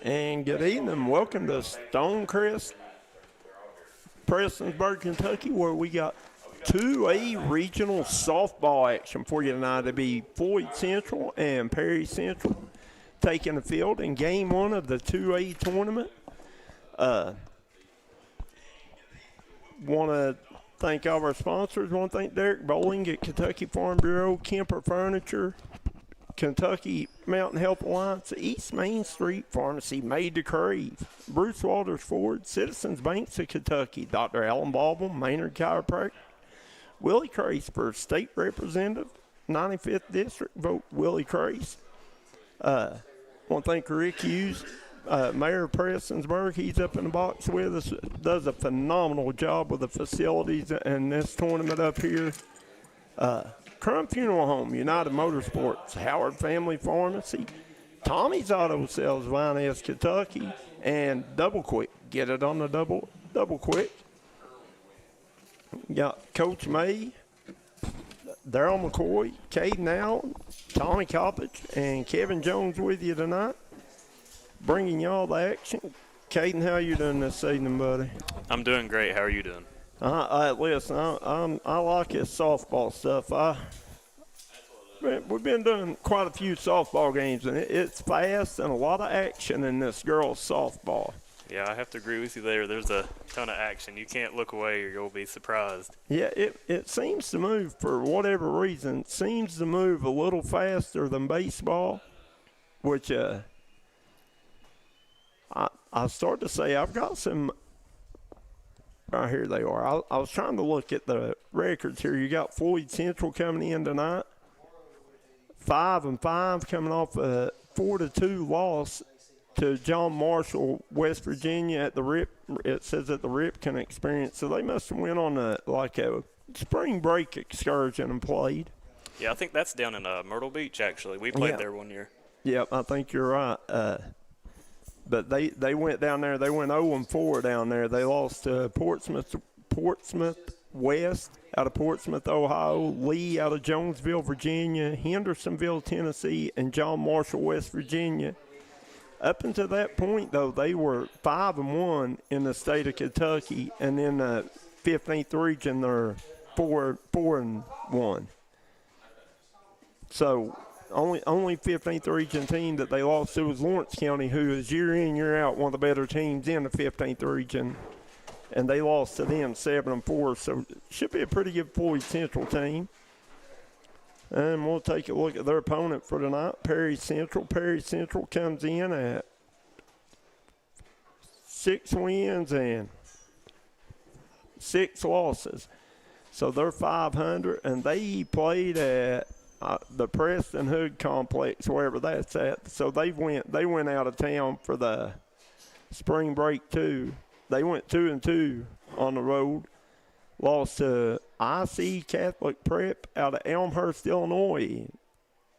And good evening. Welcome to Stonecrest, Prestonsburg, Kentucky, where we got 2A regional softball action for you tonight. It'll be Floyd Central and Perry Central taking the field in game one of the 2A tournament. Want to thank all of our sponsors. Want to thank Derek Bowling at Kentucky Farm Bureau, Kemper Furniture, Kentucky Mountain Health Alliance, East Main Street Pharmacy, Made to Crave, Bruce Walters Ford, Citizens Banks of Kentucky, Dr. Alan Baldwin, Maynard Chiropractic, Willie Crace for State Representative, 95th District, vote Willie Crace. Want to thank Rick Hughes, Mayor of Prestonsburg. He's up in the box with us, does a phenomenal job with the facilities and this tournament up here. Crum Funeral Home, United Motorsports, Howard Family Pharmacy, Tommy's Auto Sales, Viness, Kentucky, and Double Quick. Get it on the double quick. Got Coach May, Darryl McCoy, Caden Allen, Tommy Coppage, and Kevin Jones with you tonight, bringing y'all the action. Caden, how you doing this evening, buddy? I'm doing great. How are you doing? Listen, I like this softball stuff. We've been doing quite a few softball games, and it's fast and a lot of action in this girls' softball. Yeah, I have to agree with you there. There's a ton of action. You can't look away or you'll be surprised. Yeah, it seems to move, for whatever reason, it seems to move a little faster than baseball, which I start to say I've got some. Right here they are. I was trying to look at the records here. You got Floyd Central coming in tonight, 5-5, coming off a 4-2 loss to John Marshall, West Virginia at the Rip. It says at the Ripken Experience. So they must have went on a spring break excursion and played. Yeah, I think that's down in Myrtle Beach, actually. We played there one year. Yep, I think you're right. But they went down there. They went 0-4 down there. They lost to Portsmouth West out of Portsmouth, Ohio, Lee out of Jonesville, Virginia, Hendersonville, Tennessee, and John Marshall, West Virginia. Up until that point, though, they were 5-1 in the state of Kentucky, and in the 15th region, they're 4-1. So only 15th region team that they lost to was Lawrence County, who is year in, year out one of the better teams in the 15th region, and they lost to them 7-4. So it should be a pretty good Floyd Central team. And we'll take a look at their opponent for tonight, Perry Central. Perry Central comes in at 6 wins and 6 losses. So they're 500, and they played at the Preston Hood Complex, wherever that's at. So they went out of town for the spring break too. They went 2-2 on the road. Lost to IC Catholic Prep out of Elmhurst, Illinois.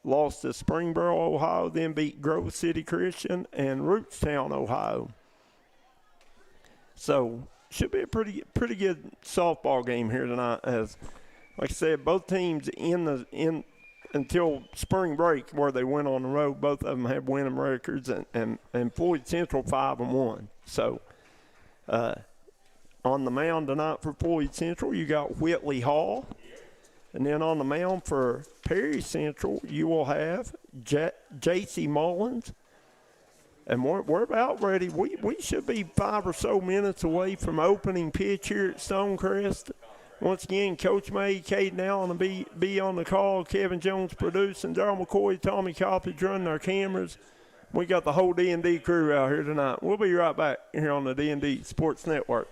Lost to Springboro, Ohio, then beat Grove City Christian and Rootstown, Ohio. So should be a pretty good softball game here tonight. As like I said, both teams in until spring break where they went on the road, both of them have winning records, and Floyd Central 5-1. So on the mound tonight for Floyd Central, you got Whitley Hall. And then on the mound for Perry Central, you will have J.C. Mullins. And we're about ready. We should be 5 or so minutes away from opening pitch here at Stonecrest. Once again, Coach May, Caden Allen will be on the call. Kevin Jones producing. Darryl McCoy, Tommy Coppage running our cameras. We got the whole D&D crew out here tonight. We'll be right back here on the D&D Sports Network.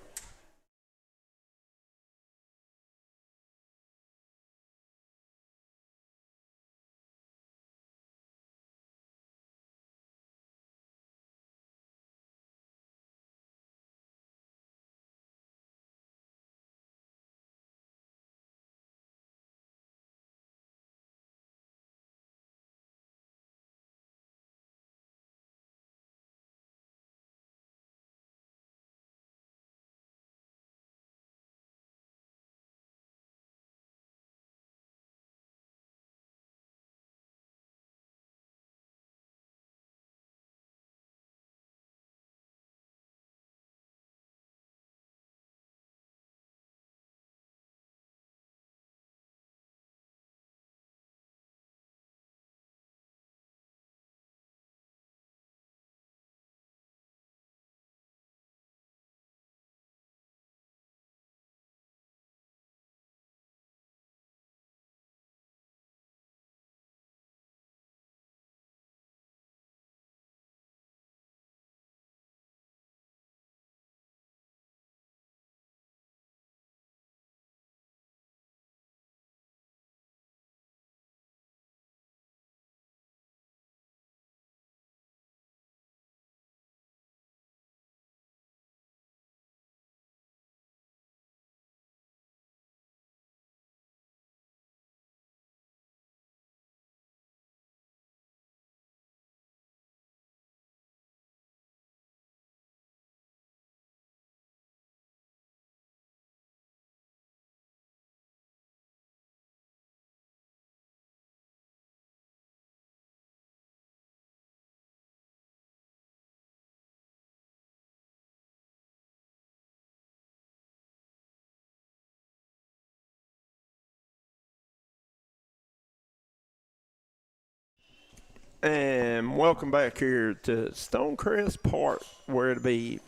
And welcome back here to Stonecrest Park, where it'll be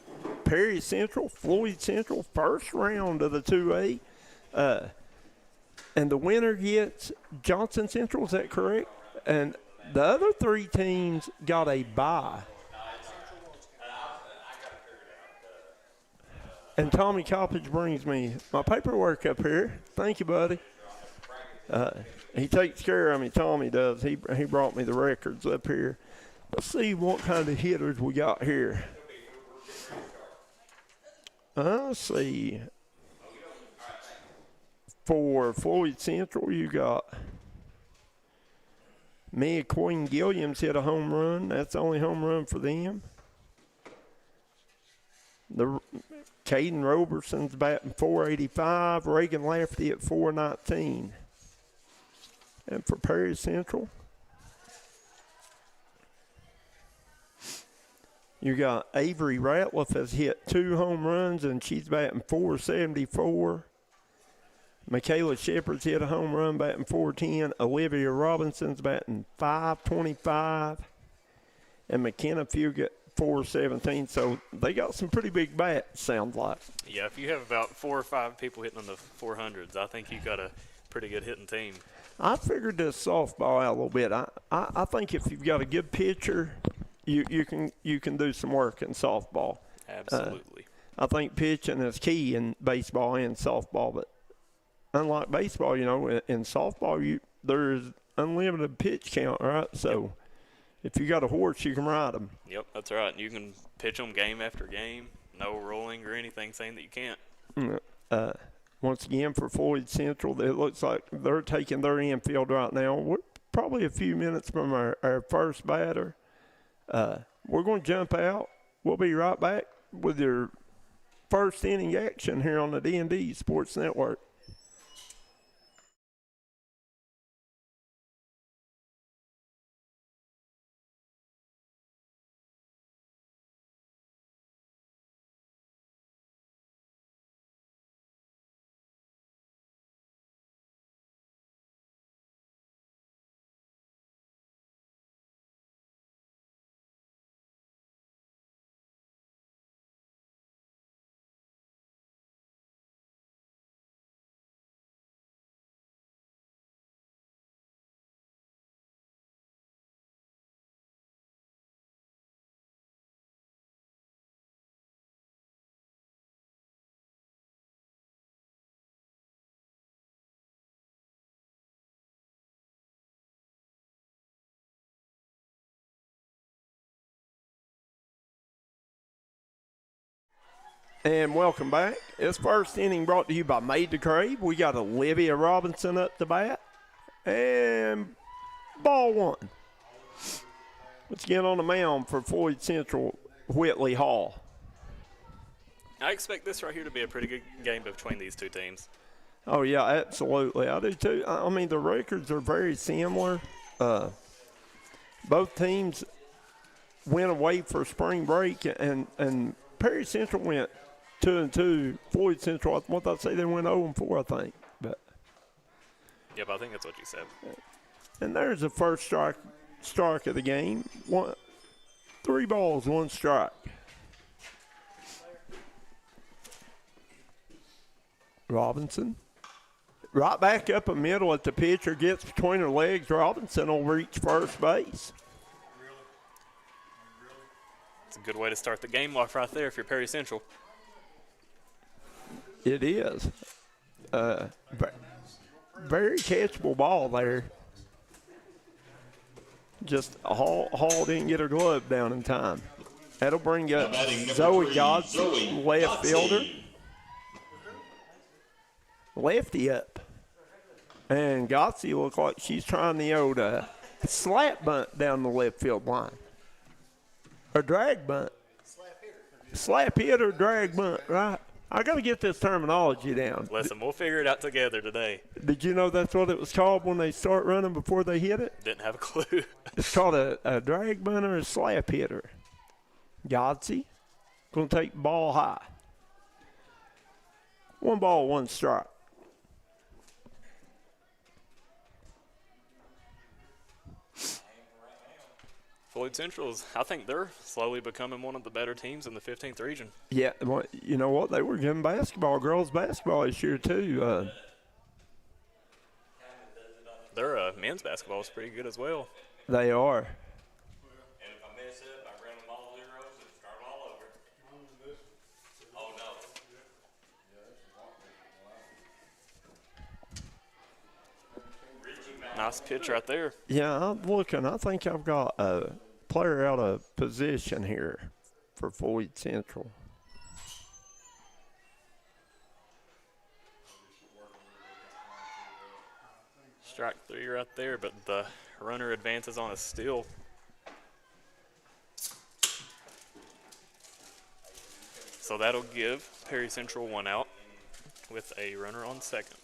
Perry Central, Floyd Central, first round of the 2A. And the winner gets Johnson Central, is that correct? And the other three teams got a bye. And Tommy Coppage brings me my paperwork up here. Thank you, buddy. He takes care of me, Tommy does. He brought me the records up here. Let's see what kind of hitters we got here. Let's see. For Floyd Central, you got McCoy and Gilliams hit a home run. That's the only home run for them. The Caden Roberson's batting .485. Reagan Lafferty at .419. And for Perry Central, you got Avery Ratliff has hit 2 home runs, and she's batting .474. Michaela Shepard's hit a home run, batting .410. Olivia Robinson's batting .525. And McKenna Fugate .417. So they got some pretty big bats, sounds like. Yeah, if you have about 4 or 5 people hitting on the 400s, I think you've got a pretty good hitting team. I figured this softball out a little bit. I think if you've got a good pitcher, you can do some work in softball. Absolutely. I think pitching is key in baseball and softball, but unlike baseball, in softball there's unlimited pitch count, right? So if you got a horse, you can ride them. Yep, that's right. You can pitch them game after game, no rolling or anything saying that you can't. Once again, for Floyd Central, it looks like they're taking their infield right now. We're probably a few minutes from our first batter. We're going to jump out. We'll be right back with your first inning action here on the D&D Sports Network. And welcome back. This first inning brought to you by Made to Crave. We got Olivia Robinson up to bat. And ball one. Let's get on the mound for Floyd Central, Whitley Hall. I expect this right here to be a pretty good game between these two teams. Oh, yeah, absolutely. I do, too. I mean, the records are very similar. Both teams went away for spring break, and Perry Central went 2-2. Floyd Central, what did I say? They went 0-4, I think. But yep, I think that's what you said. And there's the first strike of the game. 3 balls, 1 strike. Robinson. Right back up the middle at the pitcher gets between her legs. Robinson will reach first base. It's a good way to start the game off right there if you're Perry Central. It is. Very catchable ball there. Just Hall didn't get her glove down in time. That'll bring up Zoe Godson, left fielder. Lefty up. And Gotsey looks like she's trying the old slap bunt down the left field line. Or drag bunt. Slap hit or drag bunt, right? I got to get this terminology down. Listen, we'll figure it out together today. Did you know that's what it was called when they start running before they hit it? Didn't have a clue. It's called a drag bunt or a slap hitter. Godsey going to take the ball high. 1 ball, 1 strike. Floyd Central's, I think they're slowly becoming one of the better teams in the 15th region. Yeah, well, you know what? They were giving girls basketball this year, too. Their men's basketball is pretty good as well. They are. And if I mess up, I run them all zeros and start all over. Oh, no. Nice pitch right there. Yeah, I'm looking. I think I've got a player out of position here for Floyd Central. Strike 3 right there, but the runner advances on a steal. So that'll give Perry Central one out with a runner on second.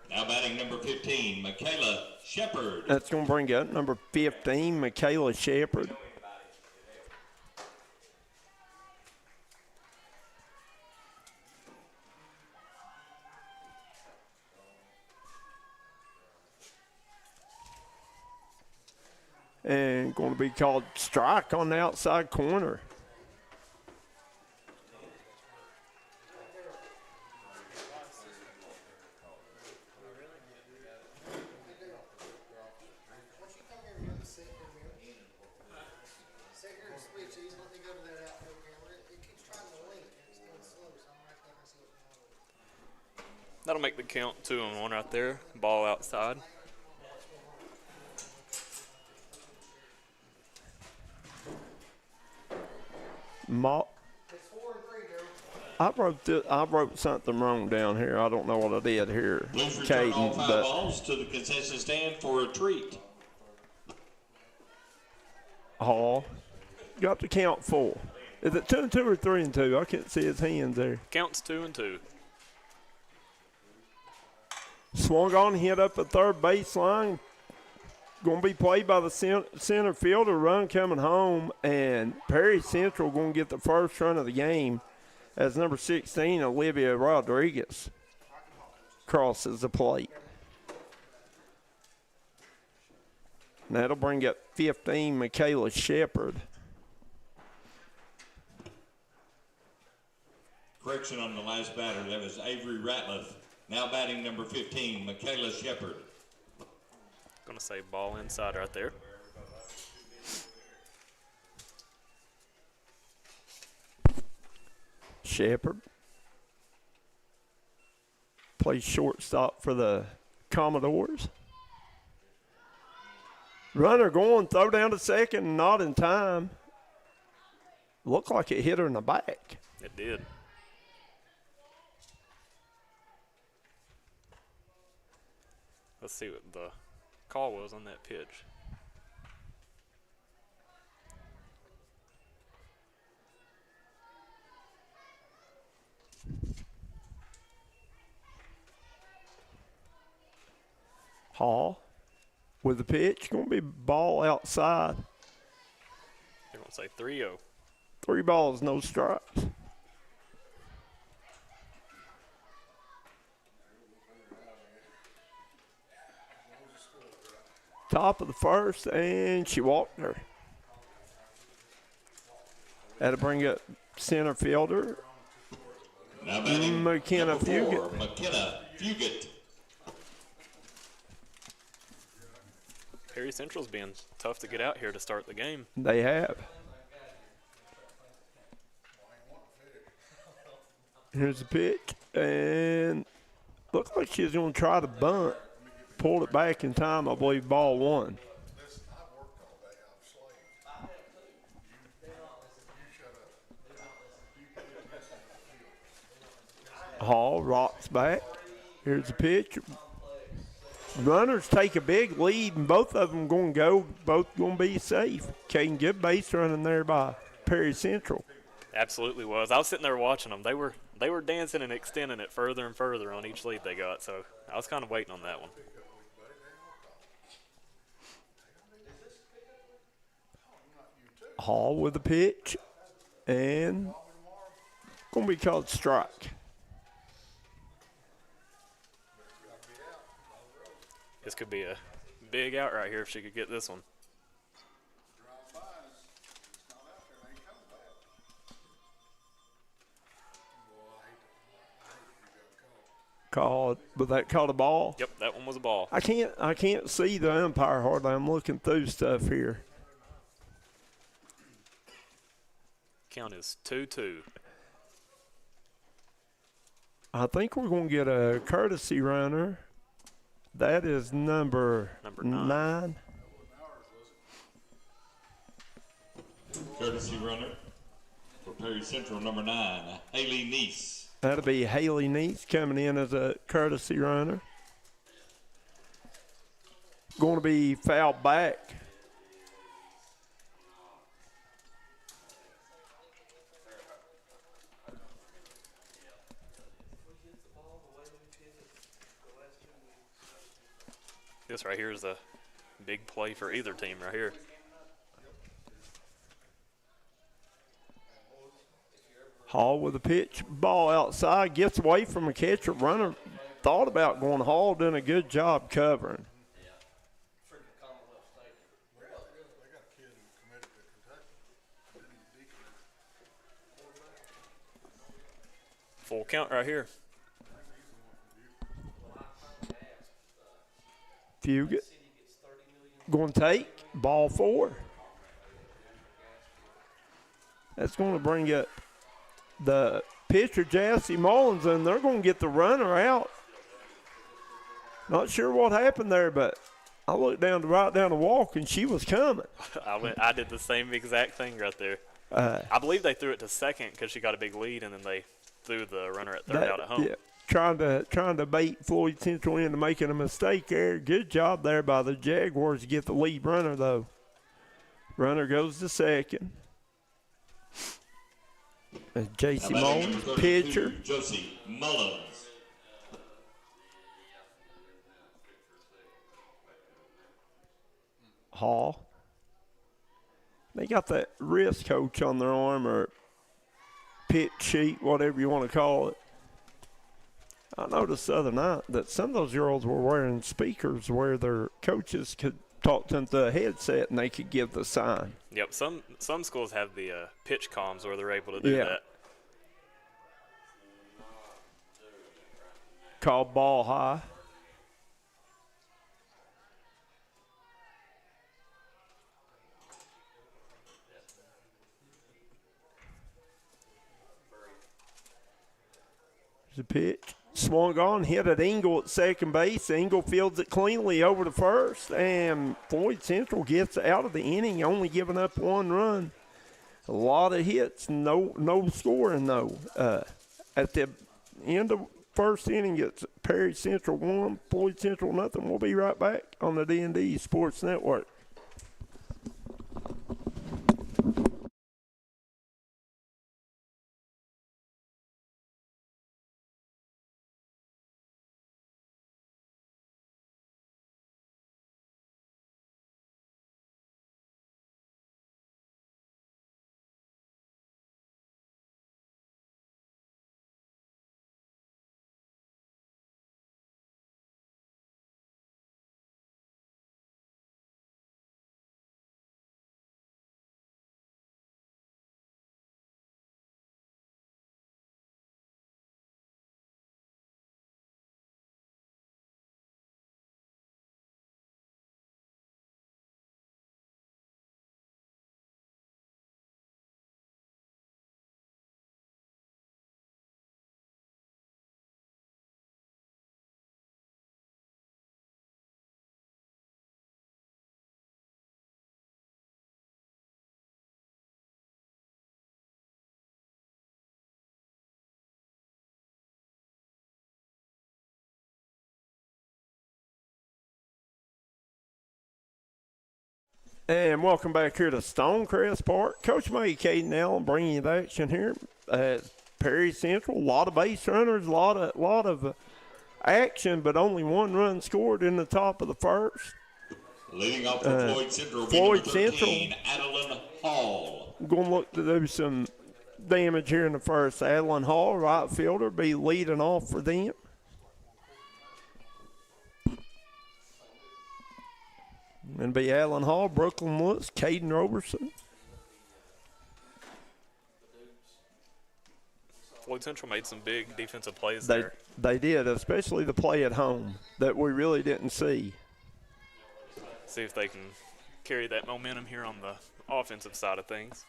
Now batting number 15, Michaela Shepard. That's going to bring up number 15, Michaela Shepard. And going to be called strike on the outside corner. That'll make the count 2-1 right there. Ball outside. I wrote something wrong down here. I don't know what I did here, Blues return all Caden, 5 but balls to the concession stand for a treat. Hall got the count full. Is it 2-2 or 3-2? I can't see his hands there. Counts 2-2. Swung on, hit up the third baseline. Going to be played by the center fielder. Run coming home, and Perry Central going to get the first run of the game as number 16, Olivia Rodriguez, crosses the plate. And that'll bring up 15, Michaela Shepard. Correction on the last batter. That was Avery Ratliff. Now batting number 15, Michaela Shepard. Gonna say ball inside right there. Shepard plays shortstop for the Commodores. Runner going, throw down to second, not in time. Looked like it hit her in the back. It did. Let's see what the call was on that pitch. Hall with the pitch. Going to be ball outside. They're going to say 3-0. 3 balls, no strikes. Top of the first, and she walked her. That'll bring up center fielder Now batting McKenna number 4, Fugit. McKenna Fugit. Perry Central's being tough to get out here to start the game. They have. Here's the pitch, and looked like she was going to try to bunt. Pulled it back in time, I believe, ball 1. Hall rocks back. Here's the pitch. Runners take a big lead, and both of them going to go. Both going to be safe. Caden, good base running there by Perry Central. Absolutely was. I was sitting there watching them. They were dancing and extending it further and further on each lead they got, so I was kind of waiting on that one. Hall with the pitch, and going to be called strike. This could be a big out right here if she could get this one. Called, but that caught a ball. Yep, that one was a ball. I can't see the umpire hardly. I'm looking through stuff here. Count is 2-2. I think we're going to get a courtesy runner. That is number 9. Courtesy runner for Perry Central, number 9, Haley Neese. That'll be Haley Neese coming in as a courtesy runner. Going to be fouled back. This right here is a big play for either team right here. Hall with a pitch, ball outside, gets away from a catcher. Runner thought about going. Hall doing a good job covering. Full count right here. Fugit going to take ball 4. That's going to bring up the pitcher, Jassy Mullins, and they're going to get the runner out. Not sure what happened there, but I looked right down the walk, and she was coming. I did the same exact thing right there. I believe they threw it to second because she got a big lead, and then they threw the runner at third out at home. Yeah, trying to bait Floyd Central into making a mistake there. Good job there by the Jaguars to get the lead runner, though. Runner goes to second. J.C. Mullins, pitcher. Josie Mullins. Hall. They got that wrist coach on their arm or pitch sheet, whatever you want to call it. I noticed the other night that some of those girls were wearing speakers where their coaches could talk to them through a headset and they could give the sign. Yep, some schools have the pitch comms where they're able to do that. Called ball high. There's a pitch. Swung on, hit at Engel at second base. Engel fields it cleanly over to first, and Floyd Central gets out of the inning, only giving up 1 run. A lot of hits, no scoring though. At the end of first inning, it's Perry Central 1, Floyd Central nothing. We'll be right back on the D&D Sports Network. And welcome back here to Stonecrest Park. Coach May, Caden Allen bringing you the action here. Perry Central, a lot of base runners, a lot of action, but only 1 run scored in the top of the first. Leading off for Floyd Central, Floyd number 13, Adeline Hall. Going to look to do some damage here in the first. Adeline Hall, right fielder, be leading off for them. And be Allen Hall, Brooklyn Lewis, Caden Roberson. Floyd Central made some big defensive plays They there. they did, especially the play at home that we really didn't see. See if they can carry that momentum here on the offensive side of things.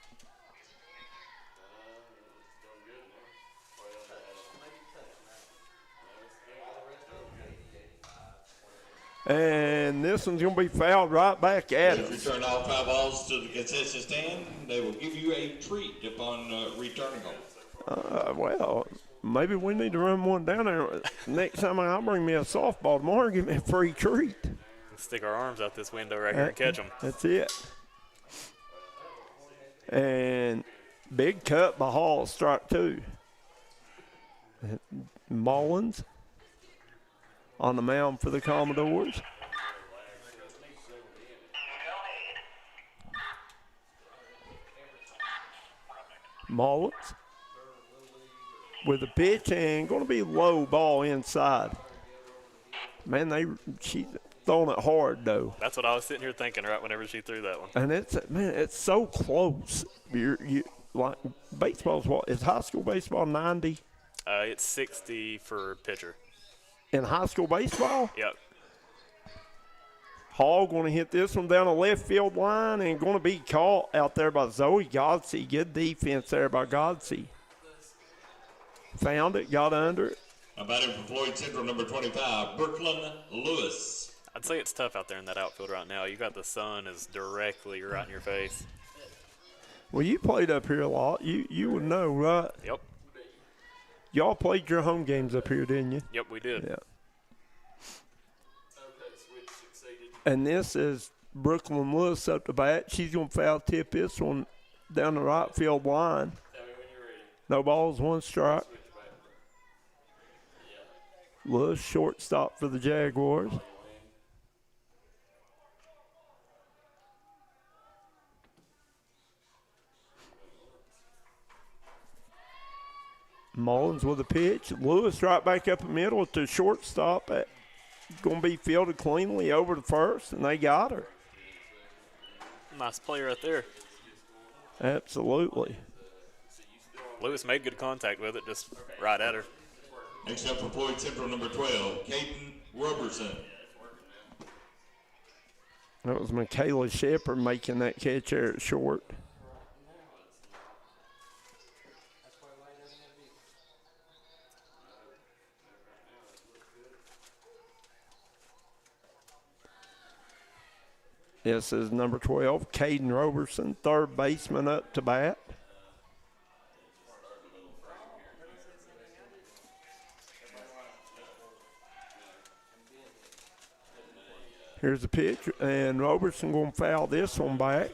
And this one's going to be fouled right back at If us. return all foul balls to the concession stand, they will give you a treat upon returning them. Well, maybe we need to run one down there. Next time I'll bring me a softball tomorrow and give me a free treat. Stick our arms out this window right here and catch them. That's it. And big cut by Hall, strike 2. Mullins on the mound for the Commodores. Mullins with the pitch and going to be low ball inside. Man, she's throwing it hard though. That's what I was sitting here thinking right whenever she threw that one. And it's so close. Like baseball's what is high school baseball 90? It's 60 for pitcher. In high school baseball? Yep. Hall going to hit this one down the left field line and going to be caught out there by Zoe Godsey. Good defense there by Godsey. Found it, got under it. A batter for Floyd Central, number 25, Brooklyn Lewis. I'd say it's tough out there in that outfield right now. You got the sun is directly right in your face. Well, you played up here a lot. You would know, right? Yep. Y'all played your home games up here, didn't you? Yep, we did. Yeah. And this is Brooklyn Lewis up to bat. She's going to foul tip this one down the right field line. No balls, 1 strike. Lewis, shortstop for the Jaguars. Mullins with a pitch. Lewis right back up the middle to shortstop. Going to be fielded cleanly over to first, and they got her. Nice play right there. Absolutely. Lewis made good contact with it, just right at her. Next up for Floyd Central, number 12, Caden Roberson. That was Michaela Shepard making that catch there at short. This is number 12, Caden Roberson, third baseman up to bat. Here's the pitch, and Roberson going to foul this one back.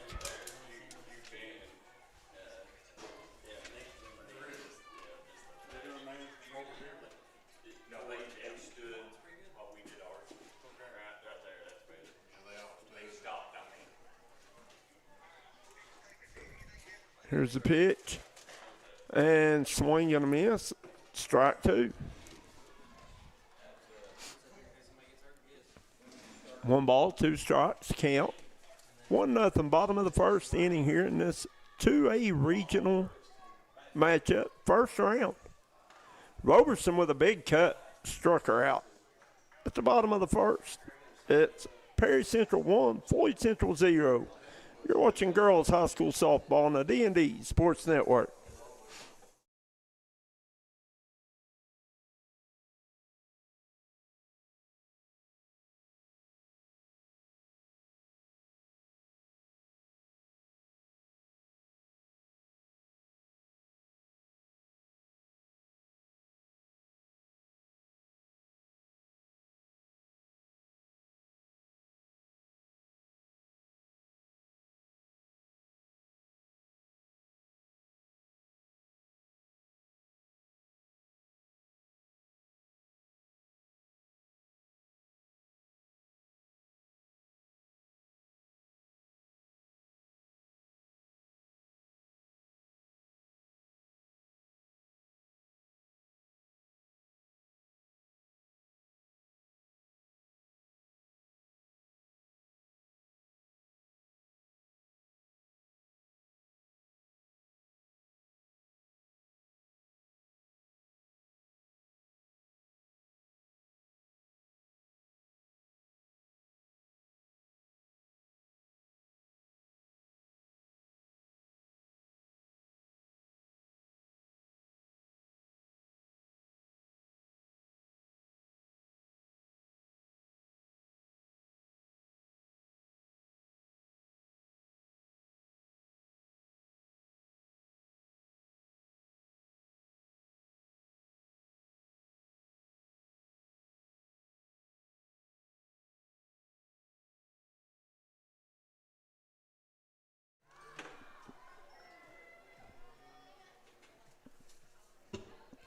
Here's the pitch, and swing and a miss, strike 2. 1 ball, 2 strikes, count. 1-0, bottom of the first inning here in this 2A regional matchup, first round. Roberson with a big cut struck her out at the bottom of the first. It's Perry Central 1, Floyd Central 0. You're watching girls high school softball on the D&D Sports Network.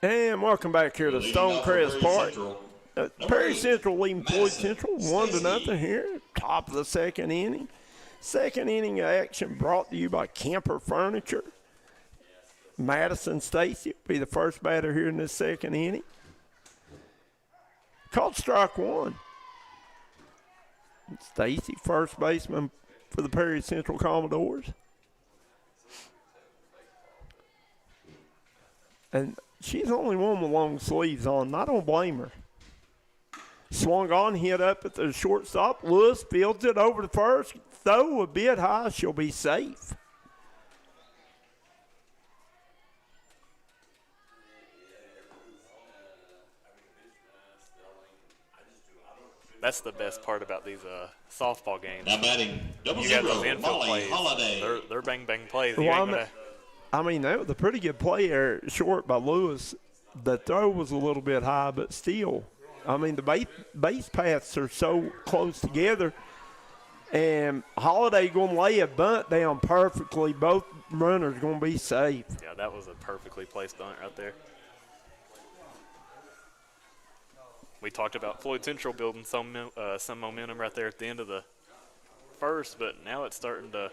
And welcome back here to Leading off for Stonecrest Perry Park. Central, Perry 8, Central leading Floyd Madison Central 1-0 Stacy. here. Top of the second inning. Second inning of action brought to you by Camper Furniture. Madison Stacy will be the first batter here in this second inning. Called strike one. Stacy, first baseman for the Perry Central Commodores. And she's the only one with long sleeves on, and I don't blame her. Swung on, hit up at the shortstop. Lewis fields it over to first. Though a bit high, she'll be safe. That's the best part about these softball games. Now batting double You got zero, those infield Molly plays. Holiday. They're bang bang plays. You Well, ain't gonna, I mean, that was a pretty good play there, short by Lewis. The throw was a little bit high, but still. I mean, the base paths are so close together. And Holiday going to lay a bunt down perfectly. Both runners going to be safe. yeah, that was a perfectly placed bunt right there. We talked about Floyd Central building some momentum right there at the end of the first, but now it's starting to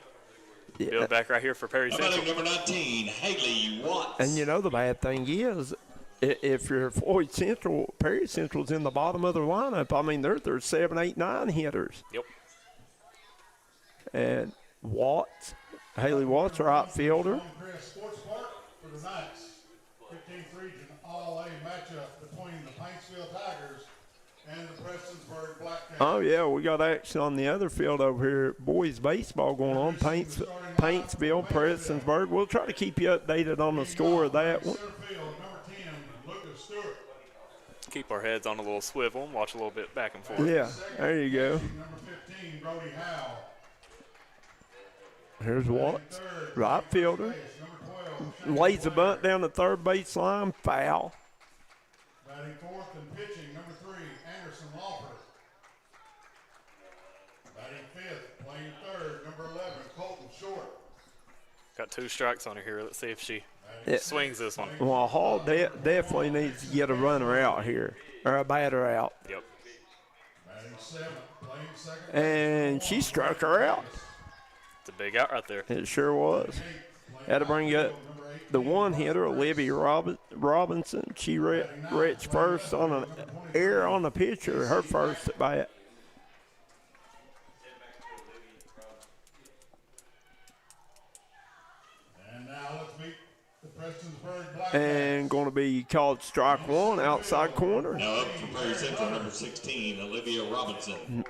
build back right here for Perry Now Central. batting number 19, Haley Watts. And, you know, the bad thing is, if you're Floyd Central, Perry Central's in the bottom of their lineup. I mean, they're 7, 8, 9 hitters. Yep. And Watts, Haley Watts, our outfielder. Commentators Sports Park for the Knights 15th Region All-A matchup between the Paintsville Tigers and the Prestonsburg Black Caps. Oh, yeah, we got action on the other field over here. Boys baseball going on. Paintsville, Prestonsburg. We'll try to keep you updated on the score of that one. Center field, number 10, Lucas Stewart. Keep our heads on a little swivel and watch a little bit back and forth. Yeah, there you go. Number 15, Brody Howe. Here's Watts, right fielder. Number 12, Lays a bunt down the third base line, foul. batting fourth and pitching, number 3, Anderson Lawford. Batting fifth, playing third, number 11, Colton Short. Got 2 strikes on her here. Let's see if she Yeah. swings this one. Well, Hall definitely needs to get a runner out here, or a batter out. Yep. Batting seventh, playing second. And she struck her out. It's a big out right there. It sure was. Had to bring up the one hitter, Olivia Robinson. She reached first on an error on the pitcher, her first at bat. And now let's meet the Prestonsburg Black And going to be called strike one, outside corner. Now up for Perry Central, number 16, Olivia Robinson.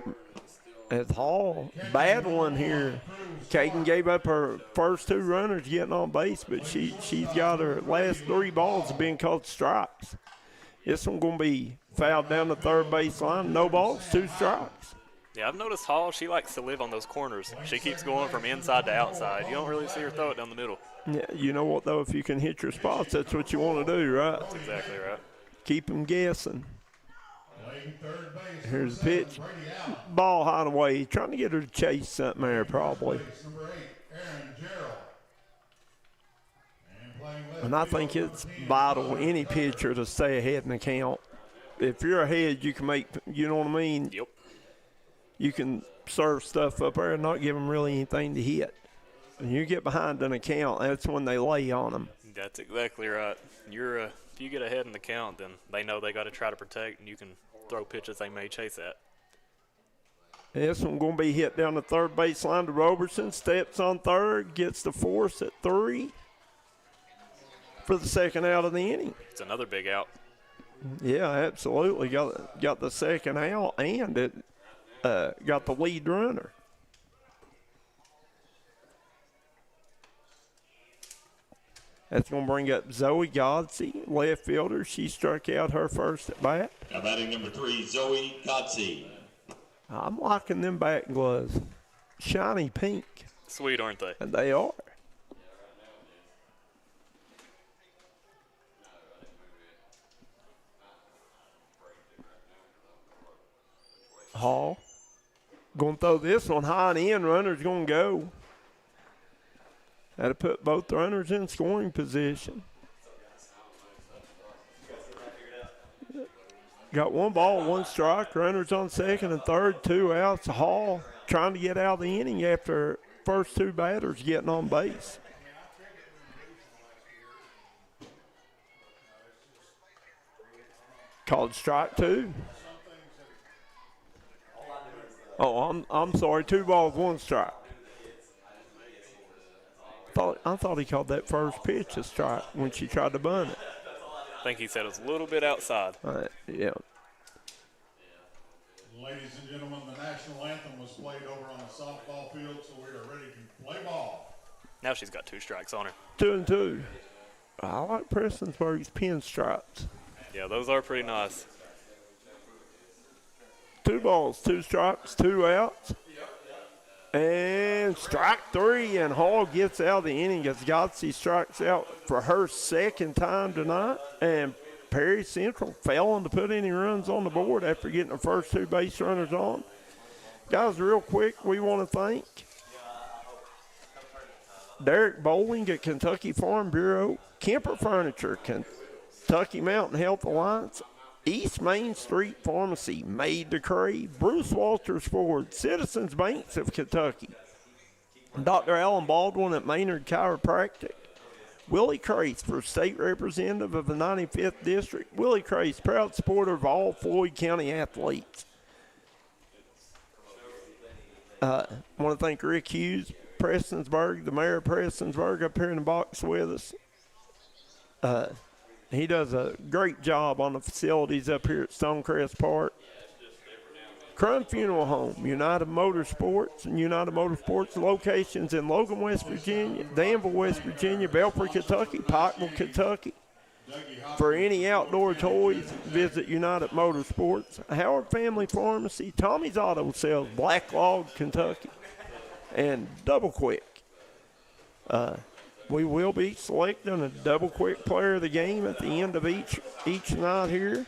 It's Hall. Bad one here. Kagan gave up her first 2 runners getting on base, but she's got her last 3 balls being called strikes. This one going to be fouled down the third base line. No balls, 2 strikes. Yeah, I've noticed Hall, she likes to live on those corners. She keeps going from inside to outside. You don't really see her throw it down the middle. Yeah, you know what, though? If you can hit your spots, that's what you want to do, right? That's exactly right. Keep them guessing. playing third base. Here's the number pitch. 7, Brady out. Ball high and away. Trying to get her to chase something there, probably. Base, number 8, Aaron Gerald. And playing left And I field, think number it's 10, vital any pitcher to stay ahead in the count. If you're ahead, you can make, you know what I mean? Yep. You can serve stuff up there and not give them really anything to hit. When you get behind in a count, that's when they lay on them. That's exactly right. If you get ahead in the count, then they know they got to try to protect, and you can throw pitches they may chase at. This one going to be hit down the third base line to Robertson. Steps on third, gets the force at 3 for the second out of the inning. It's another big out. Yeah, absolutely. Got the second out, and it got the lead runner. That's going to bring up Zoe Godsey, left fielder. She struck out her first at bat. Now batting number 3, Zoe Godsey. I'm liking them bat gloves. Shiny pink, Sweet, aren't they? and they are. Hall going to throw this one high and in. Runner's going to go. Had to put both runners in scoring position. Got 1 ball, 1 strike. Runners on second and third, 2 outs. Hall trying to get out of the inning after first 2 batters getting on base. Called strike 2. Oh, I'm sorry. 2 balls, 1 strike. I thought he called that first pitch a strike when she tried to bunt it. I think he said it was a little bit outside. Yeah. Ladies and gentlemen, the national anthem was played over on the softball field, so we are ready to play ball. Now she's got 2 strikes on her. 2 and 2. I like Prestonsburg's pinstripes. Yeah, those are pretty nice. 2 balls, 2 strikes, 2 outs. And strike 3, and Hall gets out of the inning as Godsey strikes out for her 2nd time tonight. And Perry Central failing to put any runs on the board after getting the first 2 base runners on. Guys, real quick, we want to thank Derek Bowling at Kentucky Farm Bureau, Kemper Furniture, Kentucky Mountain Health Alliance, East Main Street Pharmacy, Made to Crave, Bruce Walters Ford, Citizens Banks of Kentucky, Dr. Alan Baldwin at Maynard Chiropractic, Willie Crace for State Representative of the 95th District. Willie Crace, proud supporter of all Floyd County athletes. I want to thank Rick Hughes, Prestonsburg, the mayor of Prestonsburg, up here in the box with us. He does a great job on the facilities up here at Stonecrest Park. Crum Funeral Home, United Motorsports, and United Motorsports locations in Logan, West Virginia, Danville, West Virginia, Belfry, Kentucky, Pikeville, Kentucky. For any outdoor toys, visit United Motorsports. Howard Family Pharmacy, Tommy's Auto Sales, Black Log, Kentucky, and Double Quick. We will be selecting a Double Quick player of the game at the end of each night here.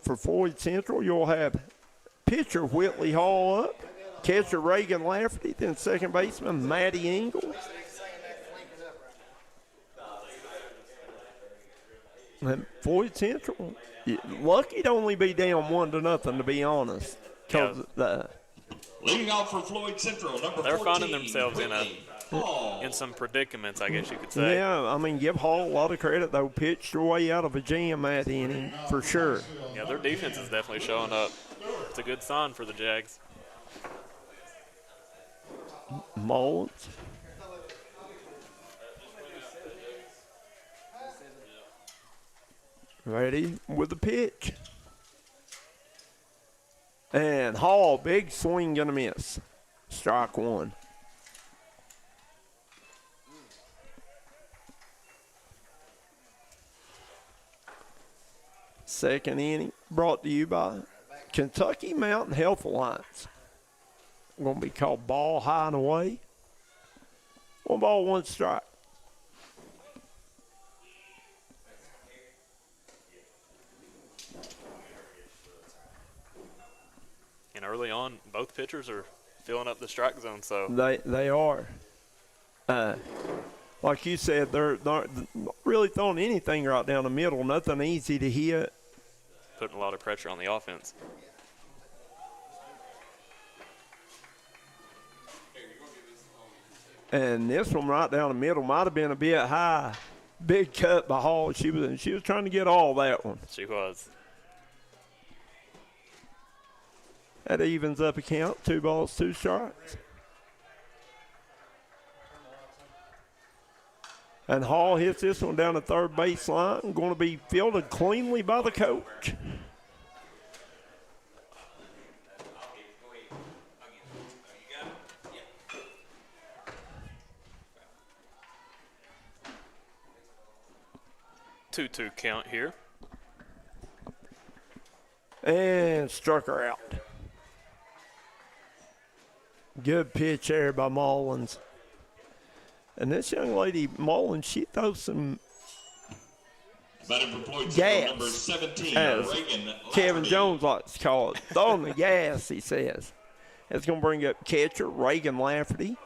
For Floyd Central, you'll have pitcher Whitley Hall up, catcher Reagan Lafferty, then second baseman Matty Ingalls. And Floyd Central, lucky to only be down 1-0, to be honest. Leading off for Floyd Central, number 14. They're finding themselves in some predicaments, I guess you could say. Yeah, I mean, give Hall a lot of credit, though. Pitched their way out of a jam that inning, for sure. Yeah, their defense is definitely showing up. It's a good sign for the Jags. Mullins. Ready with the pitch. And Hall, big swing, gonna miss. Strike 1. Second inning brought to you by Kentucky Mountain Health Alliance. Going to be called ball high and away. 1 ball, 1 strike. And early on, both pitchers are filling up the strike zone. So They are. Like you said, they're not really throwing anything right down the middle. Nothing easy to hit. putting a lot of pressure on the offense. And this one right down the middle might have been a bit high. Big cut by Hall. She was trying to get all that one. She was. That evens up a count. 2 balls, 2 strikes. And Hall hits this one down the third baseline. Going to be fielded cleanly by the coach. Two count here. And struck her out. Good pitch there by Mullins. And this young lady, Mullins, she throws some Batting for Floyd gas, number 17, as Reagan Kevin Lafferty. Jones likes to call it. Throwing the gas, he says. It's going to bring up catcher Reagan Lafferty.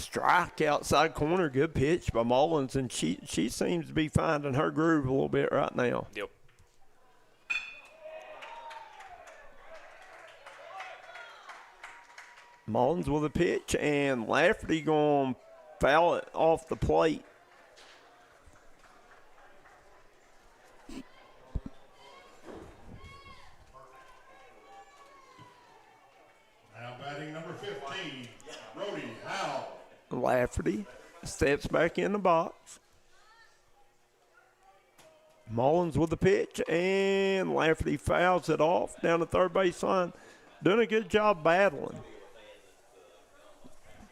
strike outside corner. Good pitch by Mullins, and she seems to be finding her groove a little bit right now. Yep. Mullins with a pitch, and Lafferty going to foul it off the plate. Now batting number 15, Brody Howe. Lafferty steps back in the box. Mullins with the pitch, and Lafferty fouls it off down the third base line. Doing a good job battling.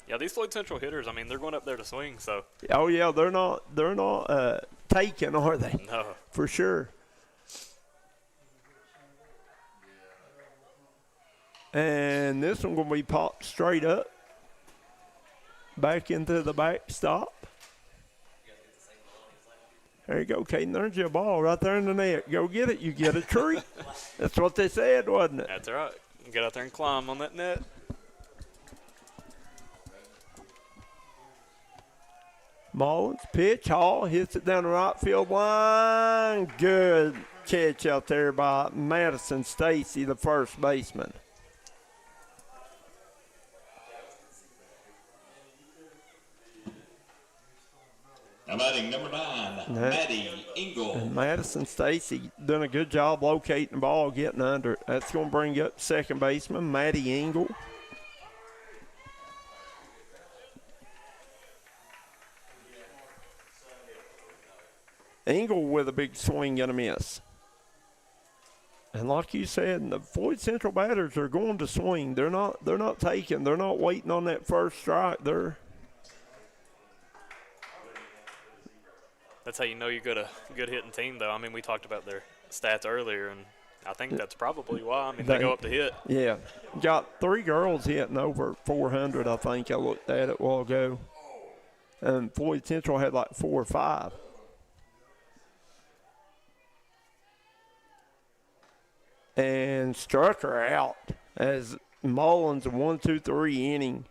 Yeah, these Floyd Central hitters, I mean, they're going up there to swing, so. Oh yeah, they're not taken, are they? No. For sure. And this one going to be popped straight up. Back into the backstop. There you go, Caden. There's your ball right there in the net. Go get it. You get a treat. That's what they said, wasn't it? That's right. Get out there and climb on that net. Mullins, pitch, Hall, hits it down the right field line. Good catch out there by Madison Stacy, the first baseman. Now batting number 9, Maddie Engel. And Madison Stacy doing a good job locating the ball, getting under it. That's going to bring up second baseman, Maddie Engel. Engel with a big swing and a miss. And like you said, the Floyd Central batters are going to swing. They're not taking. They're not waiting on that first strike. That's how you know you got a good hitting team, though. I mean, we talked about their stats earlier, and I think that's probably why. I mean, they go up to hit. Yeah. Got 3 girls hitting over 400, I think. I looked at it a while ago. And Floyd Central had like 4 or 5. And struck her out as Mullins a 1-2-3 inning.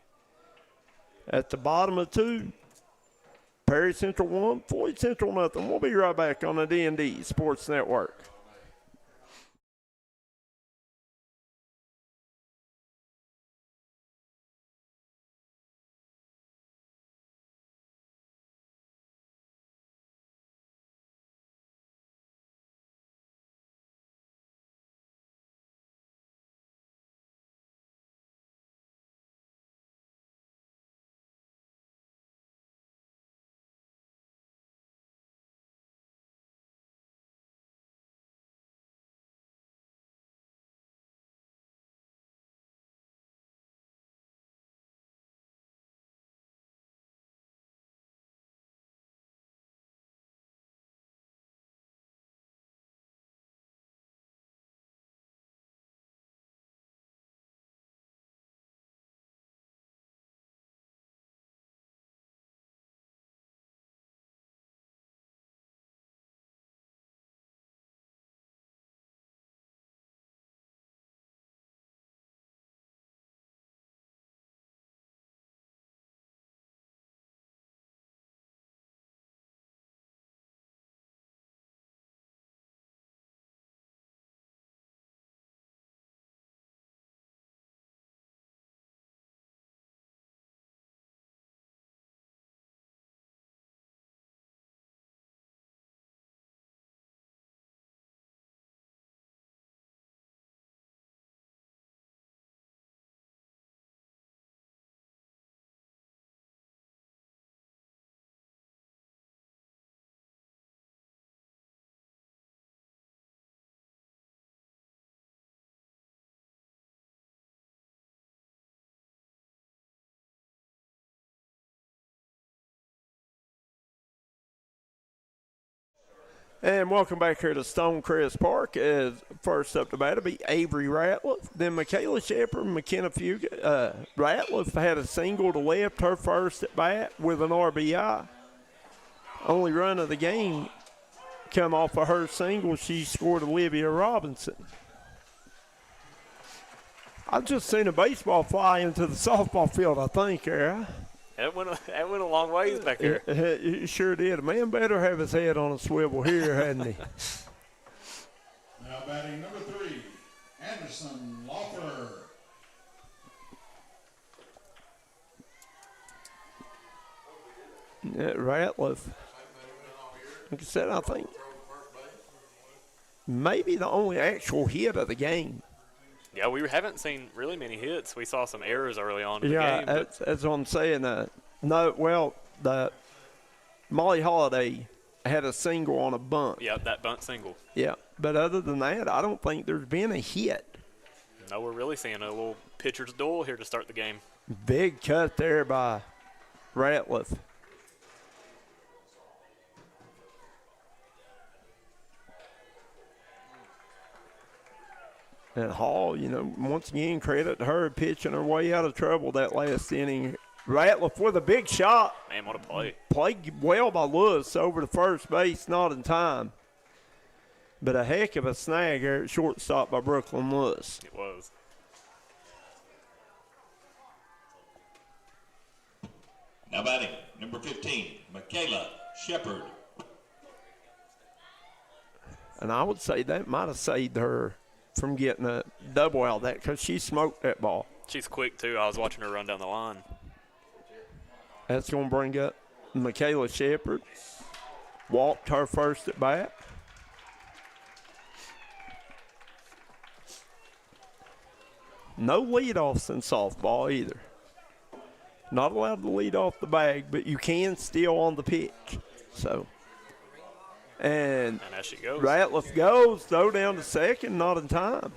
At the bottom of 2, Perry Central 1, Floyd Central nothing. We'll be right back on the D&D Sports Network. And welcome back here to Stonecrest Park. As first up to bat will be Avery Ratliff, then Michaela Shepard, McKenna Fugate. Ratliff had a single to left, her first at bat with an RBI. Only run of the game come off of her single. She scored Olivia Robinson. I've just seen a baseball fly into the softball field, I think, Era. That went a long ways back there. It sure did. A man better have his head on a swivel here, hadn't he? Now batting number 3, Anderson Loeffler. Ratliff. Like I said, I think maybe the only actual hit of the game. Yeah, we haven't seen really many hits. We saw some errors early on in the Yeah, game. But that's what I'm saying. The Molly Holiday had a single on a bunt. yeah, that bunt single. Yeah, but other than that, I don't think there's been a hit. No, we're really seeing a little pitcher's duel here to start the game. Big cut there by Ratliff. And Hall, once again, credit to her pitching her way out of trouble that last inning. Ratliff with a big shot. Man, what a play. Played well by Lewis over to first base, not in time. But a heck of a snag there at shortstop by Brooklyn Lewis. It was. Now batting, number 15, Michaela Shepard. And I would say that might have saved her from getting a double out of that because she smoked that ball. She's quick, too. I was watching her run down the line. That's going to bring up Michaela Shepard. Walked her first at bat. No leadoffs in softball either. Not allowed to lead off the bag, but you can steal on the pitch. So, and as she goes. Ratliff goes, throw down to second, not in time.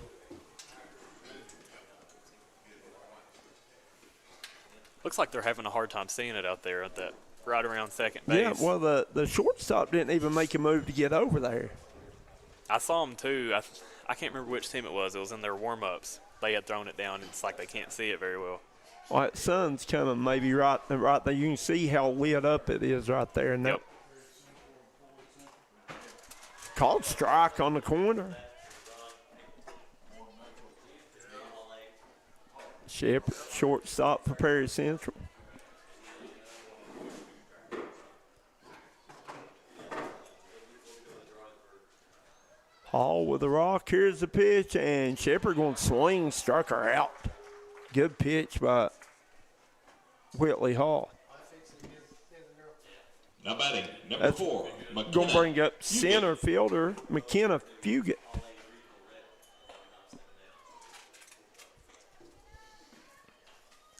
Looks like they're having a hard time seeing it out there at that right around second base. Yeah, well, the shortstop didn't even make a move to get over there. I saw them too. I can't remember which team it was. It was in their warm-ups. They had thrown it down. It's like they can't see it very well. Well, that sun's coming maybe right there. You can see how lit up it is right there. And Yep. Called strike on the corner. Shepard, shortstop for Perry Central. Hall with the rock. Here's the pitch, and Shepard going to swing, struck her out. Good pitch by Whitley Hall. Now batting, number 4, Going McKenna to bring up Fugit. center fielder McKenna Fugit.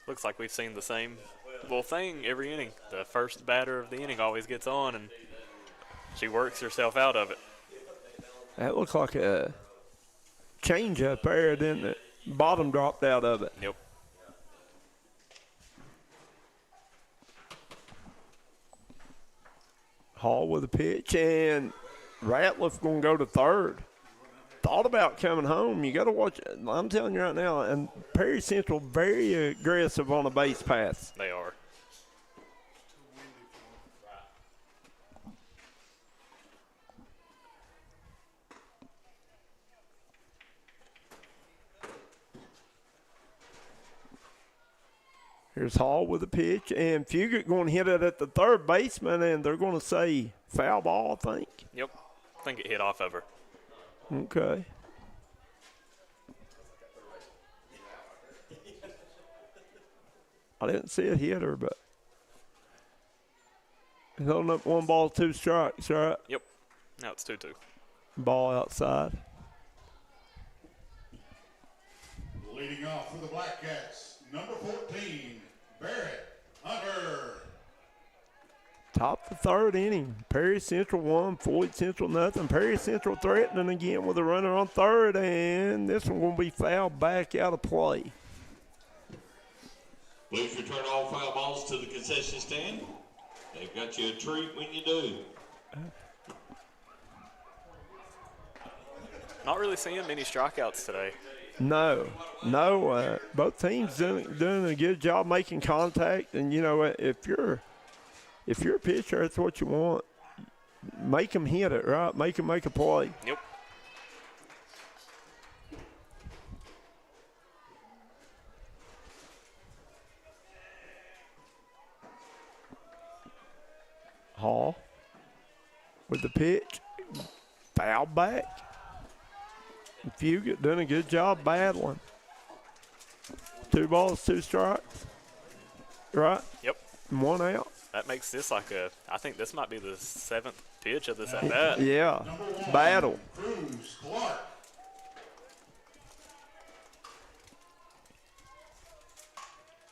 Looks like we've seen the same little thing every inning. The first batter of the inning always gets on, and she works herself out of it. That looked like a change up there, didn't it? Bottom dropped out of it. Yep. Hall with a pitch, and Ratliff going to go to third. Thought about coming home. You got to watch it. I'm telling you right now, and Perry Central very aggressive on the base paths. They are. Here's Hall with a pitch, and Fugit going to hit it at the third baseman, and they're going to say foul ball, I think. Yep. I think it hit off of her. Okay. I didn't see it hit her, but he's holding up 1 ball, 2 strikes, right? Yep. Now it's 2-2. Ball outside. Leading off for the Black Cats, number 14, Barrett Hunter. Top the third inning. Perry Central 1, Floyd Central nothing. Perry Central threatening again with a runner on third, and this one going to be fouled back out of play. Please return all foul balls to the concession stand. They've got you a treat when you do. Not really seeing many strikeouts today. No. Both teams doing a good job making contact, and you know if you're a pitcher, that's what you want. Make them hit it, right? Make them make a play. Yep. Hall with the pitch. Foul back. Fugit done a good job battling. 2 balls, 2 strikes. Right? Yep. And 1 out. That makes this like I think this might be the 7th pitch of this at bat. Yeah. Battle. Cruz Clark.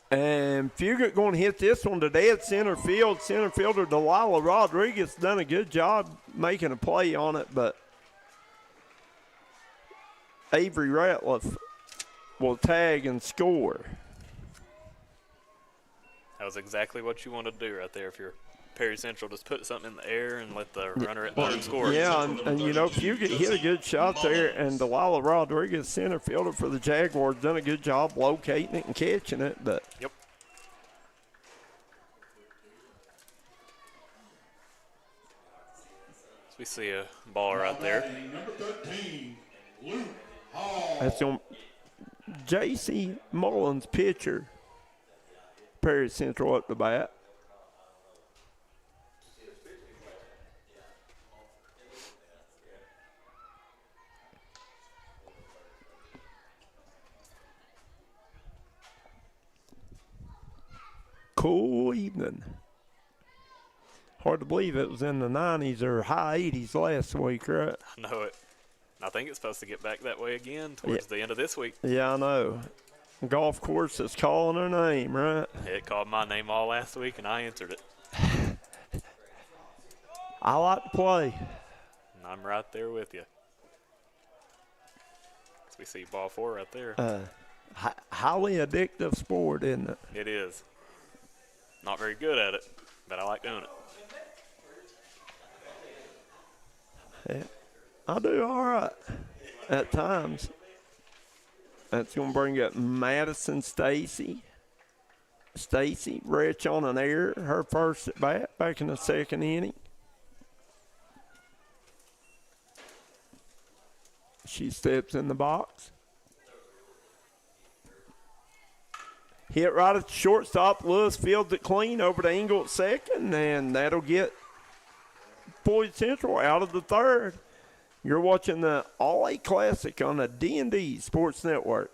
And Fugit going to hit this one to dead center field. Center fielder Delilah Rodriguez done a good job making a play on it, but Avery Ratliff will tag and score. That was exactly what you want to do right there if you're Perry Central. Just put something in the air and let the runner at third score. Yeah, and you know, Fugit hit a good shot there, and Delilah Rodriguez, center fielder for the Jaguars, done a good job locating it and catching it. But Yep. So we see a ball right there. Number 13, Luke Hall. that's on J.C. Mullins, pitcher. Perry Central up the bat. Cool evening. Hard to believe it was in the 90s or high 80s last week, right? I know it. I think it's supposed to get back that way again towards the end of this week. Yeah, I know. Golf course is calling her name, right? It called my name all last week, and I answered it. I like to play. And I'm right there with you. So we see ball 4 right there. Highly addictive sport, isn't it? It is. Not very good at it, but I like doing it. Yeah, I do all right at times. That's going to bring up Madison Stacy. Stacy, Rich on an error, her first at bat back in the 2nd inning. She steps in the box. Hit right at the shortstop. Lewis fields it clean over to Engle at 2nd, and that'll get Floyd Central out of the 3rd. You're watching the All-A Classic on the D&D Sports Network.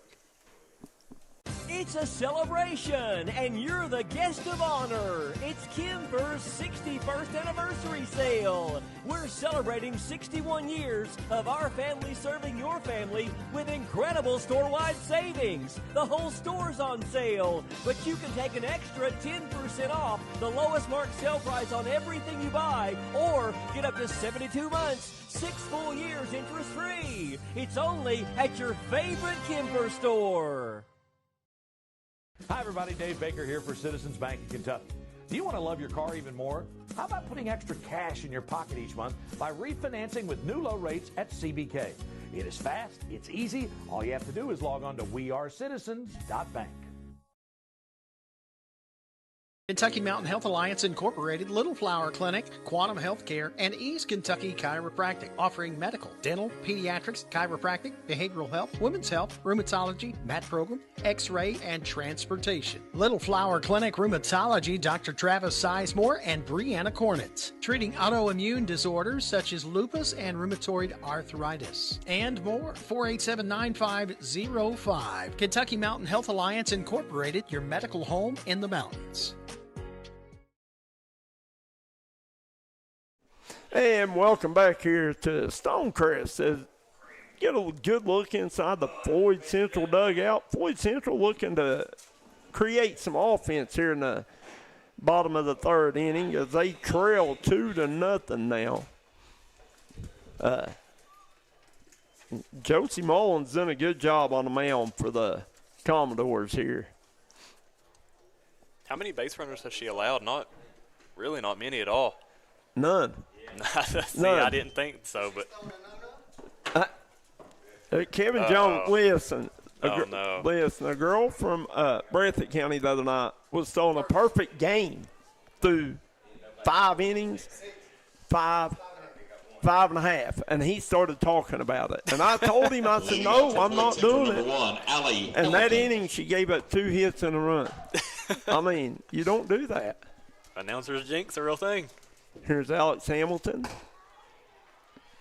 It's a celebration, and you're the guest of honor. It's Kimber's 61st anniversary sale. We're celebrating 61 years of our family serving your family with incredible store-wide savings. The whole store's on sale, but you can take an extra 10% off the lowest marked sale price on everything you buy, or get up to 72 months, 6 full years interest-free. It's only at your favorite Kimber store. Hi, everybody. Dave Baker here for Citizens Bank in Kentucky. Do you want to love your car even more? How about putting extra cash in your pocket each month by refinancing with new low rates at CBK? It is fast. It's easy. All you have to do is log on to wearecitizens.bank. Kentucky Mountain Health Alliance Incorporated, Little Flower Clinic, Quantum Healthcare, and East Kentucky Chiropractic, offering medical, dental, pediatrics, chiropractic, behavioral health, women's health, rheumatology, mat program, x-ray, and transportation. Little Flower Clinic Rheumatology, Dr. Travis Sizemore and Brianna Cornitz, treating autoimmune disorders such as lupus and rheumatoid arthritis, and more. 487-9505. Kentucky Mountain Health Alliance Incorporated, your medical home in the mountains. And welcome back here to Stonecrest. Get a good look inside the Floyd Central dugout. Floyd Central looking to create some offense here in the bottom of the 3rd inning as they trail 2-0 now. Josie Mullins done a good job on the mound for the Commodores here. How many base runners has she allowed? Not many at all. None. See, None. I didn't think so, but Kevin Jones, listen. no. Listen, a girl from Breathitt County the other night was throwing a perfect game through 5 innings, five and a half, and he started talking about it. And I told him, I said, no, I'm not doing it. And that inning, she gave up 2 hits and a run. I mean, you don't do that. Announcer's jinx, a real thing. Here's Alex Hamilton.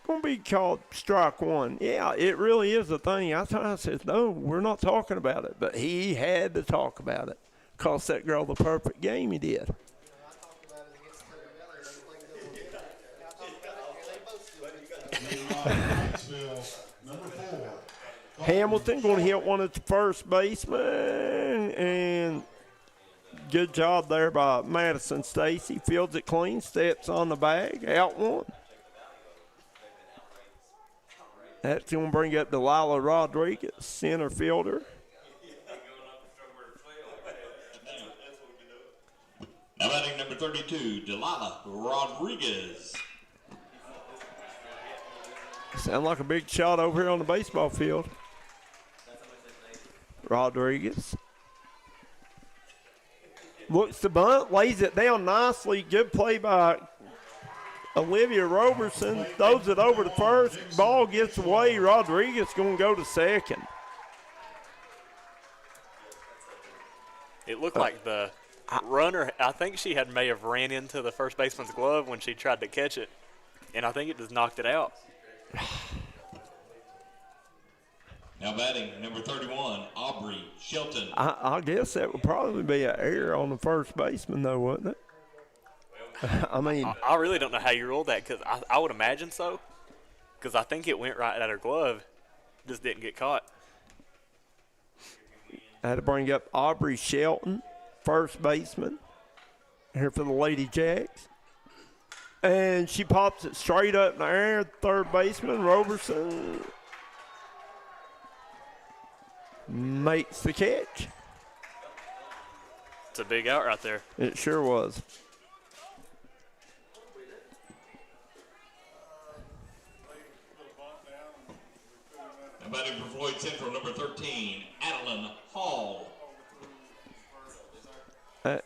Going to be called strike one. Yeah, it really is a thing. I said, no, we're not talking about it. But he had to talk about it. Cost that girl the perfect game he did. Hamilton going to hit one at the first baseman, and good job there by Madison Stacy. Fields it clean, steps on the bag, out one. That's going to bring up Delilah Rodriguez, center fielder. Now batting number 32, Delilah Rodriguez. Sound like a big shot over here on the baseball field. Rodriguez looks to bunt, lays it down nicely. Good play by Olivia Roberson. Throws it over to first. Ball gets away. Rodriguez going to go to second. It looked like the runner, I think she may have ran into the first baseman's glove when she tried to catch it, and I think it just knocked it out. Now batting number 31, Aubrey Shelton. I guess that would probably be an error on the first baseman, though, wouldn't it? I mean, I really don't know how you ruled that, because I would imagine so, because I think it went right at her glove, just didn't get caught. I had to bring up Aubrey Shelton, first baseman, here for the Lady Jacks. And she pops it straight up in the air. Third baseman, Roberson, makes the catch. It's a big out right there. It sure was. Now batting for Floyd Central, number 13, Adeline Hall. Now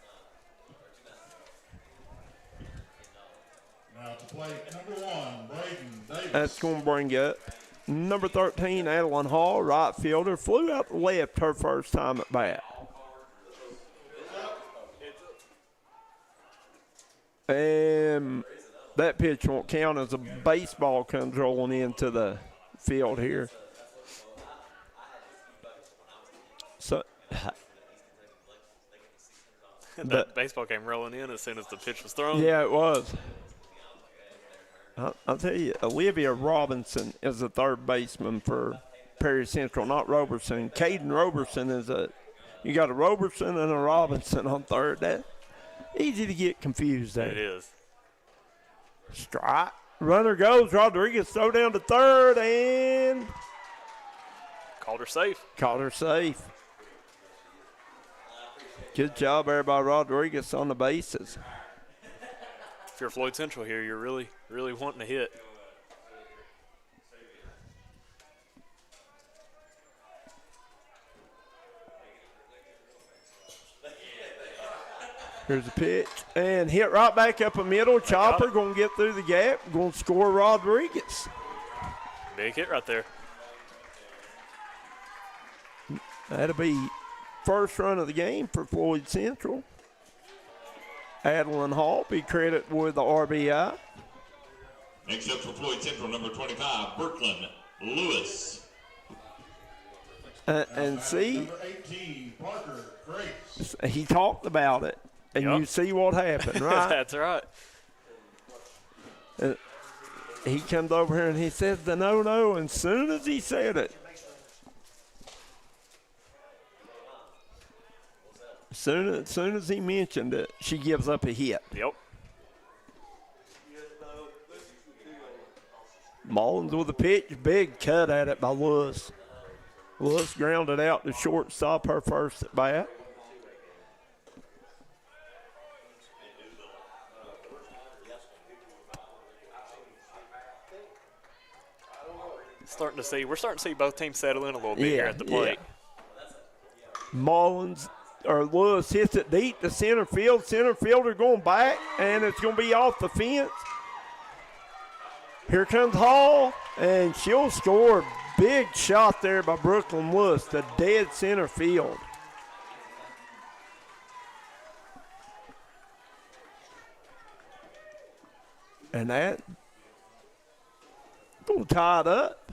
to play number 1, Braden Davis. That's going to bring up number 13, Adeline Hall, right fielder. Flew out the left her first time at bat. And that pitch won't count as a baseball comes rolling into the field here. So That baseball came rolling in as soon as the pitch was thrown. yeah, it was. I'll tell you, Olivia Robinson is the third baseman for Perry Central, not Roberson. Caden Roberson is you got a Roberson and a Robinson on third. That easy to get confused there. It is. Strike. Runner goes. Rodriguez throw down to third and Called her safe. caught her safe. Good job there by Rodriguez on the bases. If you're Floyd Central here, you're really, really wanting to hit. Here's a pitch and hit right back up the middle. Chopper going to get through the gap. Going to score Rodriguez. Big hit right there. That'll be first run of the game for Floyd Central. Adeline Hall be credited with the RBI. Next up for Floyd Central, number 25, Brooklyn Lewis. And see, Number 18, Parker Grace. he talked about it, and Yup. you see what happened, right? That's right. He comes over here and he says the no, and as soon as he said it, as soon as he mentioned it, she gives up a hit. Yep. Mullins with a pitch, big cut at it by Lewis. Lewis grounded out to shortstop, her first at bat. We're starting to see both teams settle in a little bit here at the plate. Mullins or Lewis hits it deep to center field. Center fielder going back, and it's going to be off the fence. Here comes Hall, and she'll score. Big shot there by Brooklyn Lewis to dead center field. And that going to tie it up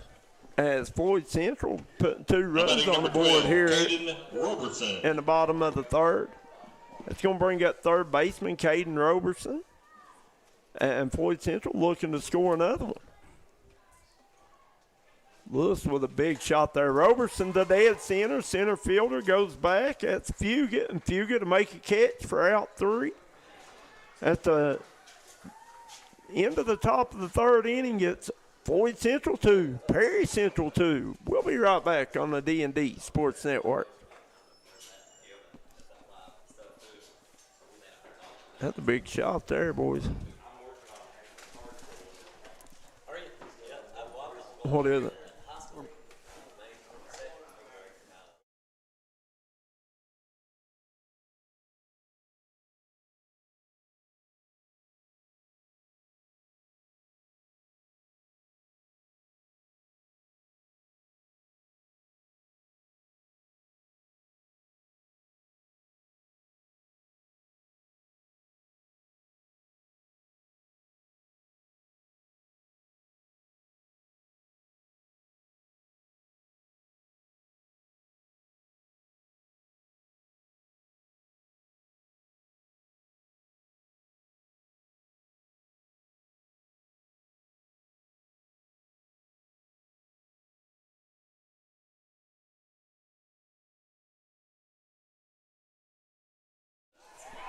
as Floyd Central putting 2 runs on the board here in the bottom of the third. It's going to bring up third baseman Caden Roberson. And Floyd Central looking to score another one. Lewis with a big shot there. Roberson to dead center. Center fielder goes back. That's Fugit. And Fugit to make a catch for out 3. At the end of the top of the third inning, it's Floyd Central 2, Perry Central 2. We'll be right back on the D&D Sports Network. That's a big shot there, boys. What is it?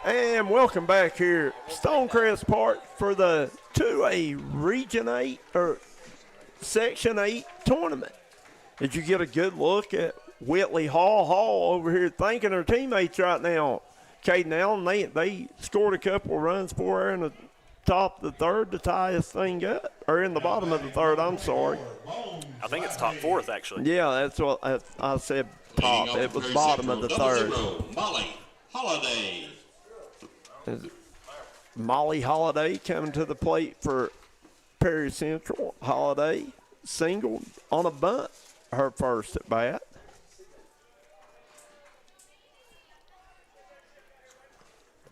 And welcome back here, Stonecrest Park, for the 2A Region 8 or Section 8 tournament. Did you get a good look at Whitley Hall over here thanking her teammates right now? Caden Allen, they scored a couple runs for her in the top of the third to tie this thing up, or in the bottom of the third, I'm sorry. I think it's top 4th, actually. Yeah, that's what I said top. It was bottom of the third. Molly Holiday. Molly Holiday coming to the plate for Perry Central. Holiday single on a bunt, her first at bat.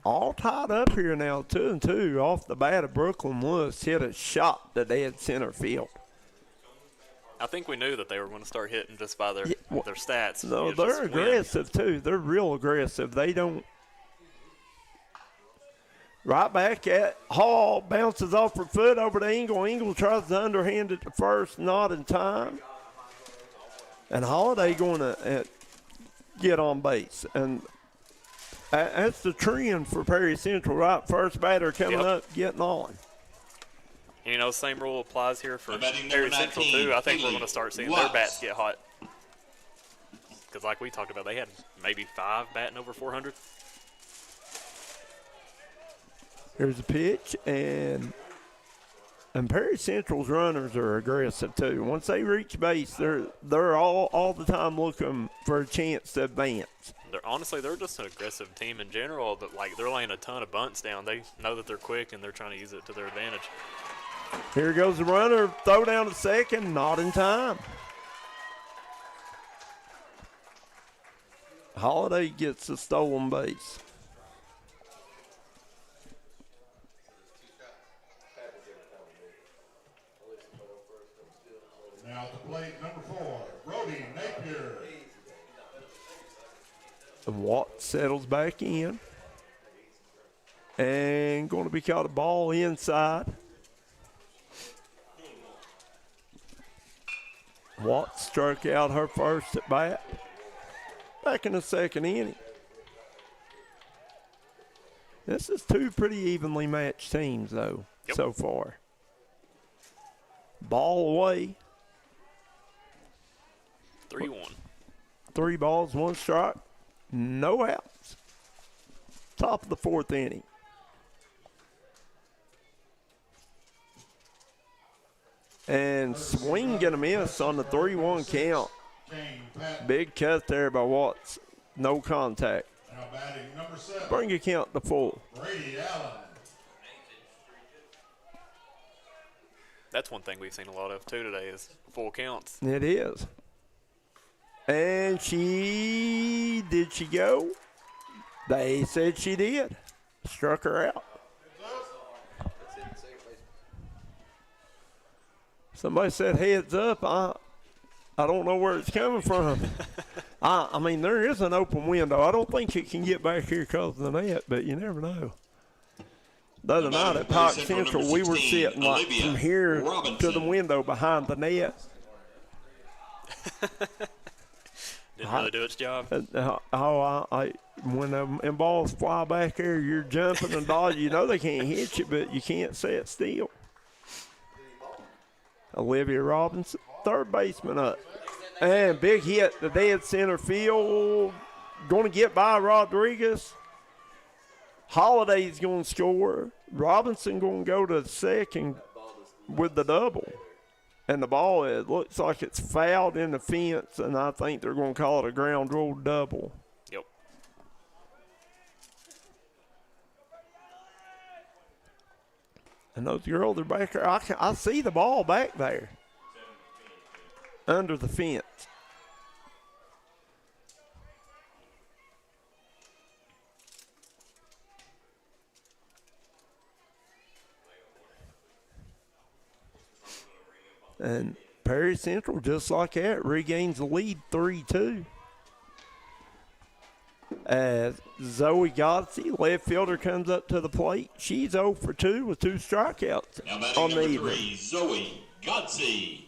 All tied up here now, 2-2 off the bat of Brooklyn Lewis. Hit a shot to dead center field. I think we knew that they were going to start hitting just by their stats. No, they're aggressive too. They're real aggressive. They don't. Right back at Hall, bounces off her foot over to Engel. Engel tries to underhand it to first, not in time. And Holiday going to get on base. And that's the trend for Perry Central, right? First batter coming up, getting on. And, you know, same rule applies here for Perry Central, too. I think we're going to start seeing their bats get hot. Because like we talked about, they had maybe 5 batting over 400. Here's a pitch, and Perry Central's runners are aggressive too. Once they reach base, they're all the time looking for a chance to advance. They're just an aggressive team in general, but like they're laying a ton of bunts down. They know that they're quick and they're trying to use it to their advantage. Here goes the runner, throw down to second, not in time. Holiday gets the stolen base. Now at the plate, number 4, Brody Napier. And Watt settles back in. And going to be caught a ball inside. Watt struck out her first at bat. Back in the second inning. This is 2 pretty evenly matched teams, though, so far. Ball away. 3-1. 3 balls, 1 strike, no outs. Top of the 4th inning. And swing and a miss on the 3-1 count. Big cut there by Watts. No contact. Now batting number 7. Bring your count to full. Brady Allen. That's one thing we've seen a lot of too today is full counts. It is. And did she go? They said she did. Struck her out. Somebody said heads up. I don't know where it's coming from. I mean, there is an open window. I don't think it can get back here because of the net, but you never know. The other night at Park Central, we were sitting like from here to the window behind the net. Didn't really do its job. When them balls fly back there, you're jumping and dodging. You know they can't hit you, but you can't sit still. Olivia Robinson, third baseman up. And big hit to dead center field. Going to get by Rodriguez. Holiday's going to score. Robinson going to go to second with the double. And the ball, it looks like it's fouled in the fence, and I think they're going to call it a ground rule double. Yep. And those girls are back there. I see the ball back there under the fence. And Perry Central, just like that, regains the lead 3-2. As Zoe Godsey, left fielder, comes up to the plate. She's 0 for 2 with 2 strikeouts Now on the batting evening. number 3, Zoe Godsey.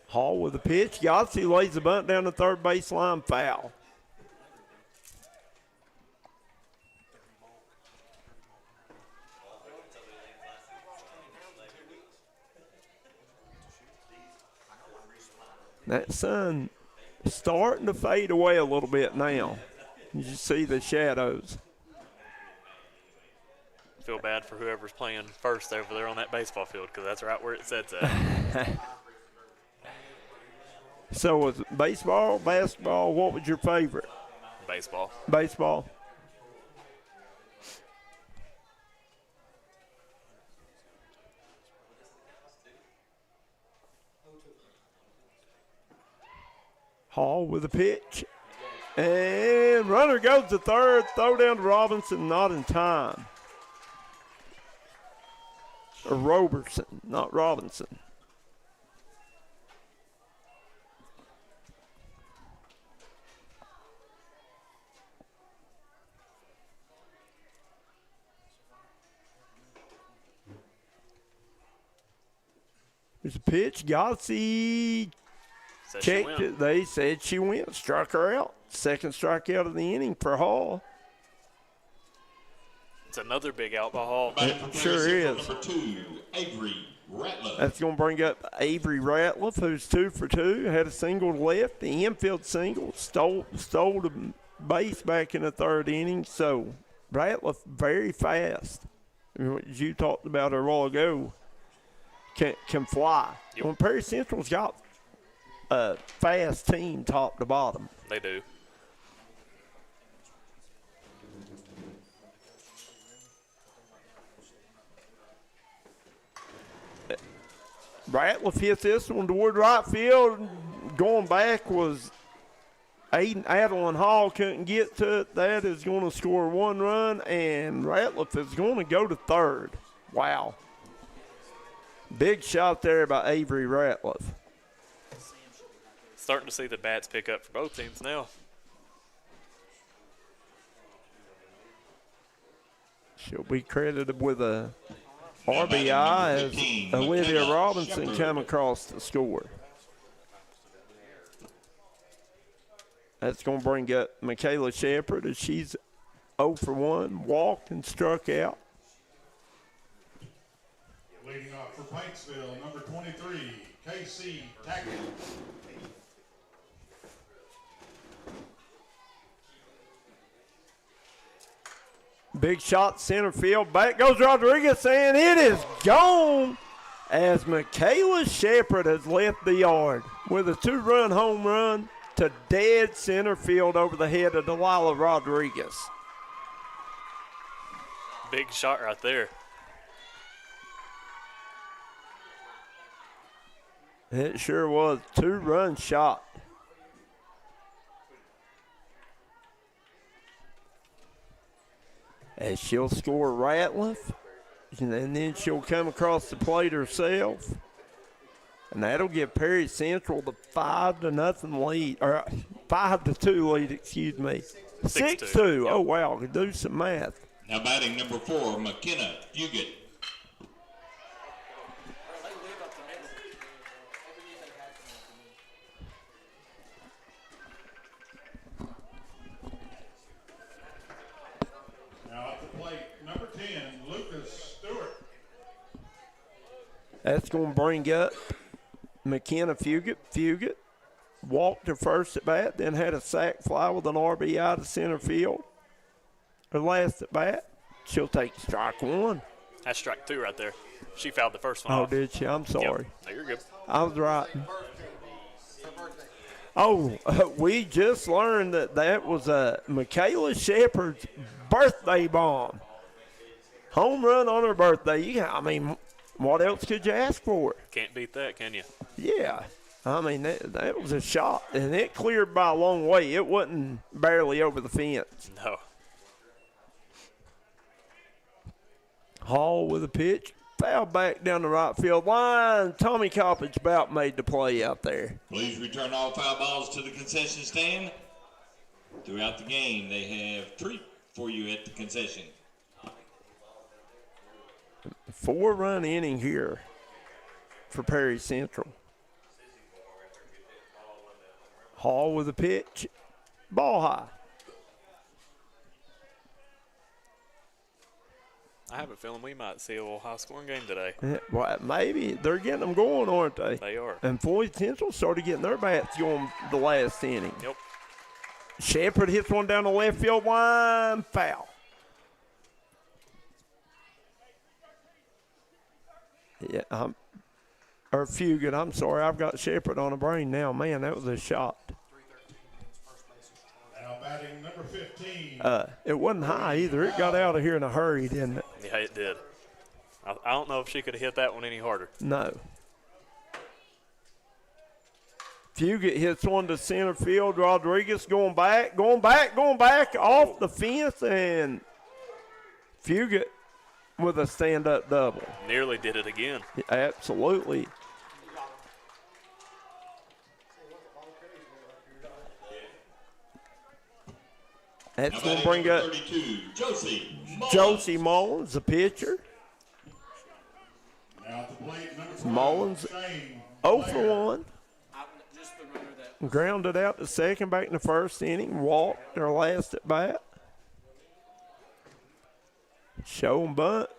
Hall with the pitch. Godsey lays the bunt down the third baseline, foul. That sun is starting to fade away a little bit now. You see the shadows. Feel bad for whoever's playing first over there on that baseball field because that's right where it sets at. So was it baseball, basketball, what was your favorite? Baseball. Baseball. Hall with a pitch. And runner goes to third. Throw down to Robinson, not in time. Or Roberson, not Robinson. There's a pitch. Godsey checked it. They said she went. Struck her out. Second strikeout of the inning for Hall. It's another big out by Hall. It sure is. Number 2, Avery Ratliff. That's going to bring up Avery Ratliff, who's 2 for 2. Had a single to left. The infield single. Stole the base back in the third inning. So Ratliff very fast. As you talked about her a while ago. Can fly. Yep. Well, Perry Central's got a fast team top to bottom. They do. Ratliff hits this one toward right field. Going back was Adeline Hall, couldn't get to it. That is going to score 1 run, and Ratliff is going to go to third. Wow. Big shot there by Avery Ratliff. Starting to see the bats pick up for both teams now. She'll be credited with a RBI as Olivia Robinson come across the score. That's going to bring up Michaela Shepard as she's 0 for 1, walked and struck out. Leading off for Paintsville, number 23, K.C. Tackett. Big shot center field. Back goes Rodriguez, and it is gone as Michaela Shepard has left the yard with a 2-run home run to dead center field over the head of Delilah Rodriguez. Big shot right there. It sure was. 2-run shot. As she'll score Ratliff, and then she'll come across the plate herself. And that'll give Perry Central the 5-0 lead, or 5-2 lead, excuse me. 6-2. Oh, wow, could do some math. Now batting number 4, McKenna Fugit. Now at the plate, number 10, Lucas Stewart. That's going to bring up McKenna Fugit. Fugit walked her first at bat, then had a sac fly with an RBI to center field. Her last at bat, she'll take strike 1. That's strike 2 right there. She fouled the first one Oh, off. did she? I'm sorry. Yep. No, you're good. I was right. Oh, we just learned that was Michaela Shepard's birthday bomb. Home run on her birthday. I mean, what else could you ask for? Can't beat that, can you? Yeah. I mean, that was a shot, and it cleared by a long way. It wasn't barely over the fence. No. Hall with a pitch. Foul back down the right field line. Tommy Coppage about made the play out there. Please return all foul balls to the concession stand. Throughout the game, they have treat for you at the concession. 4-run inning here for Perry Central. Hall with a pitch. Ball high. I have a feeling we might see a little high-scoring game today. Yeah, well, maybe. They're getting them going, aren't they? They are. And Floyd Central started getting their bats going the last inning. Yep. Shepard hits one down the left field line. Foul. Yeah, or Fugit, I'm sorry. I've got Shepard on the brain now. Man, that was a shot. Now batting number 15. It wasn't high either. It got out of here in a hurry, didn't it? Yeah, it did. I don't know if she could have hit that one any harder. No. Fugit hits one to center field. Rodriguez going back off the fence, and Fugit with a stand-up double. Nearly did it again. Absolutely. That's going to bring up 32, Josie Mullins, the pitcher. Now at the plate, number 12, Mullins, Shane 0 Blair. for 1. Grounded out to second back in the first inning. Walked their last at bat. Show and bunt.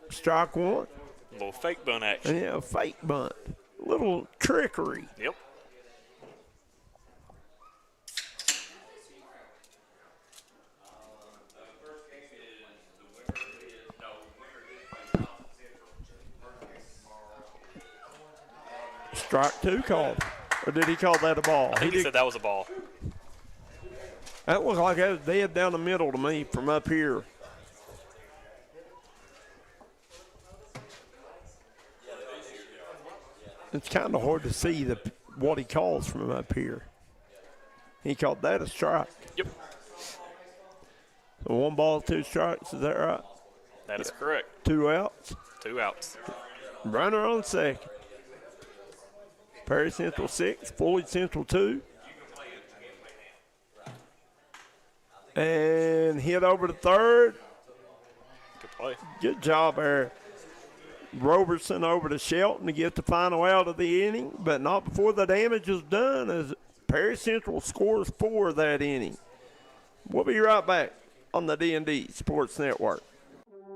Strike 1. A little fake bunt action. Yeah, fake bunt. Little trickery. Yep. Strike 2 called. Or did he call that a ball? I think he said that was a ball. That looked like that was dead down the middle to me from up here. It's kind of hard to see what he calls from up here. He called that a strike. Yep. So 1 ball, 2 strikes, is that right? That is correct. 2 outs. 2 outs. Runner on second. Perry Central 6, Floyd Central 2. And hit over to third. Good play. Good job there. Roberson over to Shelton to get the final out of the inning, but not before the damage is done as Perry Central scores 4 that inning. We'll be right back on the D&D Sports Network.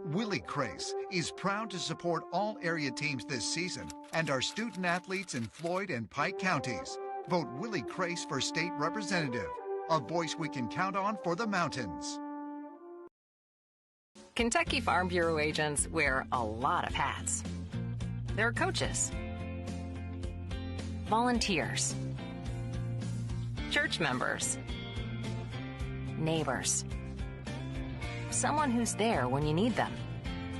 Willie Crace is proud to support all area teams this season and our student athletes in Floyd and Pike counties. Vote Willie Crace for state representative, a voice we can count on for the mountains. Kentucky Farm Bureau agents wear a lot of hats. They're coaches, volunteers, church members, neighbors, someone who's there when you need them,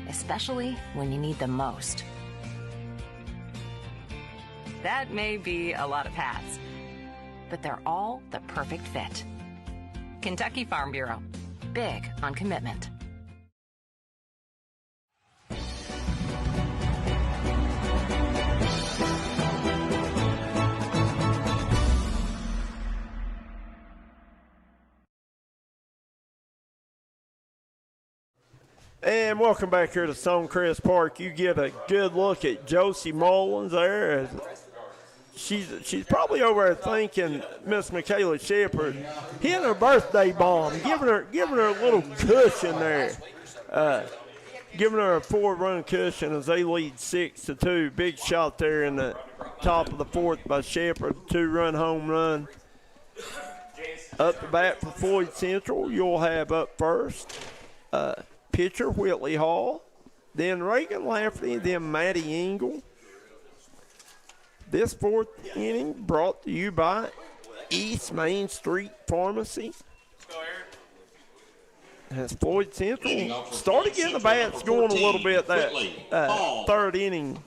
especially when you need them most. That may be a lot of hats, but they're all the perfect fit. Kentucky Farm Bureau, big on commitment. And welcome back here to Stonecrest Park. You get a good look at Josie Mullins there. She's probably over there thinking Miss Michaela Shepard hitting her birthday bomb, giving her a little cushion there, giving her a 4-run cushion as they lead 6-2. Big shot there in the top of the fourth by Shepard, 2-run home run. Up the bat for Floyd Central, you'll have up first pitcher Whitley Hall, then Reagan Lafferty, then Maddie Engel. This fourth inning brought to you by East Main Street Pharmacy. As Floyd Central started getting the bats going a little bit that third inning.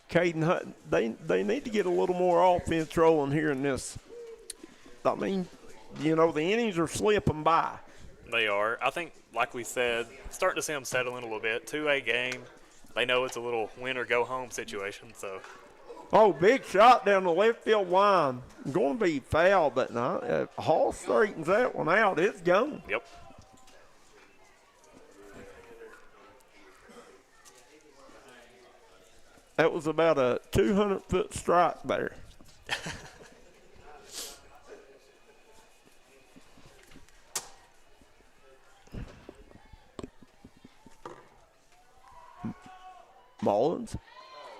Caden Hutton, they need to get a little more offense rolling here in this. I mean, you know, the innings are slipping by. They are. I think, like we said, starting to see them settle in a little bit. 2A game. They know it's a little win or go home situation, so. Oh, big shot down the left field line. Going to be foul, but no. Hall straightens that one out. It's gone. Yep. That was about a 200-foot strike there. Mullins.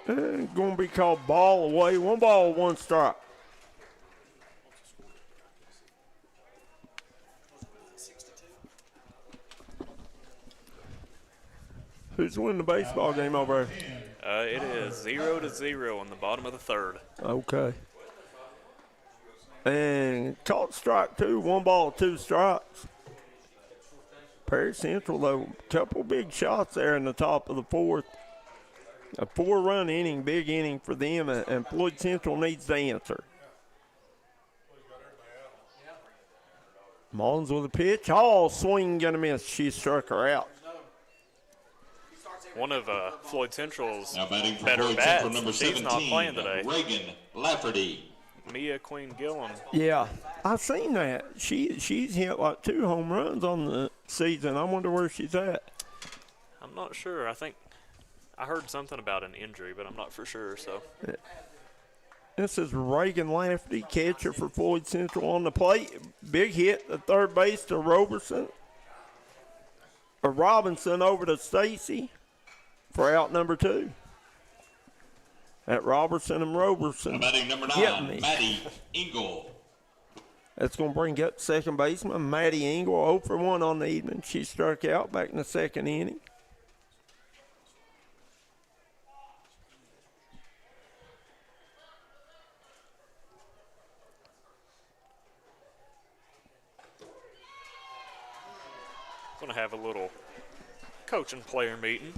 Going to be called ball away. 1 ball, 1 strike. Who's winning the baseball game over there? It is 0-0 on the bottom of the third. Okay. And caught strike 2, 1 ball, 2 strikes. Perry Central, though, couple big shots there in the top of the fourth. A 4-run inning, big inning for them, and Floyd Central needs to answer. Mullins with a pitch. Oh, swing, gonna miss. She struck her out. One of Floyd Central's Now batting for better Floyd bats. Central, number She's 17, not playing today. Reagan Lafferty. Mia Queen Gillum. Yeah, I've seen that. She's hit like 2 home runs on the season. I wonder where she's at. I'm not sure. I think I heard something about an injury, but I'm not for sure. So this is Reagan Lafferty, catcher for Floyd Central on the plate. Big hit at third base to Robinson over to Stacy for out number 2. At Robertson and Robertson. Batting number 9, Maddie Engel. That's going to bring up second baseman Maddie Engel, 0 for 1 on the evening. She struck out back in the second inning. going to have a little coach and player meeting.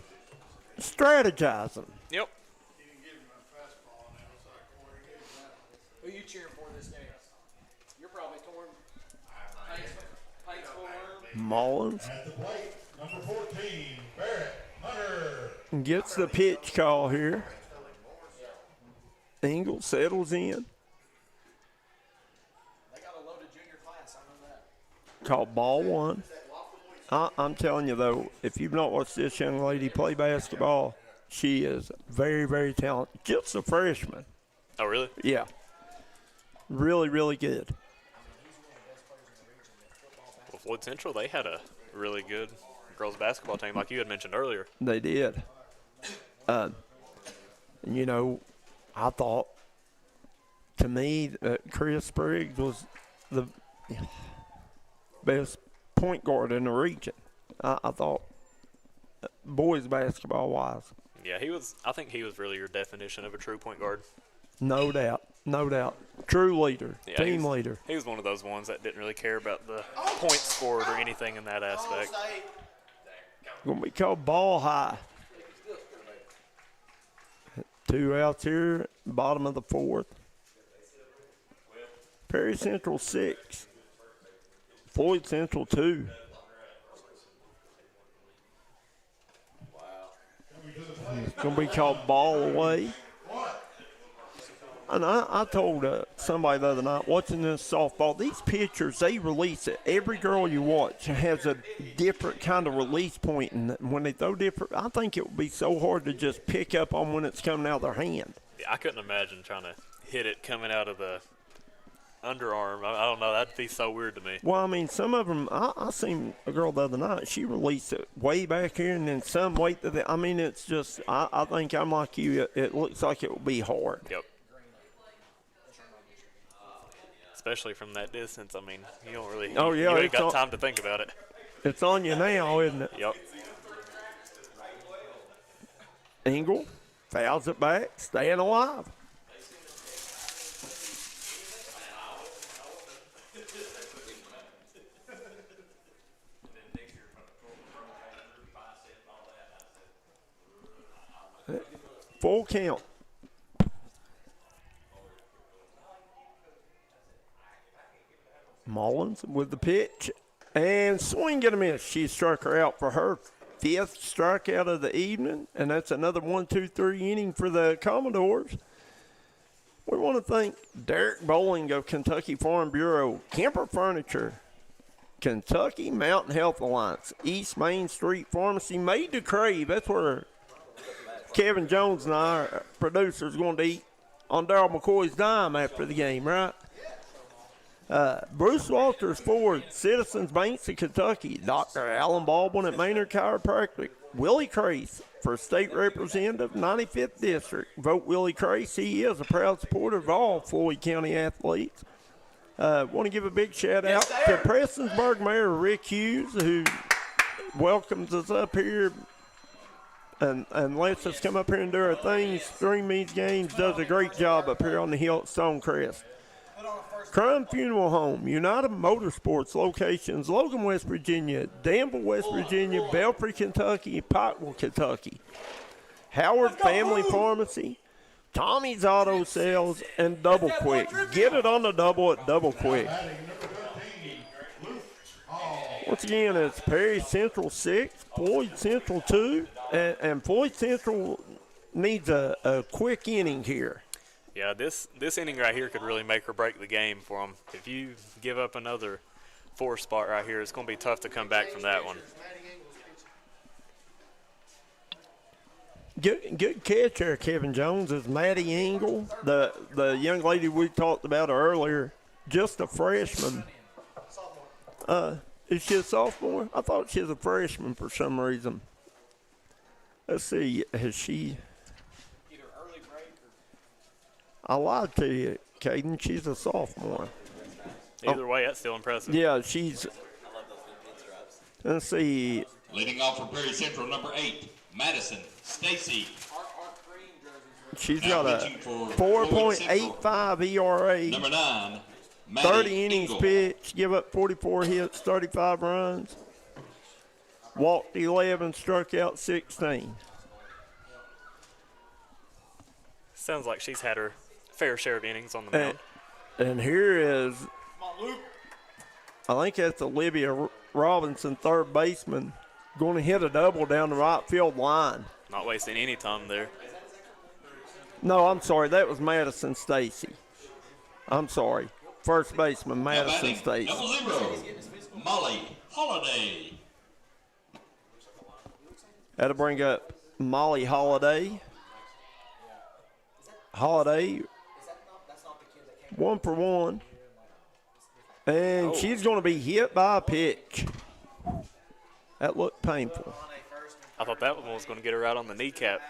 Strategizing. Yep. Who are you cheering for this day? You're probably torn. Mullins At the plate, number 14, Barrett Hunter. gets the pitch call here. Engel settles in. They got a loaded junior class, I know that. Called ball 1. I'm telling you, though, if you've not watched this young lady play basketball, she is very, very talented. Just a freshman. Oh, really? Yeah. Really, really good. Well, Floyd Central, they had a really good girls basketball team, like you had mentioned earlier. They did. You know, I thought, to me, Chris Briggs was the best point guard in the region. I thought, boys basketball-wise. Yeah, I think he was really your definition of a true point guard. No doubt. No doubt. True leader. Yeah, team leader. He was one of those ones that didn't really care about the points scored or anything in that aspect. Going to be called ball high. 2 outs here, bottom of the fourth. Perry Central 6. Floyd Central 2. It's going to be called ball away. And I told somebody the other night watching this softball, these pitchers, they release it. Every girl you watch has a different kind of release point. And when they throw different, I think it would be so hard to just pick up on when it's coming out of their hand. Yeah, I couldn't imagine trying to hit it coming out of the underarm. I don't know. That'd be so weird to me. Well, I mean, some of them, I seen a girl the other night, she released it way back here and then some weight to the, I mean, it's just, I think I'm like you, it looks like it will be hard. Yep. Especially from that distance. I mean, you don't really, you ain't got time to think about it. It's on you now, isn't it? Yep. Engel fouls it back, staying alive. Full count. Mullins with the pitch and swing and a miss. She struck her out for her 5th strikeout of the evening, and that's another 1-2-3 inning for the Commodores. We want to thank Derek Bowling of Kentucky Farm Bureau, Kemper Furniture, Kentucky Mountain Health Alliance, East Main Street Pharmacy, Made to Crave. That's where Kevin Jones and I, our producers, going to eat on Darryl McCoy's dime after the game, right? Bruce Walters Ford, Citizens Banks of Kentucky, Dr. Alan Baldwin at Maynard Chiropractic, Willie Crace for State Representative, 95th District. Vote Willie Crace. He is a proud supporter of all Floyd County athletes. Want to give a big shout out to Prestonsburg Mayor Rick Hughes, who welcomes us up here and lets us come up here and do our things, stream these games, does a great job up here on the hill at Stonecrest. Crumb Funeral Home, United Motorsports locations, Logan, West Virginia, Danville, West Virginia, Belfry, Kentucky, Pikeville, Kentucky. Howard Family Pharmacy, Tommy's Auto Sales, and Double Quick. Get it on the double at Double Quick. Once again, it's Perry Central 6, Floyd Central 2, and Floyd Central needs a quick inning here. Yeah, this inning right here could really make or break the game for them. If you give up another 4 spot right here, it's going to be tough to come back from that one. Good catch there, Kevin Jones. Is Maddie Engel, the young lady we talked about earlier, just a freshman. Is she a sophomore? I thought she was a freshman for some reason. Let's see, has she? I lied to you, Caden. She's a sophomore. Either way, that's still impressive. Yeah, she's. Let's see. Leading off for Perry Central, number 8, Madison Stacy. She's got a 4.85 ERA. Number 9, Maddie 30 innings Engel. pitched, give up 44 hits, 35 runs. Walked 11, struck out 16. Sounds like she's had her fair share of innings on the mound. And here is, I think that's Olivia Robinson, third baseman, going to hit a double down the right field line. Not wasting any time there. No, I'm sorry. That was Madison Stacy. I'm sorry. First baseman, Madison Stacy. Double 0, Molly Holiday. That'll bring up Molly Holiday. Holiday, 1 for 1. And she's going to be hit by a pitch. That looked painful. I thought that one was going to get her out on the kneecap.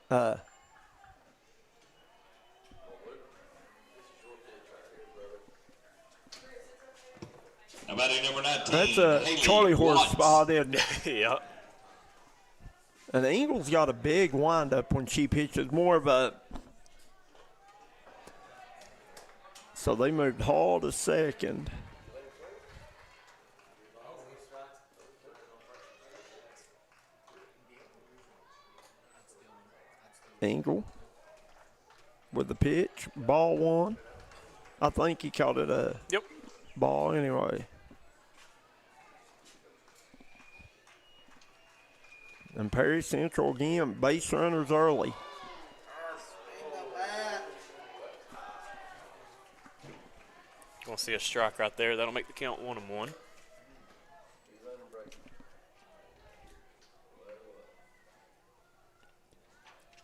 Number 19, That's a Haley Charlie horse Watts. spot, isn't it? Yeah. And Engel's got a big windup when she pitches, more of a. So they moved Hall to second. Engel with the pitch, ball 1. I think he called it a ball anyway. And Perry Central again, base runners early. Gonna see a strike right there. That'll make the count 1-1.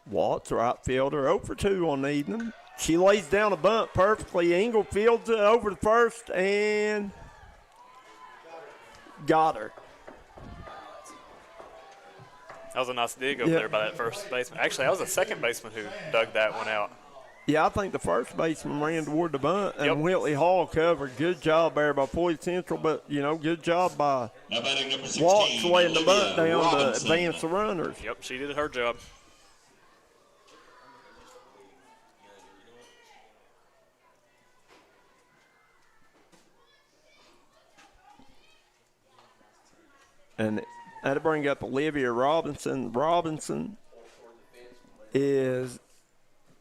Watts, right fielder, 0 for 2 on the evening. She lays down a bunt perfectly. Engel fields it over to first and got her. That was a nice dig over there by that first baseman. Actually, that was the second baseman who dug that one out. Yeah, I think the first baseman ran toward the bunt, and Whitley Hall covered. Good job there by Floyd Central, but, you know, good job by Watts laying the bunt down to advance the runners. Yep, she did her job. And that'll bring up Olivia Robinson. Robinson is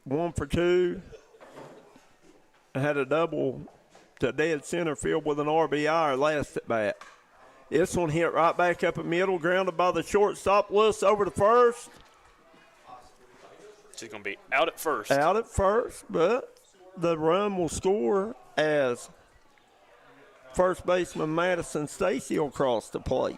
1 for 2. Had a double to dead center field with an RBI her last at bat. This one hit right back up the middle, grounded by the shortstop. Lewis over to first. She's going to be out at first. Out at first, but the run will score as first baseman Madison Stacy will cross the plate.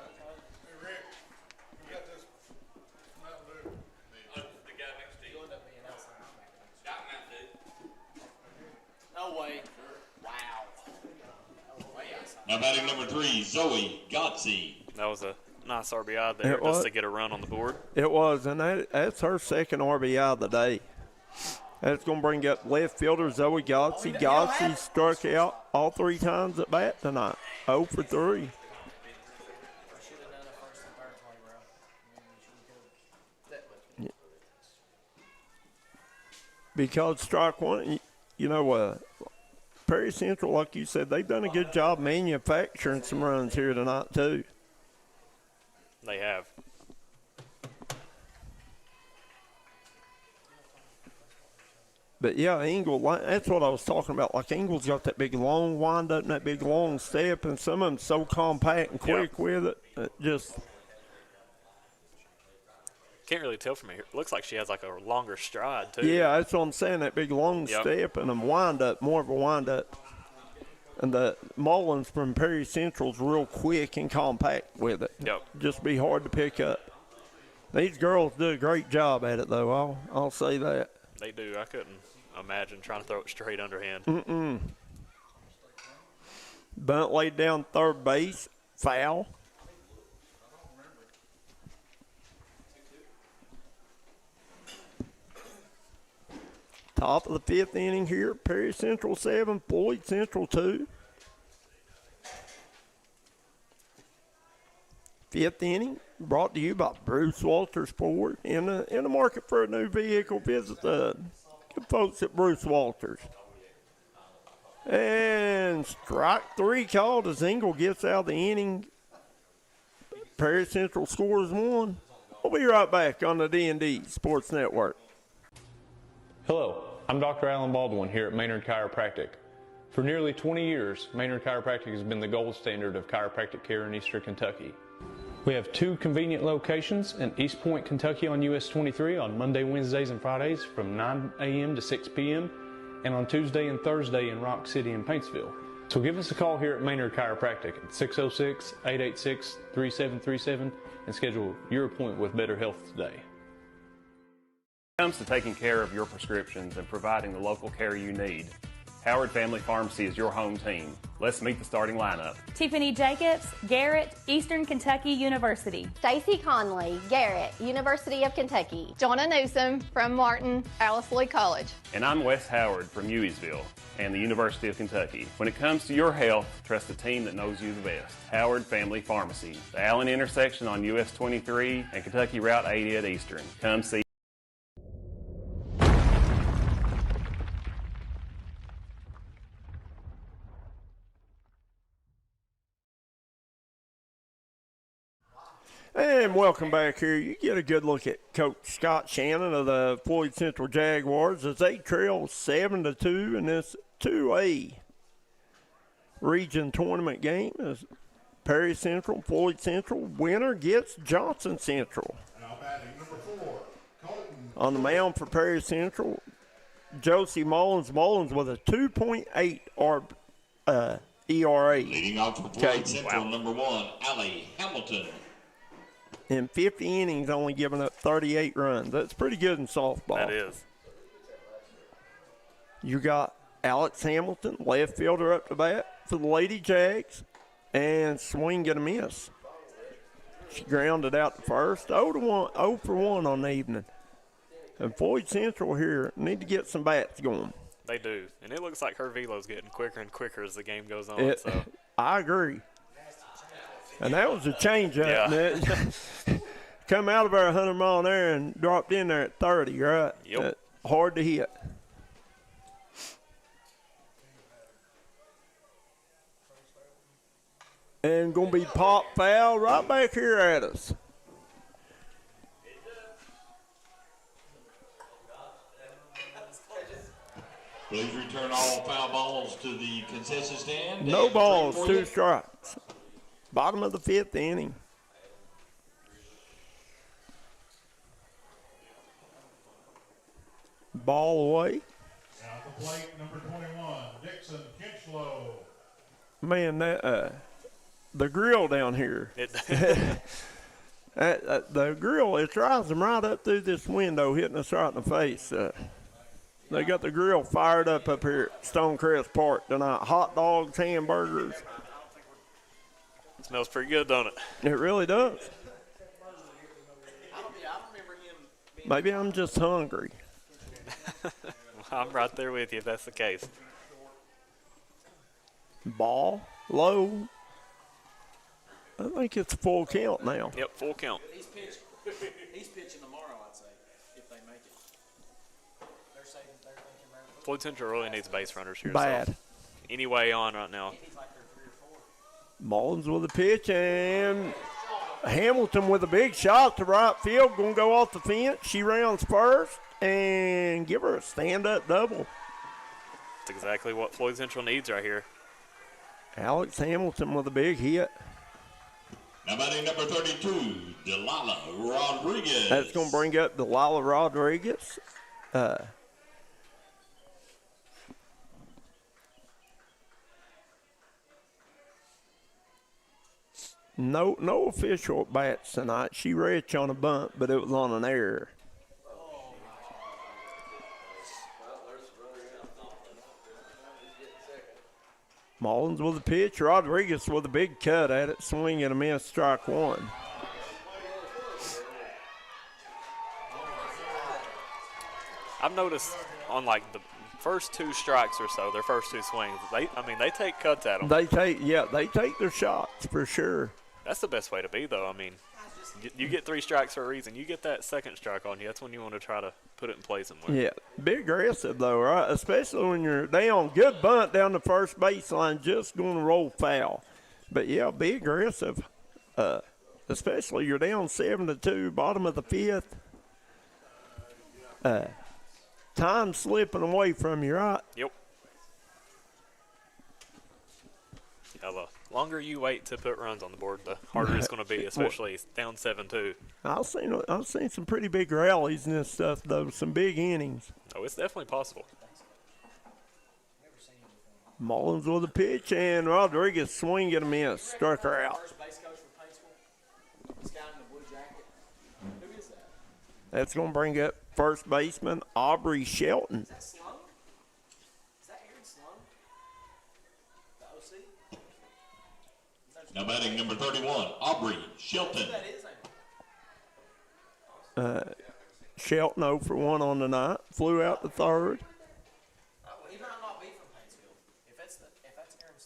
Now batting number 3, Zoe Gotze. That was a nice RBI there just to get a run on the board. It was, and that's her second RBI of the day. That's going to bring up left fielder Zoe Gotze. Gotze struck out all 3 times at bat tonight. 0 for 3. Because strike one, you know, Perry Central, like you said, they've done a good job manufacturing some runs here tonight, too. They have. But, yeah, Engel, that's what I was talking about. Like, Engel's got that big long wind-up and that big long step, and some of them so compact and quick with it. It just can't really tell from here. It looks like she has like a longer stride, too. Yeah, that's what I'm saying, that big long step and a wind-up, more of a wind-up. And the Mullins from Perry Central's real quick and compact with it. Yep. Just be hard to pick up. These girls do a great job at it, though. I'll say that. They do. I couldn't imagine trying to throw it straight underhand. Bunt laid down third base. Foul. Top of the 5th inning here. Perry Central 7, Floyd Central 2. 5th inning brought to you by Bruce Walters Ford. In the market for a new vehicle, visit the good folks at Bruce Walters. And strike 3 called as Engel gets out of the inning. Perry Central scores 1. We'll be right back on the D&D Sports Network. Hello, I'm Dr. Alan Baldwin here at Maynard Chiropractic. For nearly 20 years, Maynard Chiropractic has been the gold standard of chiropractic care in Eastern Kentucky. We have 2 convenient locations in East Point, Kentucky on US 23 on Monday, Wednesdays, and Fridays from 9 a.m. to 6 p.m. and on Tuesday and Thursday in Rock City and Paintsville. So give us a call here at Maynard Chiropractic at 606-886-3737 and schedule your appointment with Better Health today. When it comes to taking care of your prescriptions and providing the local care you need, Howard Family Pharmacy is your home team. Let's meet the starting lineup. Tiffany Jacobs, Garrett, Eastern Kentucky University. Stacy Conley, Garrett, University of Kentucky. Jonna Newsom from Martin, Alice Lee College. And I'm Wes Howard from Hueysville and the University of Kentucky. When it comes to your health, trust a team that knows you the best. Howard Family Pharmacy, the Allen intersection on US 23 and Kentucky Route 80 at Eastern. Come see. And welcome back here. You get a good look at Coach Scott Shannon of the Floyd Central Jaguars as they trail 7-2 in this 2A region tournament game. As Perry Central, Floyd Central, winner gets Johnson Central. And I'll On the mound for Perry Central, Josie Mullins. Mullins with a 2.8 ERA. Leading off for Floyd Central, number 1, Allie Hamilton. In 50 innings, only giving up 38 runs. That's pretty good in softball. That is. You got Alex Hamilton, left fielder up to bat for the Lady Jags, and swing and a miss. She grounded out to first. 0 for 1 on the evening. And Floyd Central here need to get some bats going. They do. And it looks like her velo's getting quicker and quicker as the game goes on. So I agree. And that was a changeup. Yeah. Come out of our 100 mile an hour and dropped in there at 30, right? Yep. Hard to hit. And going to be pop foul right back here at us. Please return all foul balls to the concession stand. No balls, 2 strikes. Bottom of the 5th inning. Ball away. Now at the plate, number 21, Dixon Kinchlow. Man, that the grill down here. The grill, it's rising right up through this window, hitting us right in the face. They got the grill fired up here at Stonecrest Park tonight. Hot dogs, hamburgers. Smells pretty good, don't it? It really does. Maybe I'm just hungry. I'm right there with you if that's the case. Ball, low. I think it's a full count now. Yep, full count. He's pitching tomorrow, I'd say, if they make it. They're saying they're thinking around. Floyd Central really needs base runners here. Bad. So anyway on right now. Mullins with a pitch, and Hamilton with a big shot to right field. Going to go off the fence. She rounds first and give her a stand-up double. That's exactly what Floyd Central needs right here. Alex Hamilton with a big hit. Now batting number 32, Delilah Rodriguez. That's going to bring up Delilah Rodriguez. No official bats tonight. She reached on a bunt, but it was on an error. Mullins with a pitch. Rodriguez with a big cut at it. Swing and a miss, strike 1. I've noticed on like the first 2 strikes or so, their first 2 swings, they take cuts at them. They take their shots for sure. That's the best way to be, though. I mean, you get 3 strikes for a reason. You get that second strike on you, that's when you want to try to put it in play somewhere. Yeah, be aggressive though, right? Especially when you're down. Good bunt down the first baseline, just going to roll foul. But yeah, be aggressive. Especially you're down 7-2, bottom of the 5th. Time slipping away from you, right? Yep. Yeah, the longer you wait to put runs on the board, the harder it's going to be, especially down 7-2. I've seen some pretty big rallies in this stuff, though. Some big innings. Oh, it's definitely possible. Mullins with a pitch, and Rodriguez swing and a miss. Struck her out. That's going to bring up first baseman Aubrey Shelton. Now batting number 31, Aubrey Shelton. Shelton 0 for 1 on the night. Flew out to third.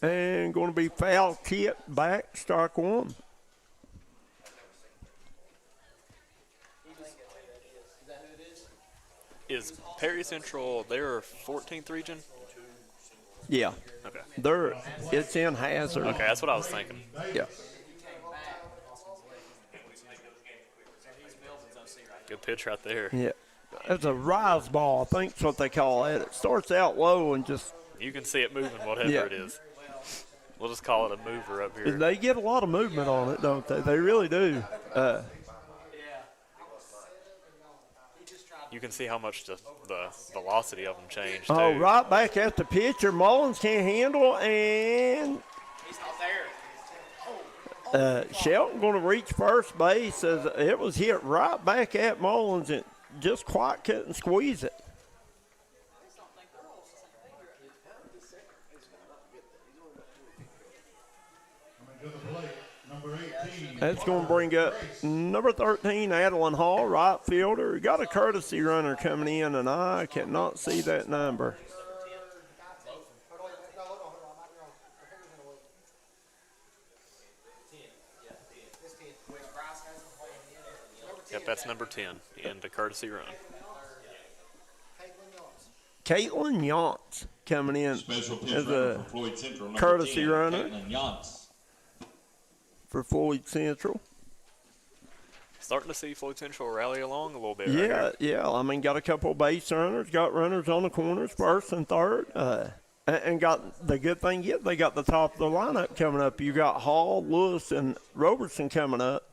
And going to be foul tip back, strike 1. Is Perry Central their 14th region? Yeah. Okay. It's in Hazard. Okay, that's what I was thinking. Yeah. Good pitch right there. Yeah. It's a rise ball, I think that's what they call it. It starts out low and just. You can see it moving, whatever it is. We'll just call it a mover up here. They get a lot of movement on it, don't they? They really do. you can see how much the velocity of them changed. Oh, too. right back at the pitcher. Mullins can't handle, and He's not there. Shelton going to reach first base as it was hit right back at Mullins and just quite couldn't squeeze it. That's going to bring up number 13, Adeline Hall, right fielder. Got a courtesy runner coming in, and I cannot see that number. Yep, that's number 10 in the courtesy run. Caitlin Yance coming in Special pitch as runner a for Floyd Central, number courtesy 10, runner Caitlin Yance. for Floyd Central. Starting to see Floyd Central rally along a little bit. Yeah, right here. yeah. I mean, got a couple of base runners, got runners on the corners, first and third, and got the good thing yet they got the top of the lineup coming up. You got Hall, Lewis, and Robertson coming up.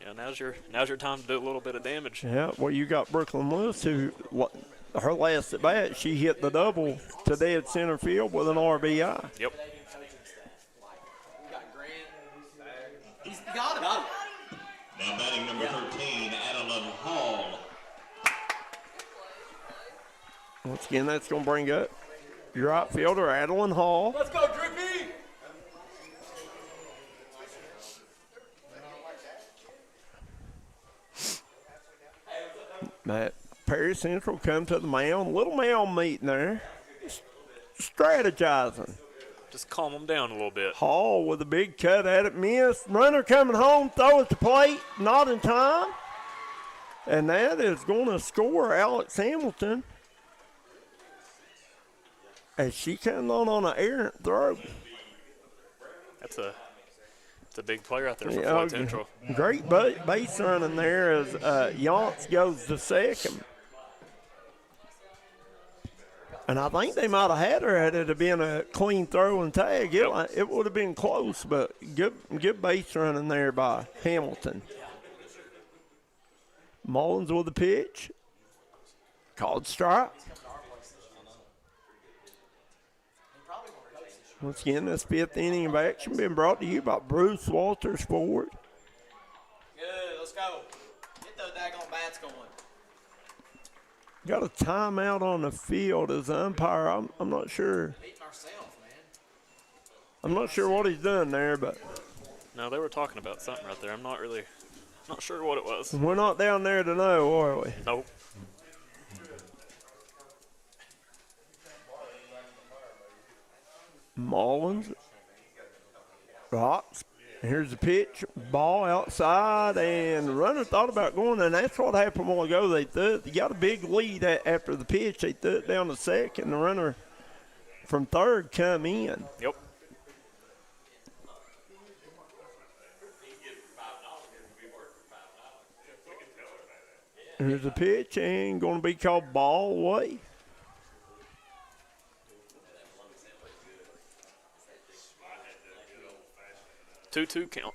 Yeah, now's your time to do a little bit of damage. Yeah, well, you got Brooklyn Lewis, who her last at bat, she hit the double to dead center field with an RBI. Yep. He's got him. Now batting number 13, Adeline Hall. Once again, that's going to bring up your right fielder, Adeline Hall. Let's go, Drippy. Matt Perry Central come to the mound. Little mound meeting there. Strategizing. Just calm them down a little bit. Hall with a big cut at it. Missed. Runner coming home. Throw at the plate. Not in time. And that is going to score Alex Hamilton. As she comes on an errant throw. That's a big player out there for Yeah, Floyd Central. Great base running there as Yance goes to second. And I think they might have had her had it have been a clean throw and tag. It would have been close, but good base running there by Hamilton. Mullins with the pitch. Called strike. Once again, this fifth inning of action being brought to you by Bruce Walters Ford. Good, let's go. Get those daggone bats going. Got a timeout on the field as the umpire. I'm not sure. Beating ourselves, man. I'm not sure what he's done there, but No, they were talking about something right there. I'm not sure what it was. we're not down there to know, are we? Nope. Mullins. Rocks. Here's the pitch. Ball outside, and the runner thought about going, and that's what happened a while ago. They got a big lead after the pitch. They threw it down to second. The runner from third come in. Yep. Here's the pitch, and going to be called ball away. Two count.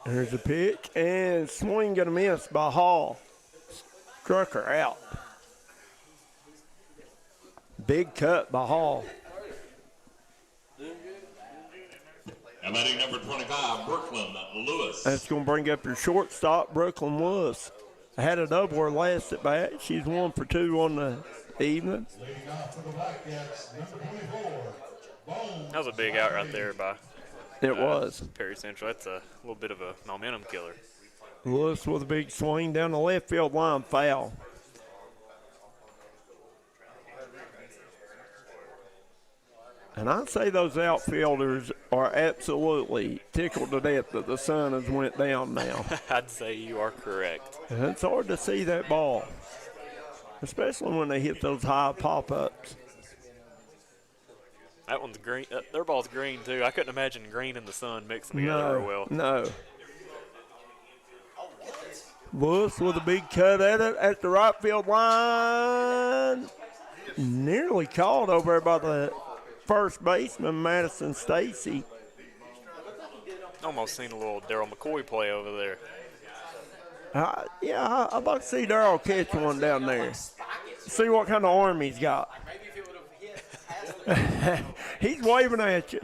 Here's the pitch, and swing going to miss by Hall. Struck her out. Big cut by Hall. Now batting number 25, Brooklyn Lewis. That's going to bring up your shortstop, Brooklyn Lewis. Had a double her last at bat. She's 1 for 2 on the evening. That was a big out right there by It was. Perry Central. That's a little bit of a momentum killer. Lewis with a big swing down the left field line, foul. And I'd say those outfielders are absolutely tickled to death that the sun has went down now. I'd say you are correct. And it's hard to see that ball, especially when they hit those high pop-ups. That one's green. Their ball's green, too. I couldn't imagine green and the sun mixing together real well. No. Lewis with a big cut at it at the right field line. Nearly caught over there by the first baseman, Madison Stacy. Almost seen a little Darryl McCoy play over there. Yeah, I'd like to see Darryl catch one down there. See what kind of arm he's got. He's waving at you.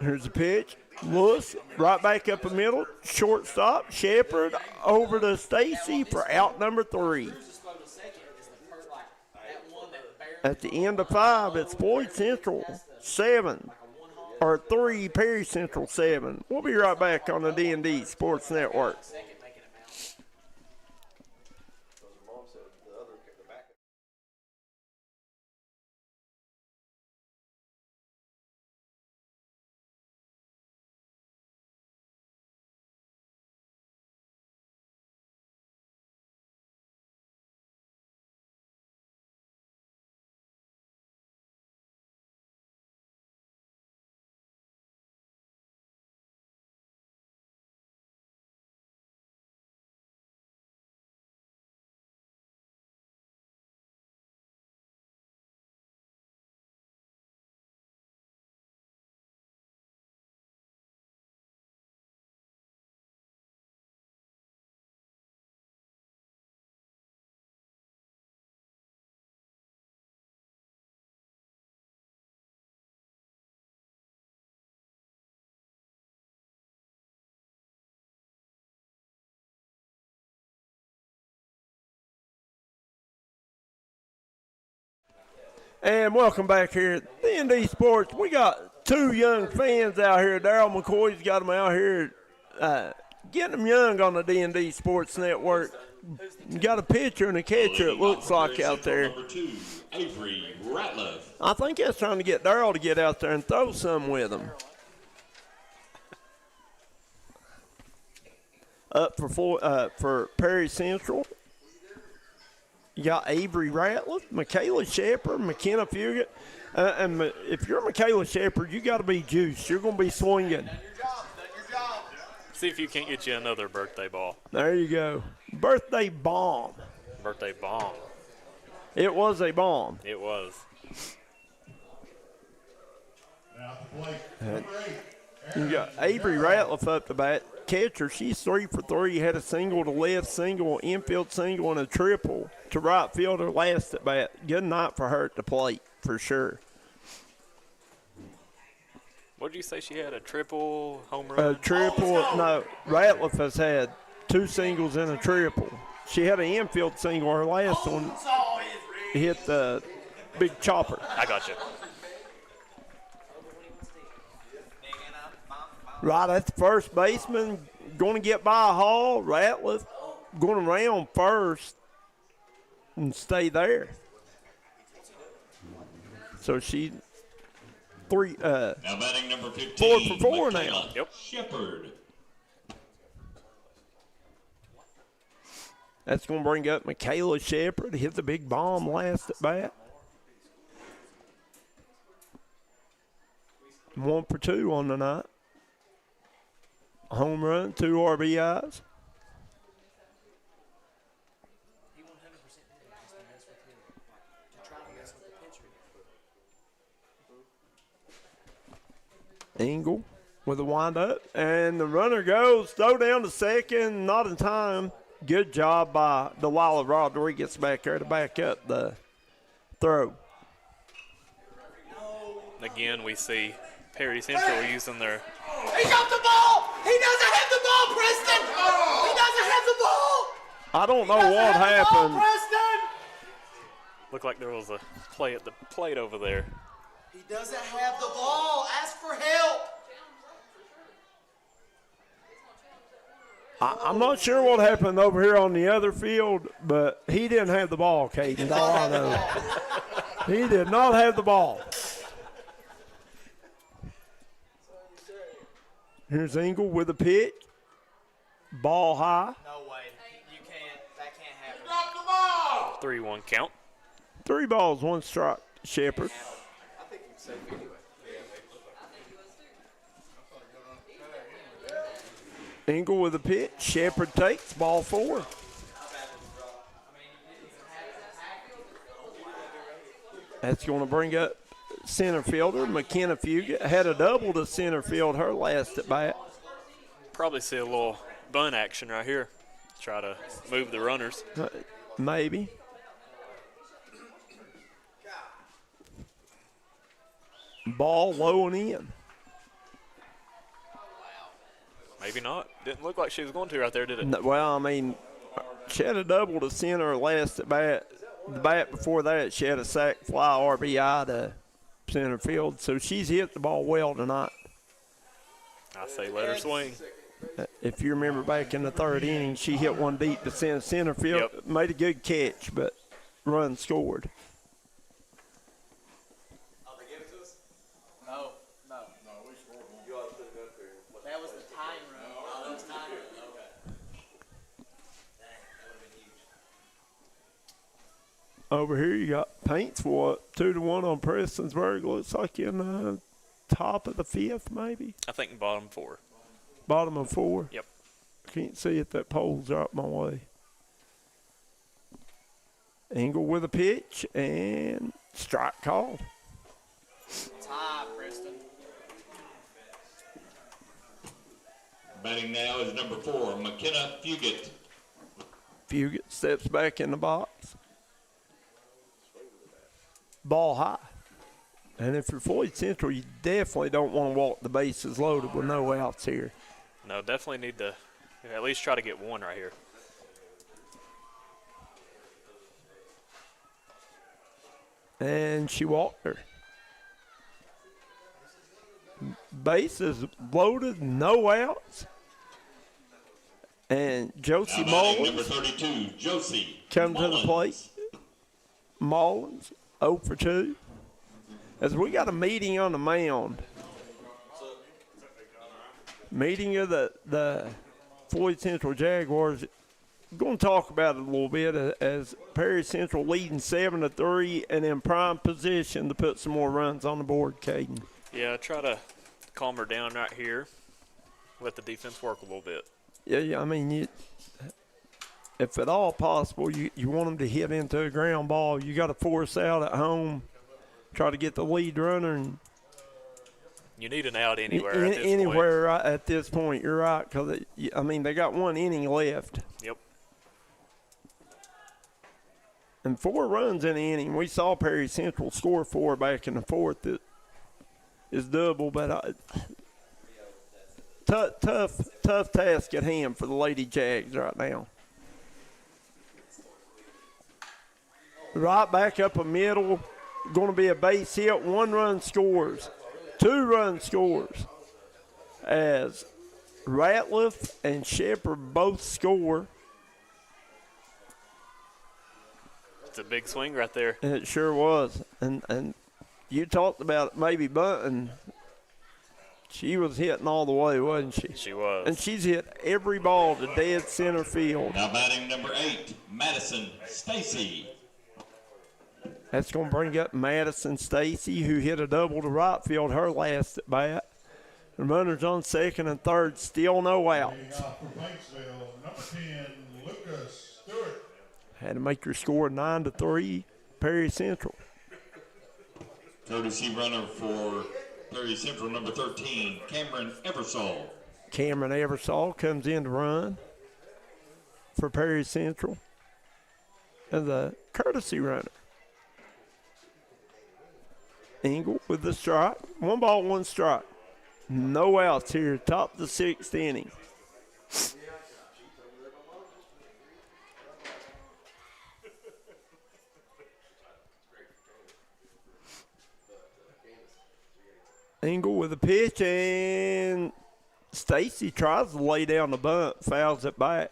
Here's the pitch. Lewis, right back up the middle. Shortstop, Shepard over to Stacy for out number 3. At the end of 5, it's Floyd Central 7, or 3, Perry Central 7. We'll be right back on the D&D Sports Network. And welcome back here at D&D Sports. We got 2 young fans out here. Darryl McCoy's got them out here getting them young on the D&D Sports Network. You got a pitcher and a catcher, it looks like, out there. Number 2, Avery Ratliff. I think that's trying to get Darryl to get out there and throw some with him. Up for Perry Central. You got Avery Ratliff, Michaela Shepard, McKenna Fugit. And if you're Michaela Shepard, you got to be juiced. You're going to be swinging. See if you can't get you another birthday ball. There you go. Birthday bomb. Birthday bomb. It was a bomb. It was. You got Avery Ratliff up the bat. Catcher, she's 3 for 3. Had a single to left, single, infield single, and a triple to right fielder last at bat. Good night for her at the plate, for sure. What did you say she had? A triple home run? A triple. No, Ratliff has had 2 singles and a triple. She had an infield single. Her last one hit the big chopper. I got you. Right at the first baseman, going to get by Hall. Ratliff going around first and stay there. So she now batting number 15, 4 for 4 Michaela now. Yep. Shepard. That's going to bring up Michaela Shepard. Hit the big bomb last at bat. 1 for 2 on the night. Home run, 2 RBIs. Engel with a windup, and the runner goes, throw down to second, not in time. Good job by Delilah Rodriguez back there to back up the throw. Again, we see Perry Central using their. He got the ball! He doesn't have the ball, Preston! He doesn't have the ball! I don't know what happened. Preston! Looked like there was a play at the plate over there. He doesn't have the ball. Ask for help. I'm not sure what happened over here on the other field, but he didn't have the ball, Caden. That's all I know. He did not have the ball. Here's Engel with a pitch. Ball high. No way. You can't. That can't happen. Drop the ball! 3-1 count. 3 balls, 1 strike, Shepard. I think he's safe anyway. Engel with a pitch. Shepard takes ball 4. That's going to bring up center fielder McKenna Fugit. Had a double to center field her last at bat. Probably see a little bunt action right here. Try to move the runners. Maybe. Ball low and in. Maybe not. Didn't look like she was going to right there, did it? No, well, I mean, she had a double to center last at bat. The bat before that, she had a sac fly RBI to center field. So she's hit the ball well tonight. I say let her swing. If you remember back in the 3rd inning, she hit one deep to center field. Yep. Made a good catch, but run scored. No, we scored one. That was the tying run. Oh, that was tying run. Okay. Over here, you got Paintsville 2-1 on Prestonsburg. Looks like in the top of the 5th, maybe. I think bottom 4. Bottom of 4. Yep. Can't see it. That pole's up my way. Engel with a pitch and strike called. Tie, Preston. Batting now is number 4, McKenna Fugit. Fugit steps back in the box. Ball high. And if you're Floyd Central, you definitely don't want to walk the bases loaded with no outs here. No, definitely need to at least try to get one right here. And she walked her. Bases loaded, no outs. And Josie Mullins, number 32, Josie come to the Mullins. plate. Mullins, 0 for 2. As we got a meeting on the mound. Meeting of the Floyd Central Jaguars. Going to talk about it a little bit as Perry Central leading 7-3 and in prime position to put some more runs on the board, Caden. Yeah, try to calm her down right here. Let the defense work a little bit. Yeah, I mean, if at all possible, you want them to hit into a ground ball. You got to force out at home, try to get the lead runner. And you need an out anywhere at this anywhere point. At this point, you're right. Because, I mean, they got one inning left. Yep. And 4 runs in the inning. We saw Perry Central score 4 back in the 4th. It is double, but tough task at hand for the Lady Jags right now. Right back up the middle, going to be a base hit. 1 run scores, 2 run scores as Ratliff and Shepard both score. It's a big swing right there. It sure was. And you talked about maybe bunting. She was hitting all the way, wasn't she? She was. And she's hit every ball to dead center field. Now batting number 8, Madison Stacy. That's going to bring up Madison Stacy, who hit a double to right field her last at bat. The runners on 2nd and 3rd, still no outs. For Paintsville, number 10, Lucas Stewart. Had to make her score 9-3, Perry Central. Courtesy runner for Perry Central, number 13, Cameron Eversole. Cameron Eversole comes in to run for Perry Central as a courtesy runner. Engel with the strike. 1 ball, 1 strike. No outs here, top of the 6th inning. Engel with a pitch, and Stacy tries to lay down the bunt, fouls it back.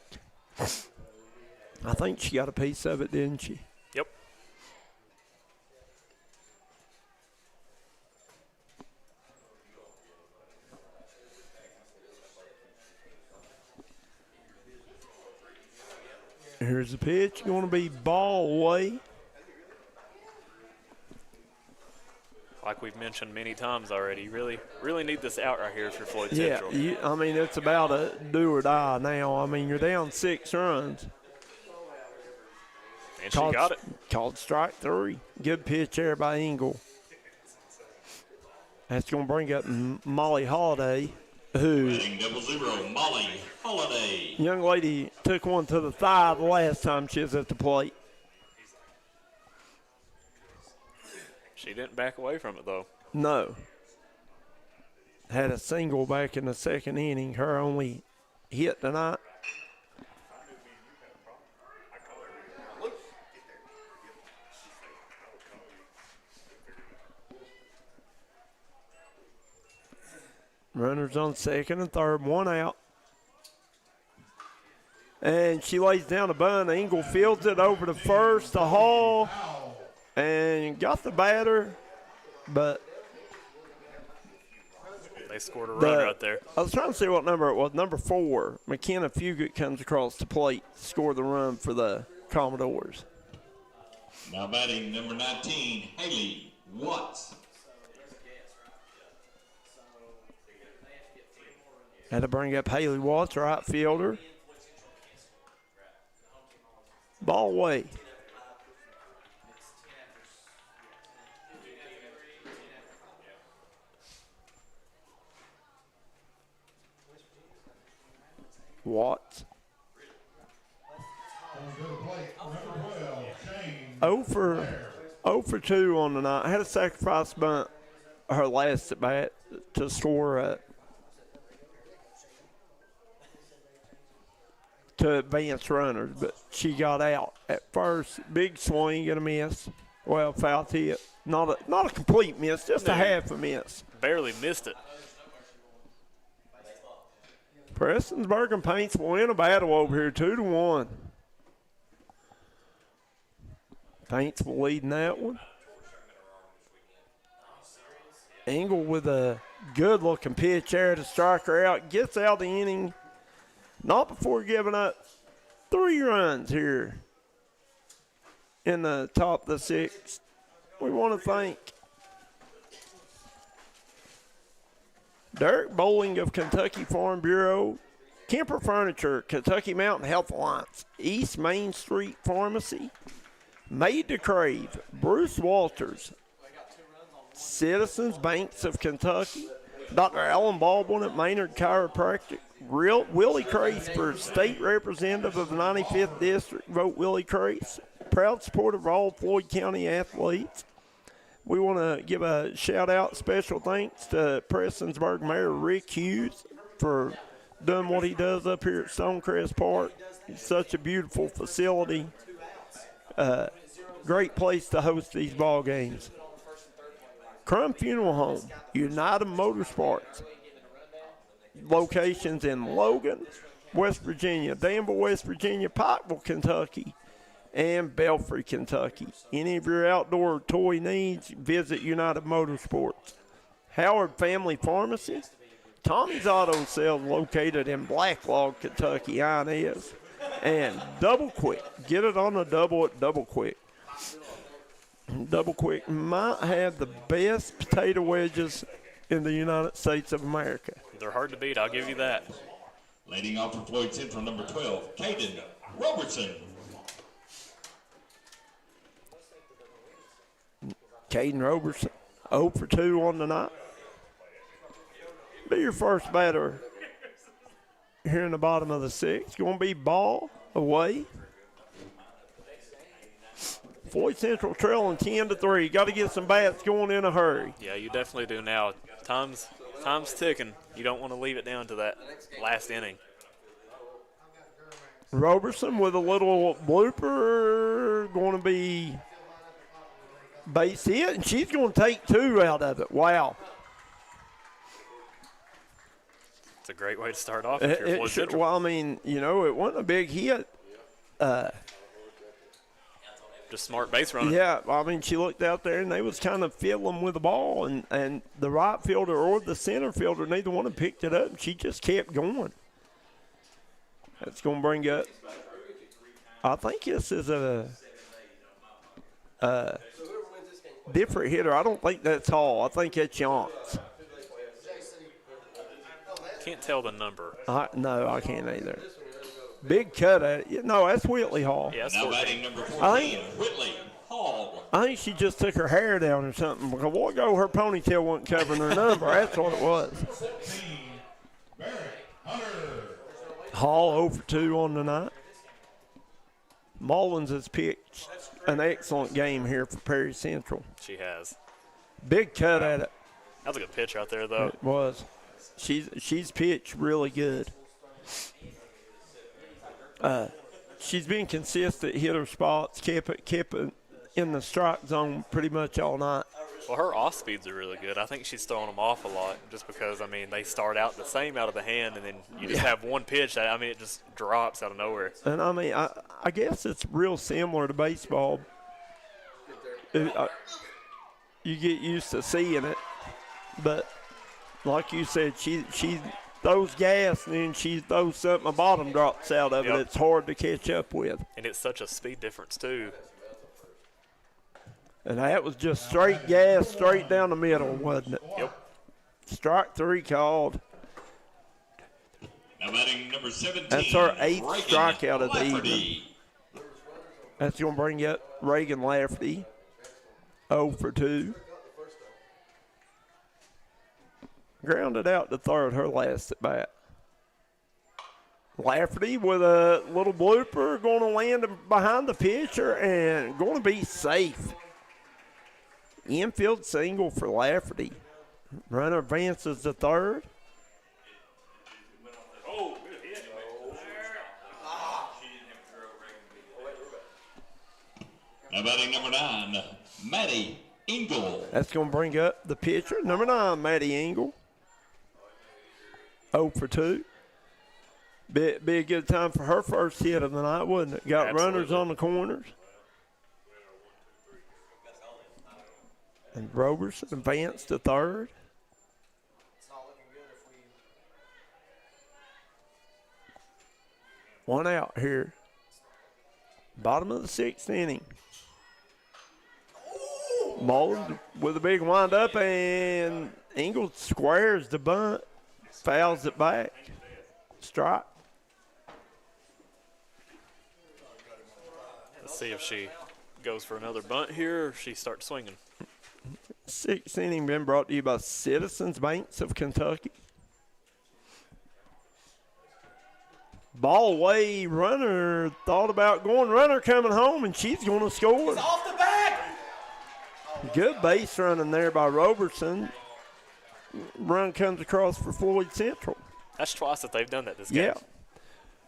I think she got a piece of it, didn't she? Yep. Here's the pitch, going to be ball away. Like like we've mentioned many times already. You really need this out right here for Floyd Yeah, Central. I mean, it's about a do or die now. I mean, you're down 6 runs. And she got it. Called strike 3. Good pitch there by Engel. That's going to bring up Molly Holiday, who, Batting 00, Molly Holiday. young lady, took one to the thigh the last time she was at the plate. She didn't back away from it, though. No. Had a single back in the second inning. Her only hit tonight. Runners on second and third, 1 out. And she lays down a bunt. Engel fields it over to first, to Hall, and got the batter, but they scored a run right there. I was trying to see what number it was. Number 4, McKenna Fugit comes across the plate, scored the run for the Commodores. Now batting number 19, Haley Watts. Had to bring up Haley Watts, right fielder. Ball away. Watts. 0 for 2 on the night. Had a sacrifice bunt her last at bat to score to advance runners, but she got out at first. Big swing and a miss. Well, foul tip. Not a complete miss, just a half a miss. Barely missed it. Prestonsburg and Paints will win a battle over here, 2-1. Paints will lead in that one. Engel with a good-looking pitch there to strike her out. Gets out of the inning. Not before giving up 3 runs here in the top of the 6th. We want to thank Derek Bowling of Kentucky Farm Bureau, Kemper Furniture, Kentucky Mountain Health Alliance, East Main Street Pharmacy, Made to Crave, Bruce Walters, Citizens Banks of Kentucky, Dr. Alan Baldwin at Maynard Chiropractic, Willie Crace for State Representative of the 95th District. Vote Willie Crace. Proud supporter of all Floyd County athletes. We want to give a shout-out, special thanks to Prestonsburg Mayor Rick Hughes for doing what he does up here at Stonecrest Park. It's such a beautiful facility. Great place to host these ball games. Crum Funeral Home, United Motorsports. Locations in Logan, West Virginia, Danville, West Virginia, Pikeville, Kentucky, and Belfry, Kentucky. Any of your outdoor toy needs, visit United Motorsports. Howard Family Pharmacy, Tommy's Auto Sales located in Blacklog, Kentucky, Inez, and Double Quick. Get it on the double at Double Quick. Double Quick might have the best potato wedges in the United States of America. They're hard to beat, I'll give you that. Leading off for Floyd Central, number 12, Caden Robertson. Caden Robertson, 0 for 2 on the night. Be your first batter here in the bottom of the 6th. Going to be ball away. Floyd Central trailing 10-3. Got to get some bats going in a hurry. Yeah, you definitely do now. Time's ticking. You don't want to leave it down to that last inning. Robertson with a little blooper, going to be base hit, and she's going to take 2 out of it. Wow. It's a great way to start off if you're Floyd Central. Well, I mean, you know, it wasn't a big hit. Just smart base running. Yeah, I mean, she looked out there, and they was kind of fiddling with the ball, and the right fielder or the center fielder, neither one of them picked it up, and she just kept going. That's going to bring up, I think this is different hitter. I don't think that's Hall. I think that's Yance. Can't tell the number. No, I can't either. Big cut at it. No, that's Whitley Hall. Yeah, that's Now 14. batting number 14, Whitley Hall. I think she just took her hair down or something. Because a while ago, her ponytail wasn't covering her number. That's what it was. Hall 0 for 2 on the night. Mullins has picked an excellent game here for Perry Central. She has. Big cut at it. That was a good pitch right there, though. It was. She's pitched really good. She's been consistent, hit her spots, kept it in the strike zone pretty much all night. Well, her off speeds are really good. I think she's throwing them off a lot just because, I mean, they start out the same out of the hand, and then you just have one pitch that, I mean, it just drops out of nowhere. And, I mean, I guess it's real similar to baseball. You get used to seeing it. But, like you said, she throws gas, and then she throws something, the bottom drops out of it. It's hard to catch up with. And it's such a speed difference, too. And that was just straight gas, straight down the middle, wasn't it? Yep. Strike 3 called. Now batting number 17. That's our 8th Reagan strikeout of the Lafferty. evening. That's going to bring up Reagan Lafferty, 0 for 2. Grounded out to third, her last at bat. Lafferty with a little blooper, going to land behind the pitcher and going to be safe. Infield single for Lafferty. Runner advances to third. Now batting number 9, Maddie Engel. That's going to bring up the pitcher, number 9, Maddie Engel. 0 for 2. Be a good time for her first hit of the night, wouldn't it? Got runners on the corners. And Roberson advanced to third. One out here. Bottom of the 6th inning. Mullins with a big windup, and Engel squares the bunt, fouls it back. Strike. Let's see if she goes for another bunt here or she starts swinging. 6th inning been brought to you by Citizens Banks of Kentucky. Ball away, runner thought about going, runner coming home, and she's going to score. It's off the back. Good base running there by Roberson. Run comes across for Floyd Central. That's twice that they've done that this game. Yeah.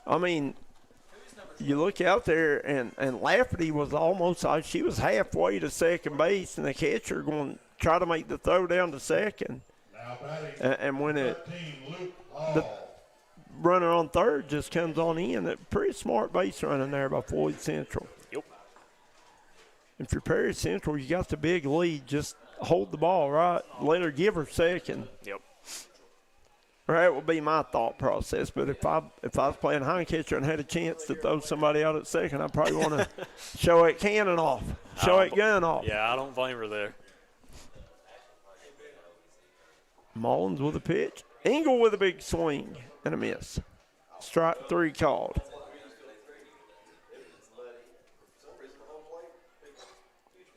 I mean, you look out there, and Lafferty was almost, she was halfway to second base, and the catcher going to try to make the throw down to second. And when the runner on third just comes on in, a pretty smart base running there by Floyd Central. Yep. If you're Perry Central, you got the big lead. Just hold the ball, right? Let her give her second. Yep. That would be my thought process. But if I was playing hind catcher and had a chance to throw somebody out at second, I'd probably want to show that cannon off, show that gun off. Yeah, I don't blame her there. Mullins with a pitch. Engel with a big swing and a miss. Strike 3 called.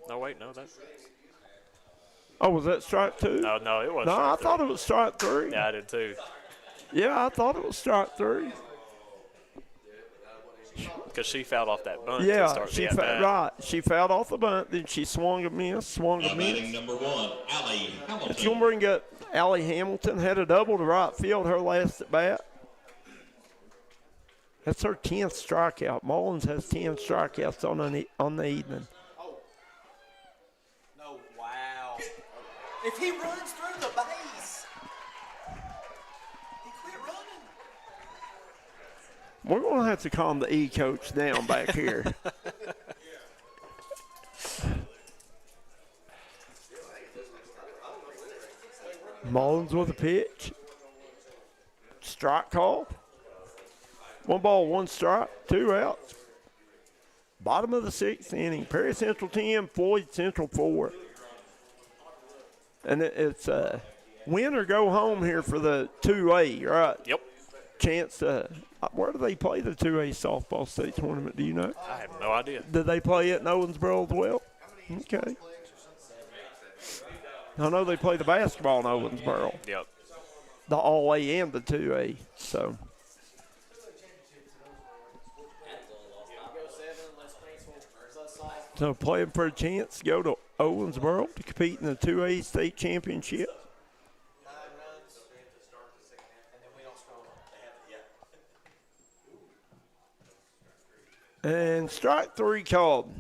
No, wait, no, that's. Oh, was that strike 2? No, it was. No, I strike thought 3. it was strike 3. Yeah, I did too. Yeah, I thought it was strike 3. Because she fouled off that bunt. Yeah, to start the at-bat. right. She fouled off the bunt, then she swung a miss, Now batting number 1, Allie Hamilton. It's going to bring up Allie Hamilton. Had a double to right field, her last at bat. That's her 10th strikeout. Mullins has 10 strikeouts on the evening. No, wow. If he runs through the base, he quit running. We're going to have to calm the E coach down back here. Mullins with a pitch. Strike call. 1 ball, 1 strike, 2 outs. Bottom of the 6th inning. Perry Central 10, Floyd Central 4. And it's win or go home here for the 2A, right? Yep. Chance to where do they play the 2A softball state tournament? Do you know? I have no idea. Did they play it in Owensboro as well? Okay. I know they play the basketball in Owensboro. Yep. The All-A and the 2A. So playing for a chance to go to Owensboro to compete in the 2A state championship. And strike 3 called.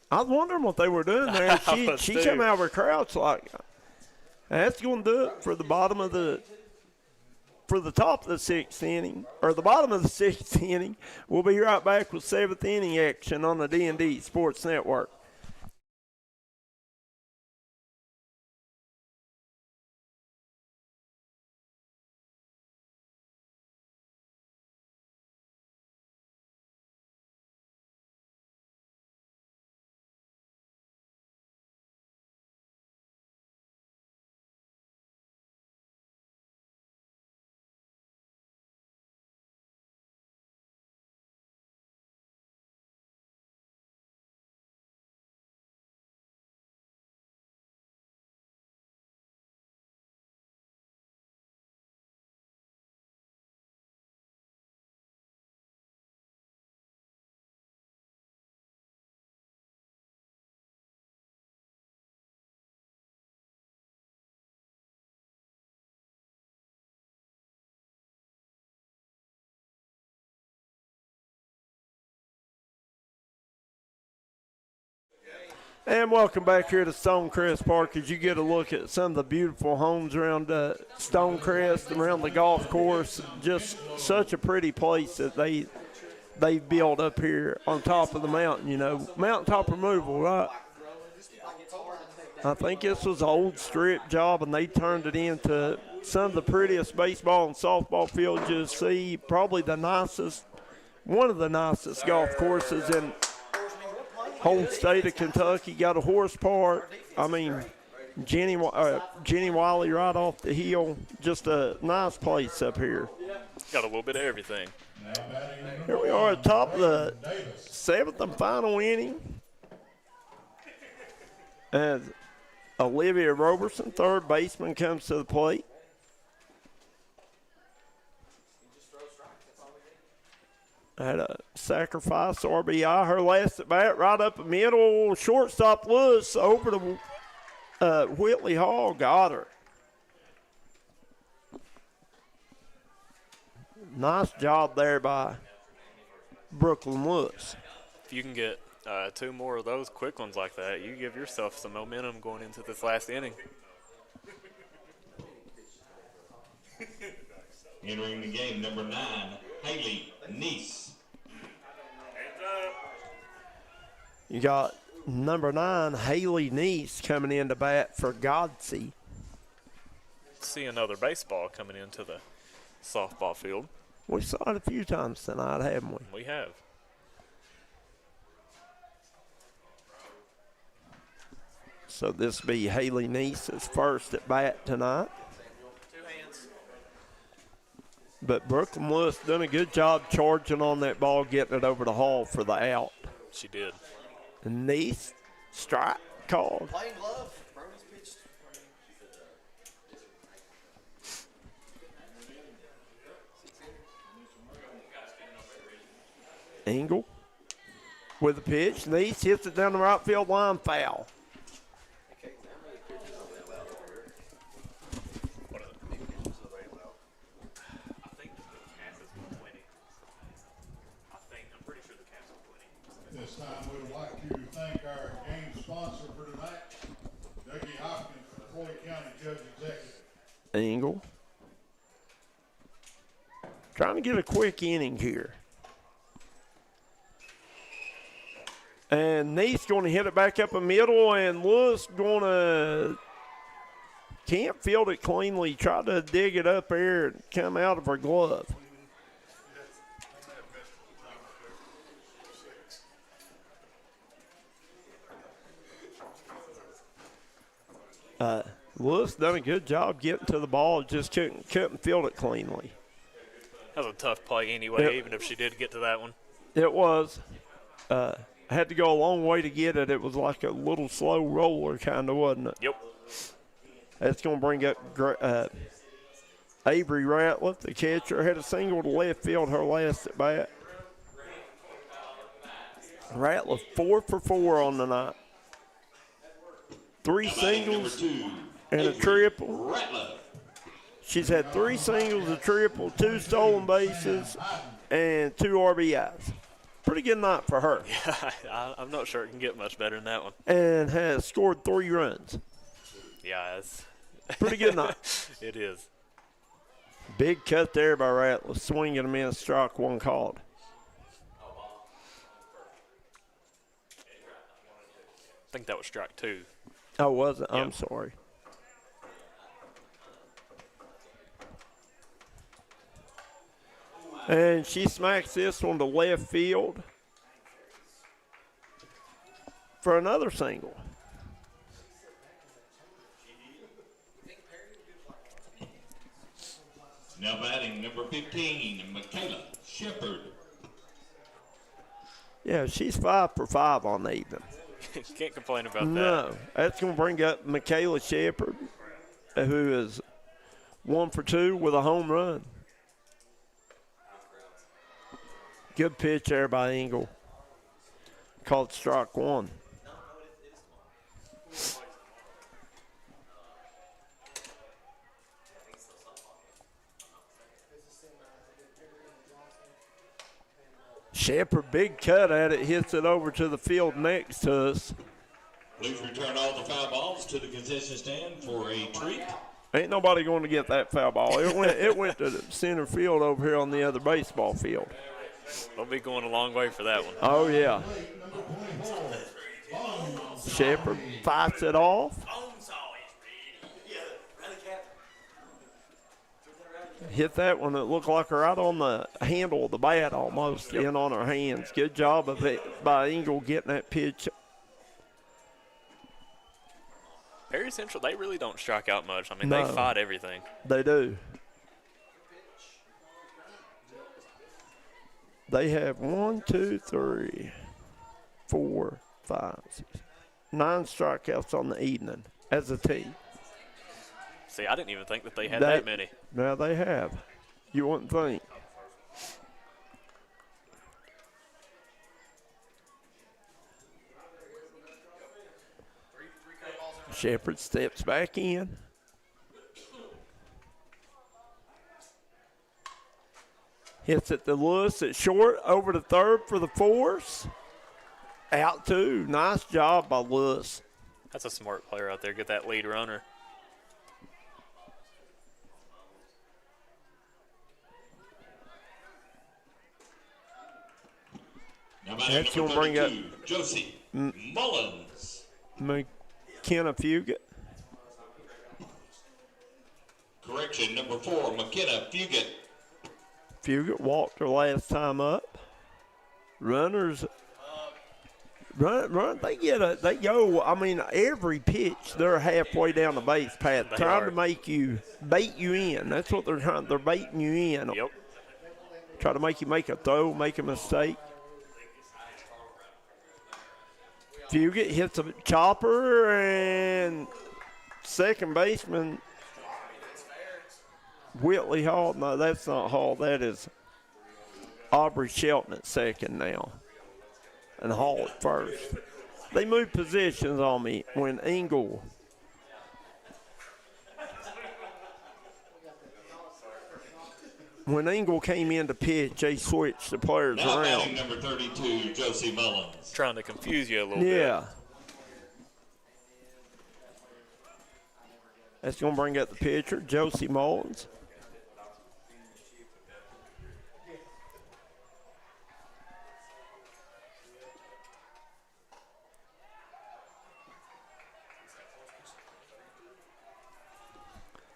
I was wondering what they were doing there. She came out of her crouch like, that's going to do it for the bottom of the top of the 6th inning, or the bottom of the 6th inning. We'll be right back with 7th inning action on the D&D Sports Network. And welcome back here to Stonecrest Park as you get a look at some of the beautiful homes around Stonecrest, around the golf course. Just such a pretty place that they built up here on top of the mountain, you know. Mountaintop removal, right? I think this was an old strip job, and they turned it into some of the prettiest baseball and softball fields you'll see. Probably the nicest, one of the nicest golf courses in whole state of Kentucky. Got a horse park. I mean, Jenny Wiley right off the hill. Just a nice place up here. Got a little bit of everything. Here we are at the top of the 7th and final inning. As Olivia Roberson, third baseman, comes to the plate. Had a sacrifice RBI. Her last at bat, right up the middle. Shortstop Lewis over to Whitley Hall. Got her. Nice job there by Brooklyn Lewis. If you can get 2 more of those quick ones like that, you give yourself some momentum going into this last inning. Entering the game, number 9, Haley Neese. You got number 9, Haley Neese, coming in to bat for Godsey. See another baseball coming into the softball field. We saw it a few times tonight, haven't we? We have. So this will be Haley Neese's first at bat tonight. But Brooklyn Lewis done a good job charging on that ball, getting it over the Hall for the out. She did. And Neese, strike called. Playing glove. Brody's pitched. Engel with the pitch. Neese hits it down the right field line, foul. This time we would like to thank our game sponsor for tonight, Dougie Hopkins, Floyd County Judge Executive. Engel trying to get a quick inning here. And Neese going to hit it back up the middle, and Lewis going to can't field it cleanly. Tried to dig it up there and come out of her glove. Lewis done a good job getting to the ball, just couldn't field it cleanly. That was a tough play anyway, even if she did get to that one. It was. Had to go a long way to get it. It was like a little slow roller kind of, wasn't it? Yep. That's going to bring up Avery Ratliff, the catcher. Had a single to left field her last at bat. Ratliff 4 for 4 on the night. 3 singles and a triple. She's had 3 singles, a triple, 2 stolen bases, and 2 RBIs. Pretty good night for her. Yeah, I'm not sure it can get much better than that one. And has scored 3 runs. Yeah, it's pretty good night. It is. Big cut there by Ratliff, swinging him in, strike 1 called. I think that was strike 2. Oh, was it? Yep. I'm sorry. And she smacks this one to left field for another single. Now batting number 15, Michaela Shepard. Yeah, she's 5 for 5 on the evening. Can't complain about that. No, that's going to bring up Michaela Shepard, who is 1 for 2 with a home run. Good pitch there by Engel. Called strike 1. Shepard, big cut at it, hits it over to the field next to us. Please return all the foul balls to the concession stand for a treat. Ain't nobody going to get that foul ball. It went to the center field over here on the other baseball field. They'll be going a long way for that one. Oh, yeah. Shepard fights it off. Hit that one that looked like right on the handle of the bat almost, in on her hands. Good job of it by Engel getting that pitch. Perry Central, they really don't strike out much. I mean, No. they fight everything. They do. They have 1, 2, 3, 4, 5, 6, 9 strikeouts on the evening as a team. See, I didn't even think that they had that many. Now they have. You wouldn't think. Shepard steps back in. Hits it to Lewis at short, over to third for the force. Out 2. Nice job by Lewis. That's a smart player out there. Get that lead runner. That's going to bring up Josie Mullins. McKenna Fugit. Correction, number 4, McKenna Fugit. Fugit walked her last time up. Runners run. They go. I mean, every pitch they're halfway down the base path, trying to make you bait you in. That's what they're trying. They're baiting you in. Yep. Try to make you make a throw, make a mistake. Fugit hits a chopper, and second baseman Whitley Hall. No, that's not Hall. That is Aubrey Shelton at second now, and Hall at first. They moved positions on me when Engel. When Engel came in to pitch, they switched the players Now around. batting number 32, Josie Mullins. Trying to confuse you a little bit. Yeah. That's going to bring up the pitcher, Josie Mullins.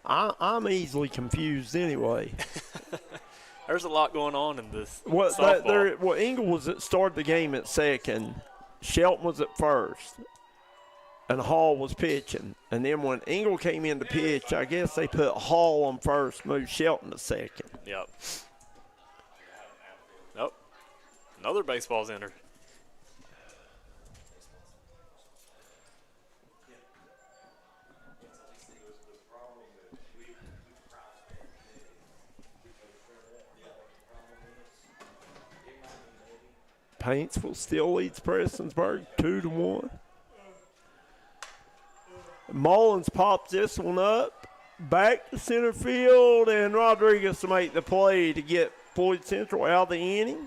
I'm easily confused anyway. There's a lot going on in this Well, softball. Engel was started the game at second. Shelton was at first. and Hall was pitching. And then when Engel came in to pitch, I guess they put Hall on first, moved Shelton to second. Yep. Nope. Another baseball's entered. Paintsville still leads Prestonsburg 2-1. Mullins pops this one up. Back to center field, and Rodriguez to make the play to get Floyd Central out of the inning.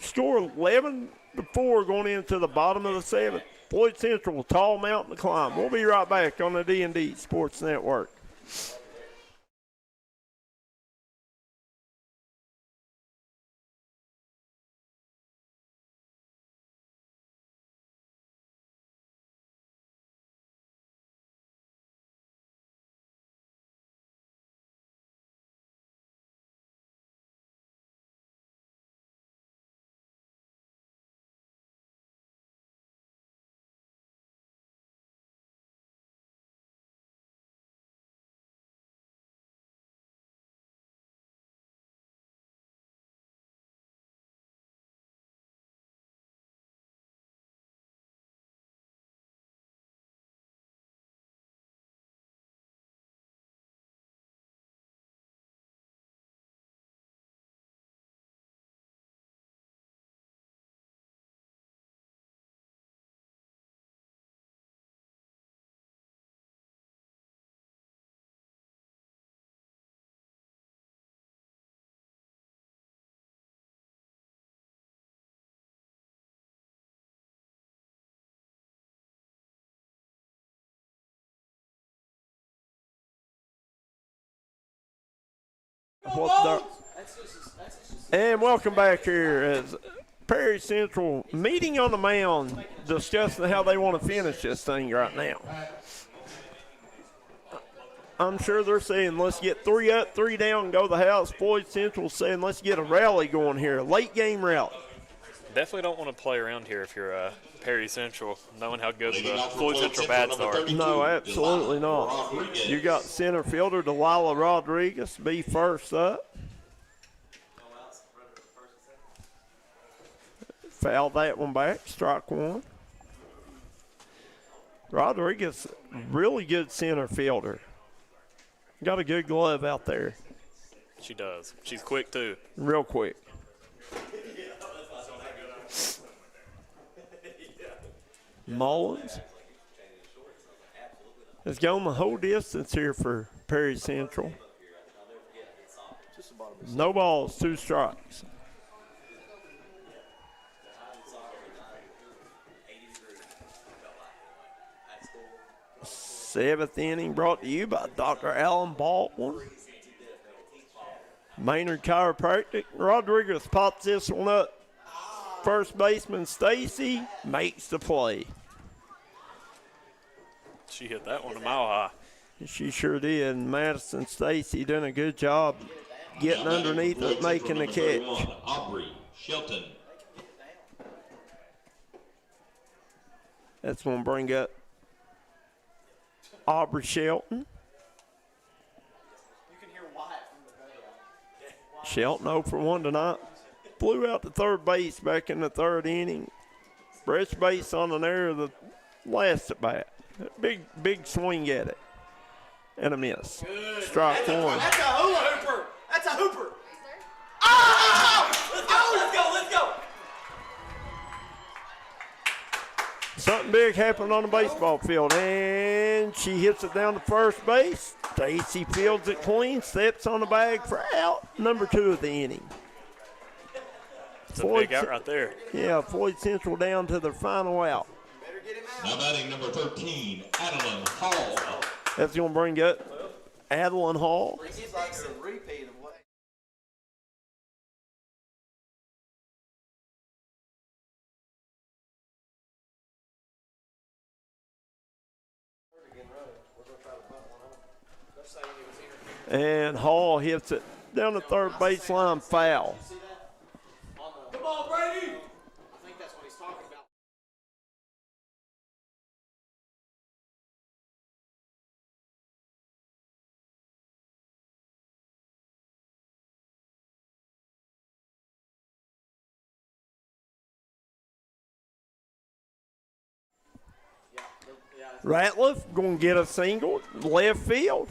Score 11-4 going into the bottom of the seventh. Floyd Central, tall mountain to climb. We'll be right back on the D&D Sports Network. And welcome back here as Perry Central meeting on the mound, discussing how they want to finish this thing right now. I'm sure they're saying, let's get 3 up, 3 down, and go to the house. Floyd Central saying, let's get a rally going here, a late game rally. Definitely don't want to play around here if you're Perry Central, knowing how good the Floyd Central bats are. No, absolutely not. You got center fielder Delilah Rodriguez be first up. Foul that one back, strike one. Rodriguez, really good center fielder. Got a good glove out there. She does. She's quick, too. Real quick. Mullins has gone the whole distance here for Perry Central. No balls, 2 strikes. Seventh inning brought to you by Dr. Alan Baldwin. Maynard Chiropractic. Rodriguez pops this one up. First baseman Stacy makes the play. She hit that one a mile high. She sure did. Madison Stacy doing a good job getting underneath it, making the catch. Aubrey Shelton. That's going to bring up Aubrey Shelton. You can hear Wyatt from the dugout. Shelton 0 for 1 tonight. Flew out to third base back in the third inning. Breast base on an error of the last at bat. Big swing at it. And a miss. Good. Strike one. That's a hula hooper. That's a hooper. Oh! Let's go. Something big happened on the baseball field, and she hits it down to first base. Stacy fields it clean, steps on the bag for out, number 2 of the inning. It's a big out right there. Yeah, Floyd Central down to their final out. Now batting number 13, Adeline Hall. That's going to bring up Adeline Hall. It's like a repeat of what. And Hall hits it down the third baseline, foul. Come on, Brady. I think that's what he's talking about. Ratliff going to get a single left field.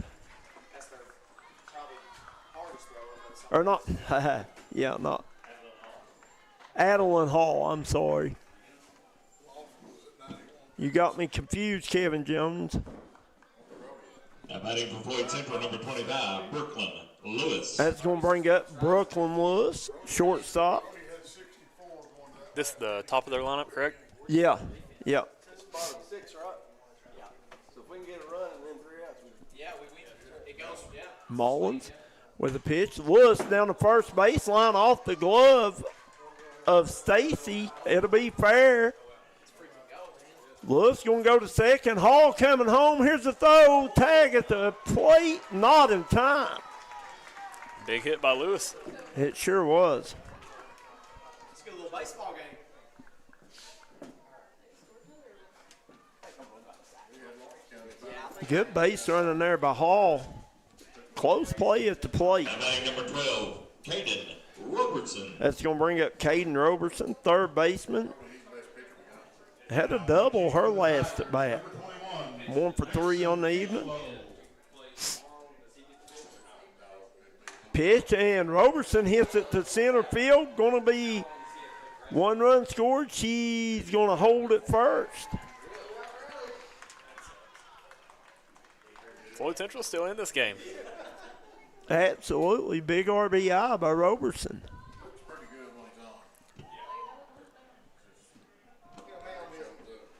Or not. Yeah, not. Adeline Hall, I'm sorry. You got me confused, Kevin Jones. Now batting for Floyd Central, number 25, Brooklyn Lewis. That's going to bring up Brooklyn Lewis, shortstop. This is the top of their lineup, correct? Yeah, yeah. Bottom 6, right? Yeah. So if we can get a run and then 3 outs. Yeah, it goes, yeah. Mullins with a pitch. Lewis down the first baseline off the glove of Stacy. It'll be fair. Lewis going to go to second. Hall coming home. Here's the throw. Tag at the plate. Not in time. Big hit by Lewis. It sure was. Let's get a little baseball game. Good base running there by Hall. Close play at the plate. Now batting number 12, Caden Robertson. That's going to bring up Caden Robertson, third baseman. Had a double her last at bat. 1 for 3 on the evening. Pitch, and Robertson hits it to center field. Going to be 1 run scored. She's going to hold it first. Floyd Central still in this game. Absolutely. Big RBI by Robertson.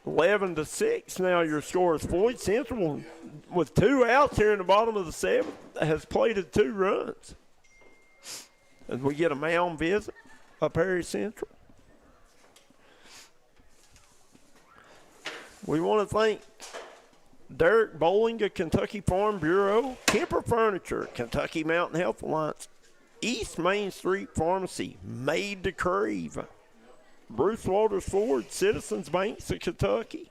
11-6 now your score is. Floyd Central, with 2 outs here in the bottom of the 7th, has plated 2 runs. As we get a mound visit by Perry Central. We want to thank Derek Bowling of Kentucky Farm Bureau, Kemper Furniture, Kentucky Mountain Health Alliance, East Main Street Pharmacy, Made to Crave, Bruce Walters Ford, Citizens Banks of Kentucky,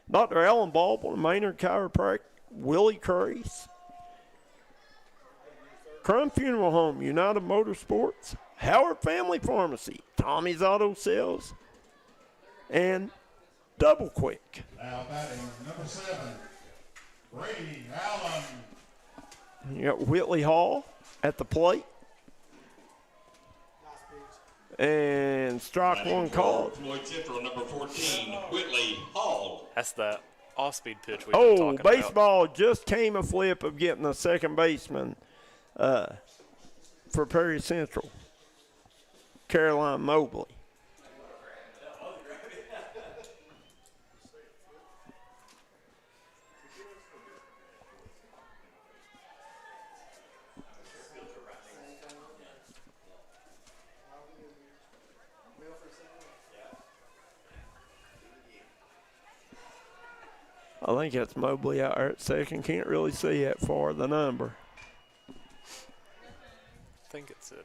Dr. Alan Baldwin, Maynard Chiropractic, Willie Crease, Crum Funeral Home, United Motorsports, Howard Family Pharmacy, Tommy's Auto Sales, and Double Quick. Now batting number 7, Brady Allen. You got Whitley Hall at the plate. And strike 1 called. Floyd Central, number 14, Whitley Hall. That's that off-speed pitch we've been talking about. Baseball just came a flip of getting a second baseman for Perry Central, Caroline Mobley. I think that's Mobley out there at second. Can't really see that far, the number. I think it's a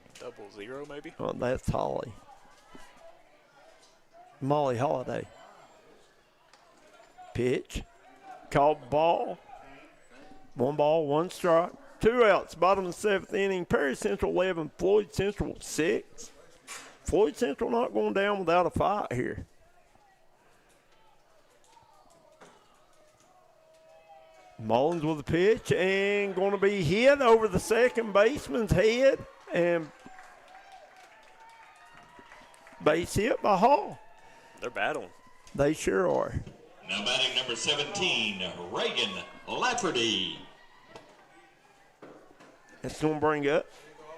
00 maybe. Oh, that's Holly. Molly Holiday. Pitch. Called ball. 1 ball, 1 strike. 2 outs, bottom of the 7th inning. Perry Central 11, Floyd Central 6. Floyd Central not going down without a fight here. Mullins with a pitch and going to be hit over the second baseman's head and base hit by Hall. They're battling. They sure are. Now batting number 17, Reagan Lafferty. That's going to bring up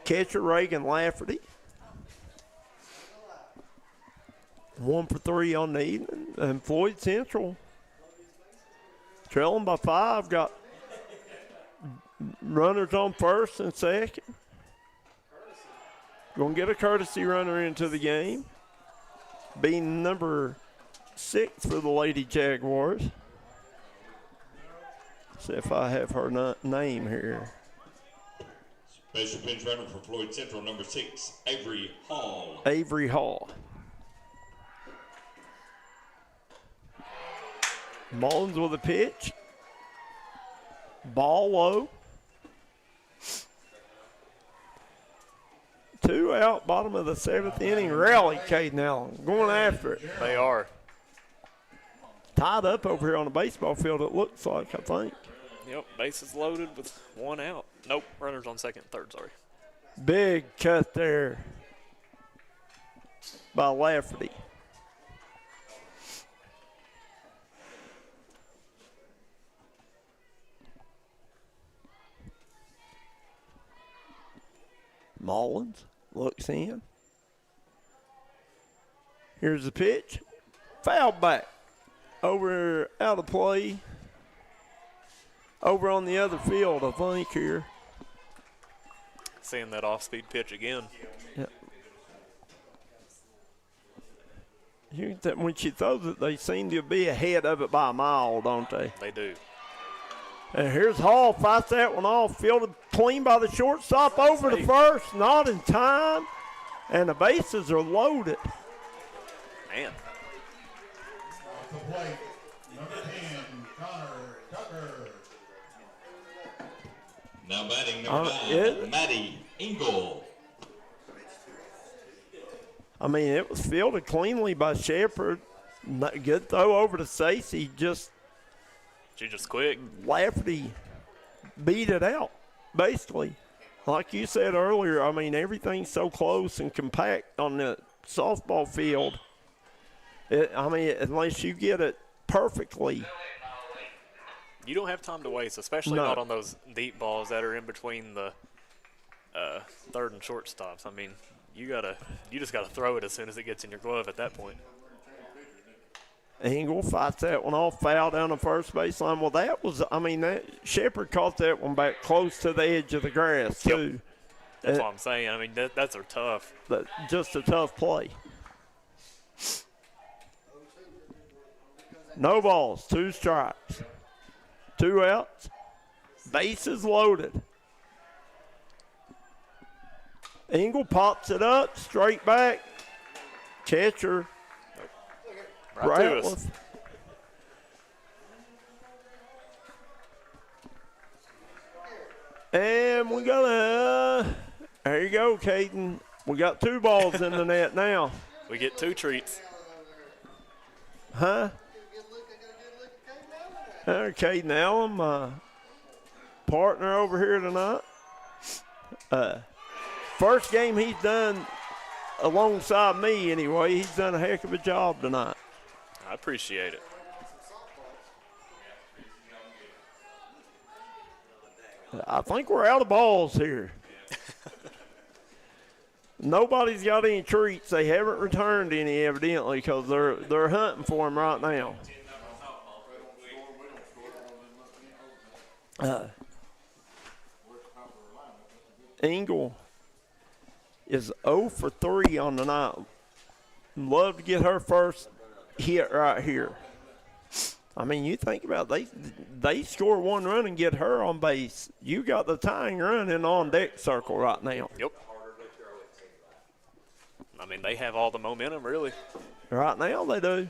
catcher Reagan Lafferty. 1 for 3 on the evening. And Floyd Central trailing by 5, got runners on first and second. Going to get a courtesy runner into the game. Being number 6 for the Lady Jaguars. See if I have her name here. Special bench runner for Floyd Central, number 6, Avery Hall. Avery Hall. Mullins with a pitch. Ball low. 2 out, bottom of the 7th inning. Rally, Caden Allen going after it. They are. tied up over here on the baseball field, it looks like, I think. Yep, bases loaded with 1 out. Nope, runners on second and third, sorry. Big cut there by Lafferty. Mullins looks in. Here's the pitch. Foul back. Over out of play. Over on the other field, I think, here. Seeing that off-speed pitch again. Yeah. When she throws it, they seem to be ahead of it by a mile, don't they? They do. And here's Hall, fights that one off, fielded clean by the shortstop over the first, not in time, and the bases are loaded. Man. Off the plate, number 10, Connor Tucker. Now batting number 9, Maddie Engel. I mean, it was fielded cleanly by Shepard. Good throw over to Stacey, She just quick. Lafferty beat it out, basically. Like you said earlier, I mean, everything's so close and compact on the softball field. Unless you get it perfectly. You don't have time to waste, especially not on those deep balls that are in between the third and shortstops. I mean, you just gotta throw it as soon as it gets in your glove at that point. Engel fights that one off, foul down the first baseline. Well, that Shepard caught that one back close to the edge of the grass, too. Yep. That's what I'm saying. I mean, that's a tough. Just a tough play. No balls, 2 strikes. 2 outs. Bases loaded. Engel pops it up, straight back. Catcher. Right to us. And we got there you go, Caden. We got 2 balls in the net now. We get 2 treats. Huh? Caden Allen, my partner over here tonight. First game he's done alongside me anyway. He's done a heck of a job tonight. I appreciate it. I think we're out of balls here. Nobody's got any treats. They haven't returned any, evidently, because they're hunting for them right now. Engel is 0 for 3 on the night. Love to get her first hit right here. I mean, you think about it, they score 1 run and get her on base. You got the tying run in on deck circle right now. Yep. I mean, they have all the momentum, really. Right now they do.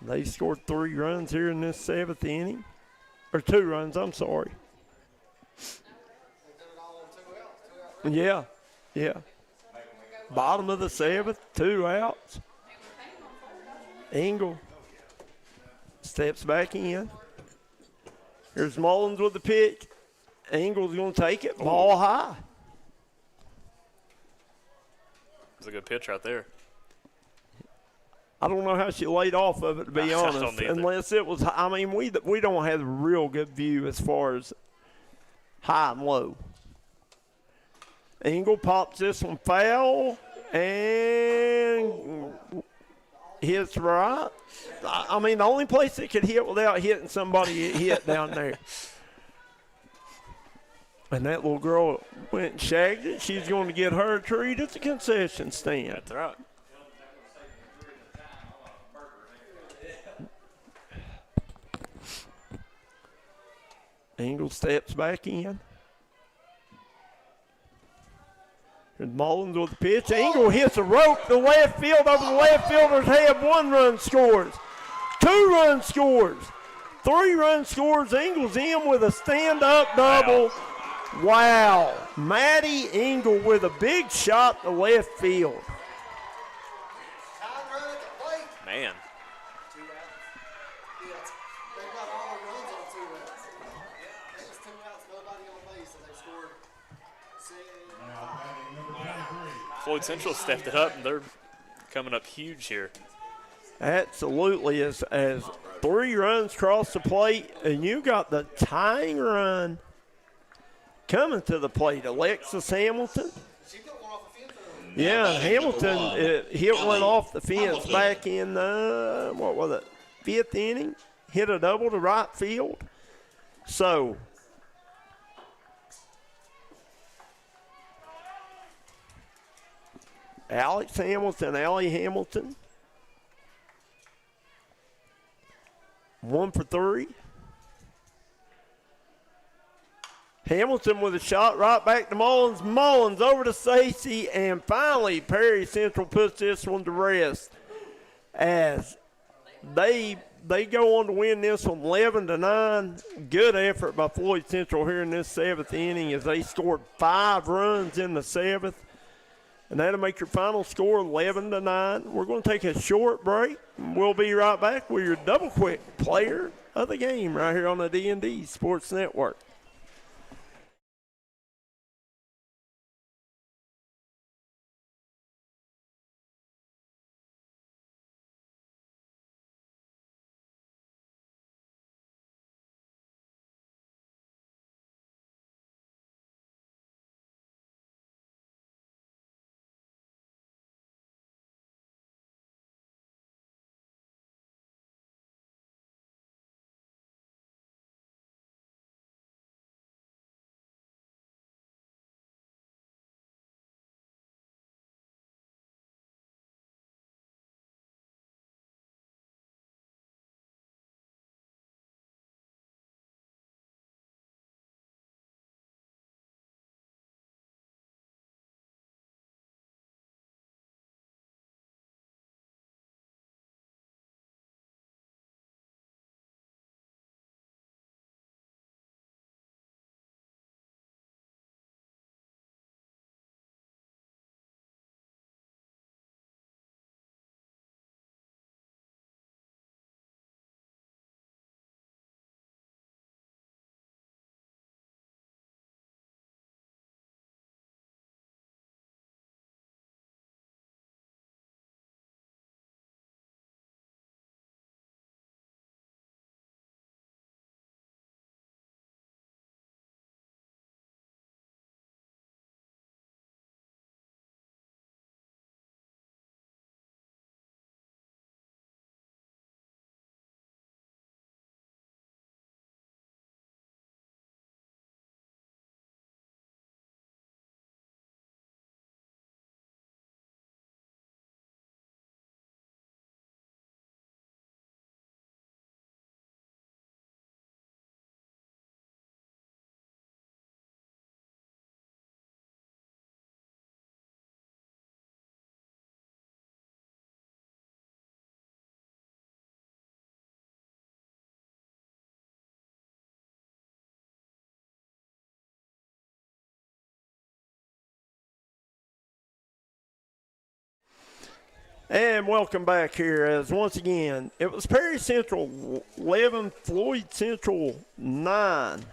They scored 3 runs here in this 7th inning. Or 2 runs, I'm sorry. Yeah. Bottom of the 7th, 2 outs. Engel steps back in. Here's Mullins with the pitch. Engel's going to take it, ball high. It's a good pitch right there. I don't know how she laid off of it, to be honest. Unless it was, I mean, we don't have a real good view as far as high and low. Engel pops this one foul and hits right. I mean, the only place it could hit without hitting somebody, it hit down there. And that little girl went and shagged it. She's going to get her a treat at the concession stand. That's right. Engel steps back in. And Mullins with the pitch. Engel hits a rope to left field over the left fielder's head. 1 run scores. 2 run scores. 3 run scores. Engel's in with a stand-up double. Wow. Maddie Engel with a big shot to left field. Floyd Central stepped it up, and they're coming up huge here. Absolutely. As 3 runs cross the plate, and you got the tying run coming to the plate. Alexis Hamilton. Yeah, Hamilton hit one off the fence back in, what was it, 5th inning. Hit a double to right field. So, Alex Hamilton, Allie Hamilton, 1 for 3. Hamilton with a shot right back to Mullins. Mullins over to Stacy, and finally Perry Central puts this one to rest as they go on to win this one 11-9. Good effort by Floyd Central here in this 7th inning as they scored 5 runs in the 7th. And that'll make your final score 11-9. We're going to take a short break. We'll be right back with your double quick player of the game right here on the D&D Sports Network. And welcome back here as once again, it was Perry Central 11, Floyd Central 9.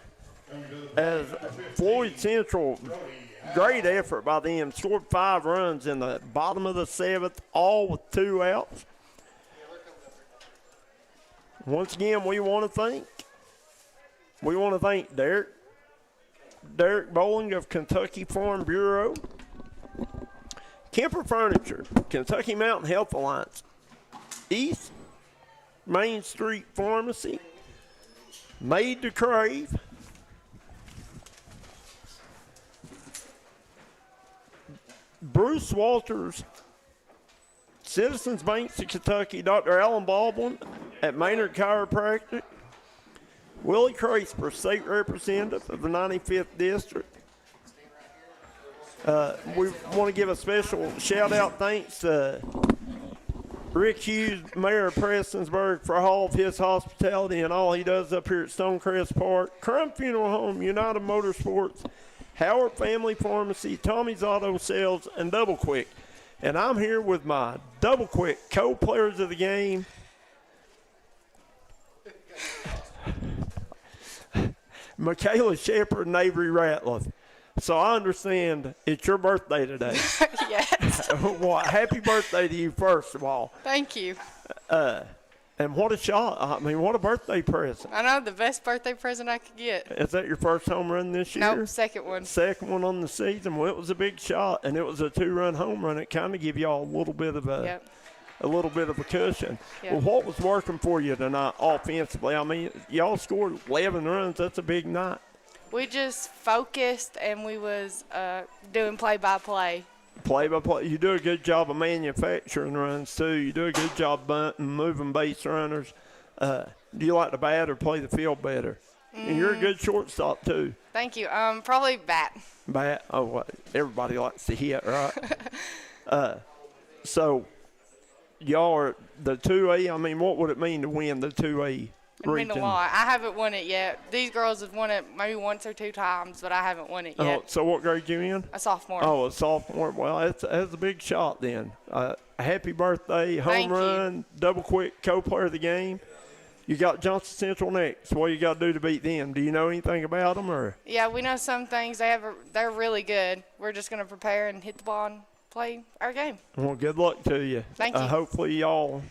As Floyd Central, great effort by them, scored 5 runs in the bottom of the 7th, all with 2 outs. Once again, we want to thank Derek Bowling of Kentucky Farm Bureau, Kemper Furniture, Kentucky Mountain Health Alliance, East Main Street Pharmacy, Made to Crave, Bruce Walters, Citizens Banks of Kentucky, Dr. Alan Baldwin at Maynard Chiropractic, Willie Craisper, State Representative of the 95th District. We want to give a special shout-out thanks to Rick Hughes, Mayor of Prestonsburg, for all of his hospitality and all he does up here at Stonecrest Park. Crumb Funeral Home, United Motorsports, Howard Family Pharmacy, Tommy's Auto Sales, and Double Quick. And I'm here with my Double Quick co-players of the game. Michaela Shepard and Avery Ratliff. So I understand it's your birthday today. Yes. Well, happy birthday to you, first of all. Thank you. And what a shot. I mean, what a birthday present. I know, the best birthday present I could get. Is that your first home run this year? Nope, second one. Second one on the season. Well, it was a big shot, and it was a 2-run home run. It kind of gave y'all a little bit of a cushion. Yep. Well, what was working for you tonight offensively? I mean, y'all scored 11 runs. That's a big night. We just focused, and we was doing play-by-play. Play-by-play. You do a good job of manufacturing runs, too. You do a good job bunting, moving base runners. Do you like to bat or play the field better? And you're a good shortstop, too. Thank you. Probably bat. Bat? Oh, well, everybody likes to hit, right? So, y'all are the 2A. I mean, what would it mean to win the 2A It mean a lot. I haven't won it yet. These girls have won it maybe once or two times, but I haven't won it yet. Oh, so what grade you in? A sophomore. Oh, a sophomore. Well, that's a big shot then. Happy birthday, home run, double quick, co-player of the game. You got Johnson Central next. What you got to do to beat them? Do you know anything about them? Or? Yeah, we know some things. They're really good. We're just going to prepare and hit the ball and play our game. Well, good luck to you. Thank you. Hopefully y'all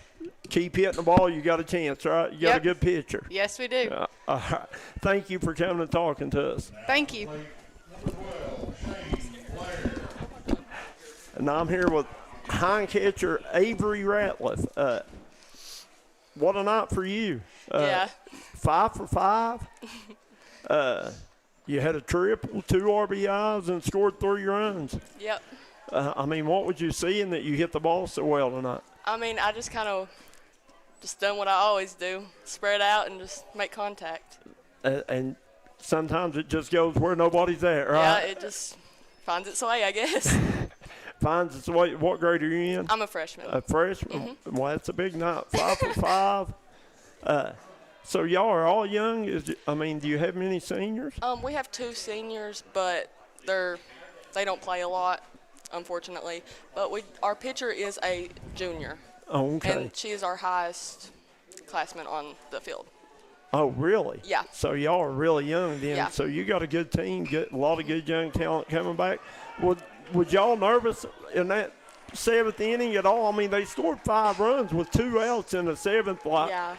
keep hitting the ball. You got a chance, right? You got a good pitcher. Yes, we do. Thank you for coming and talking to us. Thank you. And I'm here with hind catcher Avery Ratliff. What a night for you. Yeah. 5 for 5. You had a triple, 2 RBIs, and scored 3 runs. Yep. I mean, what would you see in that you hit the ball so well tonight? I mean, I just kind of just done what I always do, spread out and just make contact. And sometimes it just goes where nobody's at, right? Yeah, it just finds its way, I guess. Finds its way. What grade are you in? I'm a freshman. A freshman? Mm-hmm. Well, that's a big night. 5 for 5. So y'all are all young. Do you have many seniors? We have 2 seniors, but they don't play a lot, unfortunately. But our pitcher is a junior. Oh, okay. And she is our highest classman on the field. Oh, really? Yeah. So y'all are really young then. Yeah. So you got a good team, a lot of good young talent coming back. Was y'all nervous in that 7th inning at all? I mean, they scored 5 runs with 2 outs in the 7th. Yeah.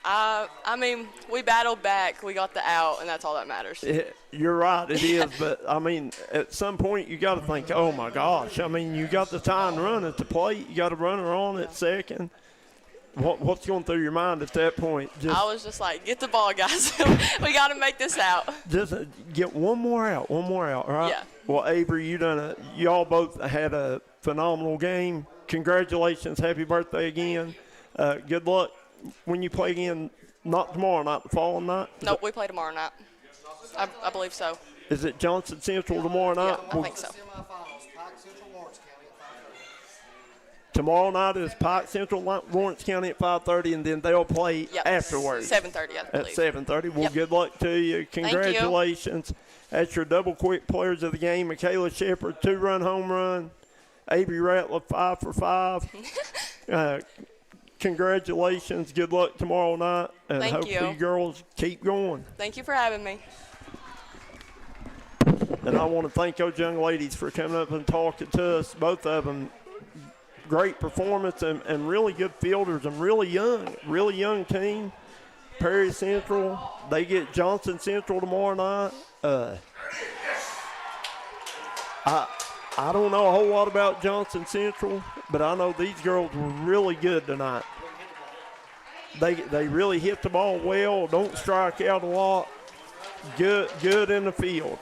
I mean, we battled back. We got the out, and that's all that matters. You're right, it is. But, I mean, at some point you got to think, oh, my gosh. I mean, you got the tying run at the plate. You got a runner on at second. What's going through your mind at that point? I was just like, get the ball, guys. We got to make this out. Just get one more out, right? Yeah. Well, Avery, y'all both had a phenomenal game. Congratulations. Happy birthday again. Good luck when you play again, not tomorrow night, the following night? Nope, we play tomorrow night. I believe so. Is it Johnson Central tomorrow night? Yeah, I think so. Tomorrow night is Pike Central, Lawrence County at 5:30, and then they'll play afterwards. 7:30, I believe. At 7:30. Well, good luck to you. Congratulations. That's your double quick players of the game. Michaela Shepard, 2-run home run. Avery Ratliff, 5 for 5. Congratulations. Good luck tomorrow night. And Thank hopefully you. You girls keep going. Thank you for having me. And I want to thank those young ladies for coming up and talking to us, both of them. Great performance and really good fielders and really young team. Perry Central, they get Johnson Central tomorrow night. I don't know a whole lot about Johnson Central, but I know these girls were really good tonight. They really hit the ball well, don't strike out a lot. Good in the field.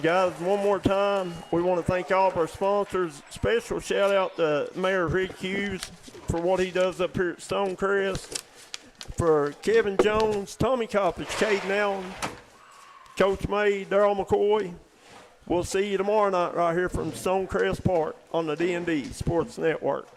Guys, one more time, we want to thank all of our sponsors. Special shout out to Mayor Rick Hughes for what he does up here at Stonecrest. For Kevin Jones, Tommy Coppage, Caden Allen, Coach May, Darryl McCoy. We'll see you tomorrow night right here from Stonecrest Park on the D&D Sports Network.